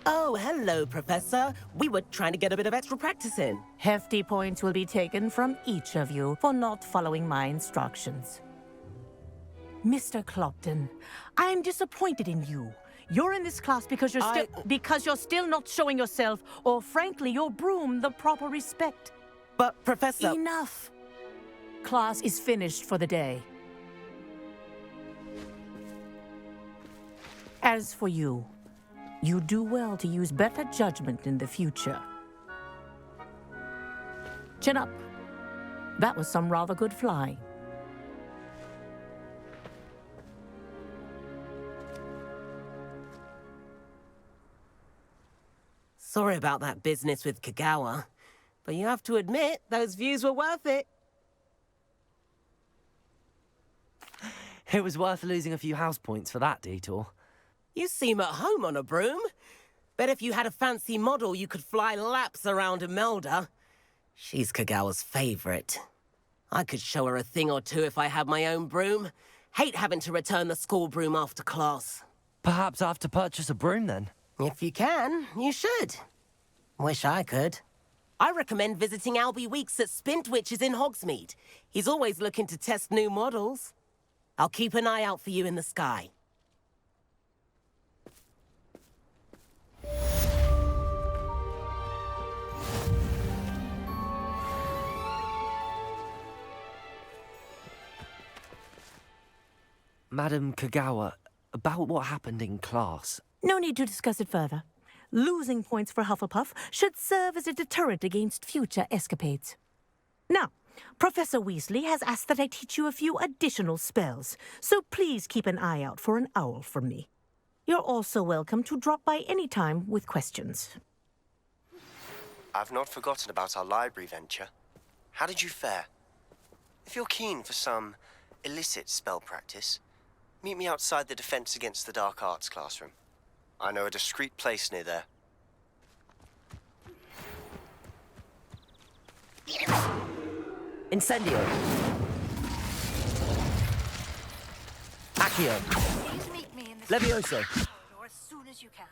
Oh, hello, Professor. We were trying to get a bit of extra practice in. Hefty points will be taken from each of you for not following my instructions. Mr. Clopton, I'm disappointed in you. You're in this class because you're still not showing yourself, or frankly, your broom the proper respect. But, Professor... Enough. Class is finished for the day. As for you, you do well to use better judgment in the future. Chin up. That was some rather good flying. Sorry about that business with Kagawa, but you have to admit, those views were worth it. It was worth losing a few house points for that detour. You seem at home on a broom. Bet if you had a fancy model, you could fly laps around Imelda. She's Kagawa's favorite. I could show her a thing or two if I had my own broom. Hate having to return the school broom after class. Perhaps I have to purchase a broom then. If you can, you should. Wish I could. I recommend visiting Albie Weeks at Spintwitches in Hogsmeade. He's always looking to test new models. I'll keep an eye out for you in the sky. Madam Kagawa, about what happened in class. No need to discuss it further. Losing points for Hufflepuff should serve as a deterrent against future escapades. Now, Professor Weasley has asked that I teach you a few additional spells, so please keep an eye out for an owl from me. You're also welcome to drop by any time with questions. I've not forgotten about our library venture. How did you fare? If you're keen for some illicit spell practice, meet me outside the Defense Against the Dark Arts classroom. I know a discreet place near there. Incendio. Accio. Please meet me in this Levioso. corridor as soon as you can.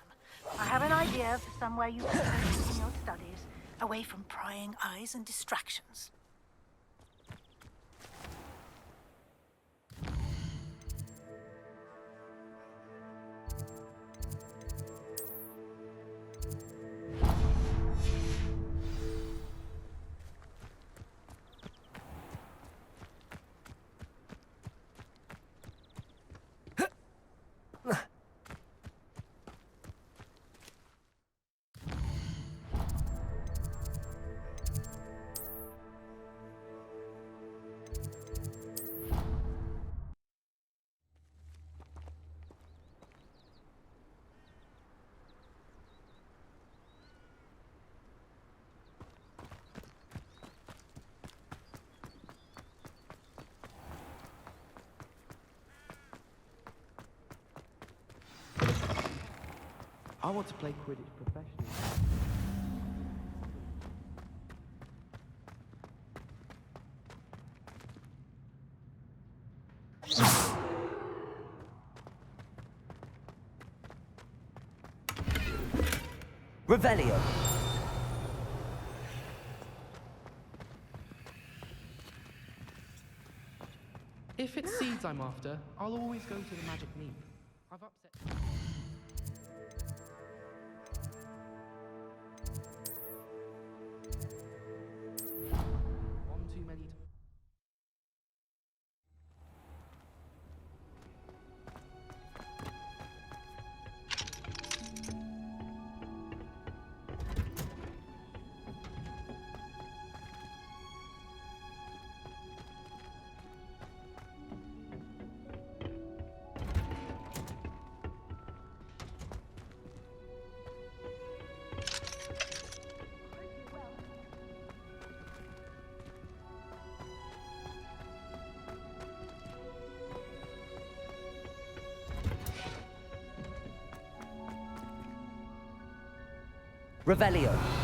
I have an idea for somewhere you can focus in your studies, away from prying eyes and distractions. I want to play Quidditch professionally. Revelio. If it's seeds I'm after, I'll always go to the magic neep. I've upset. One too many. Revelio.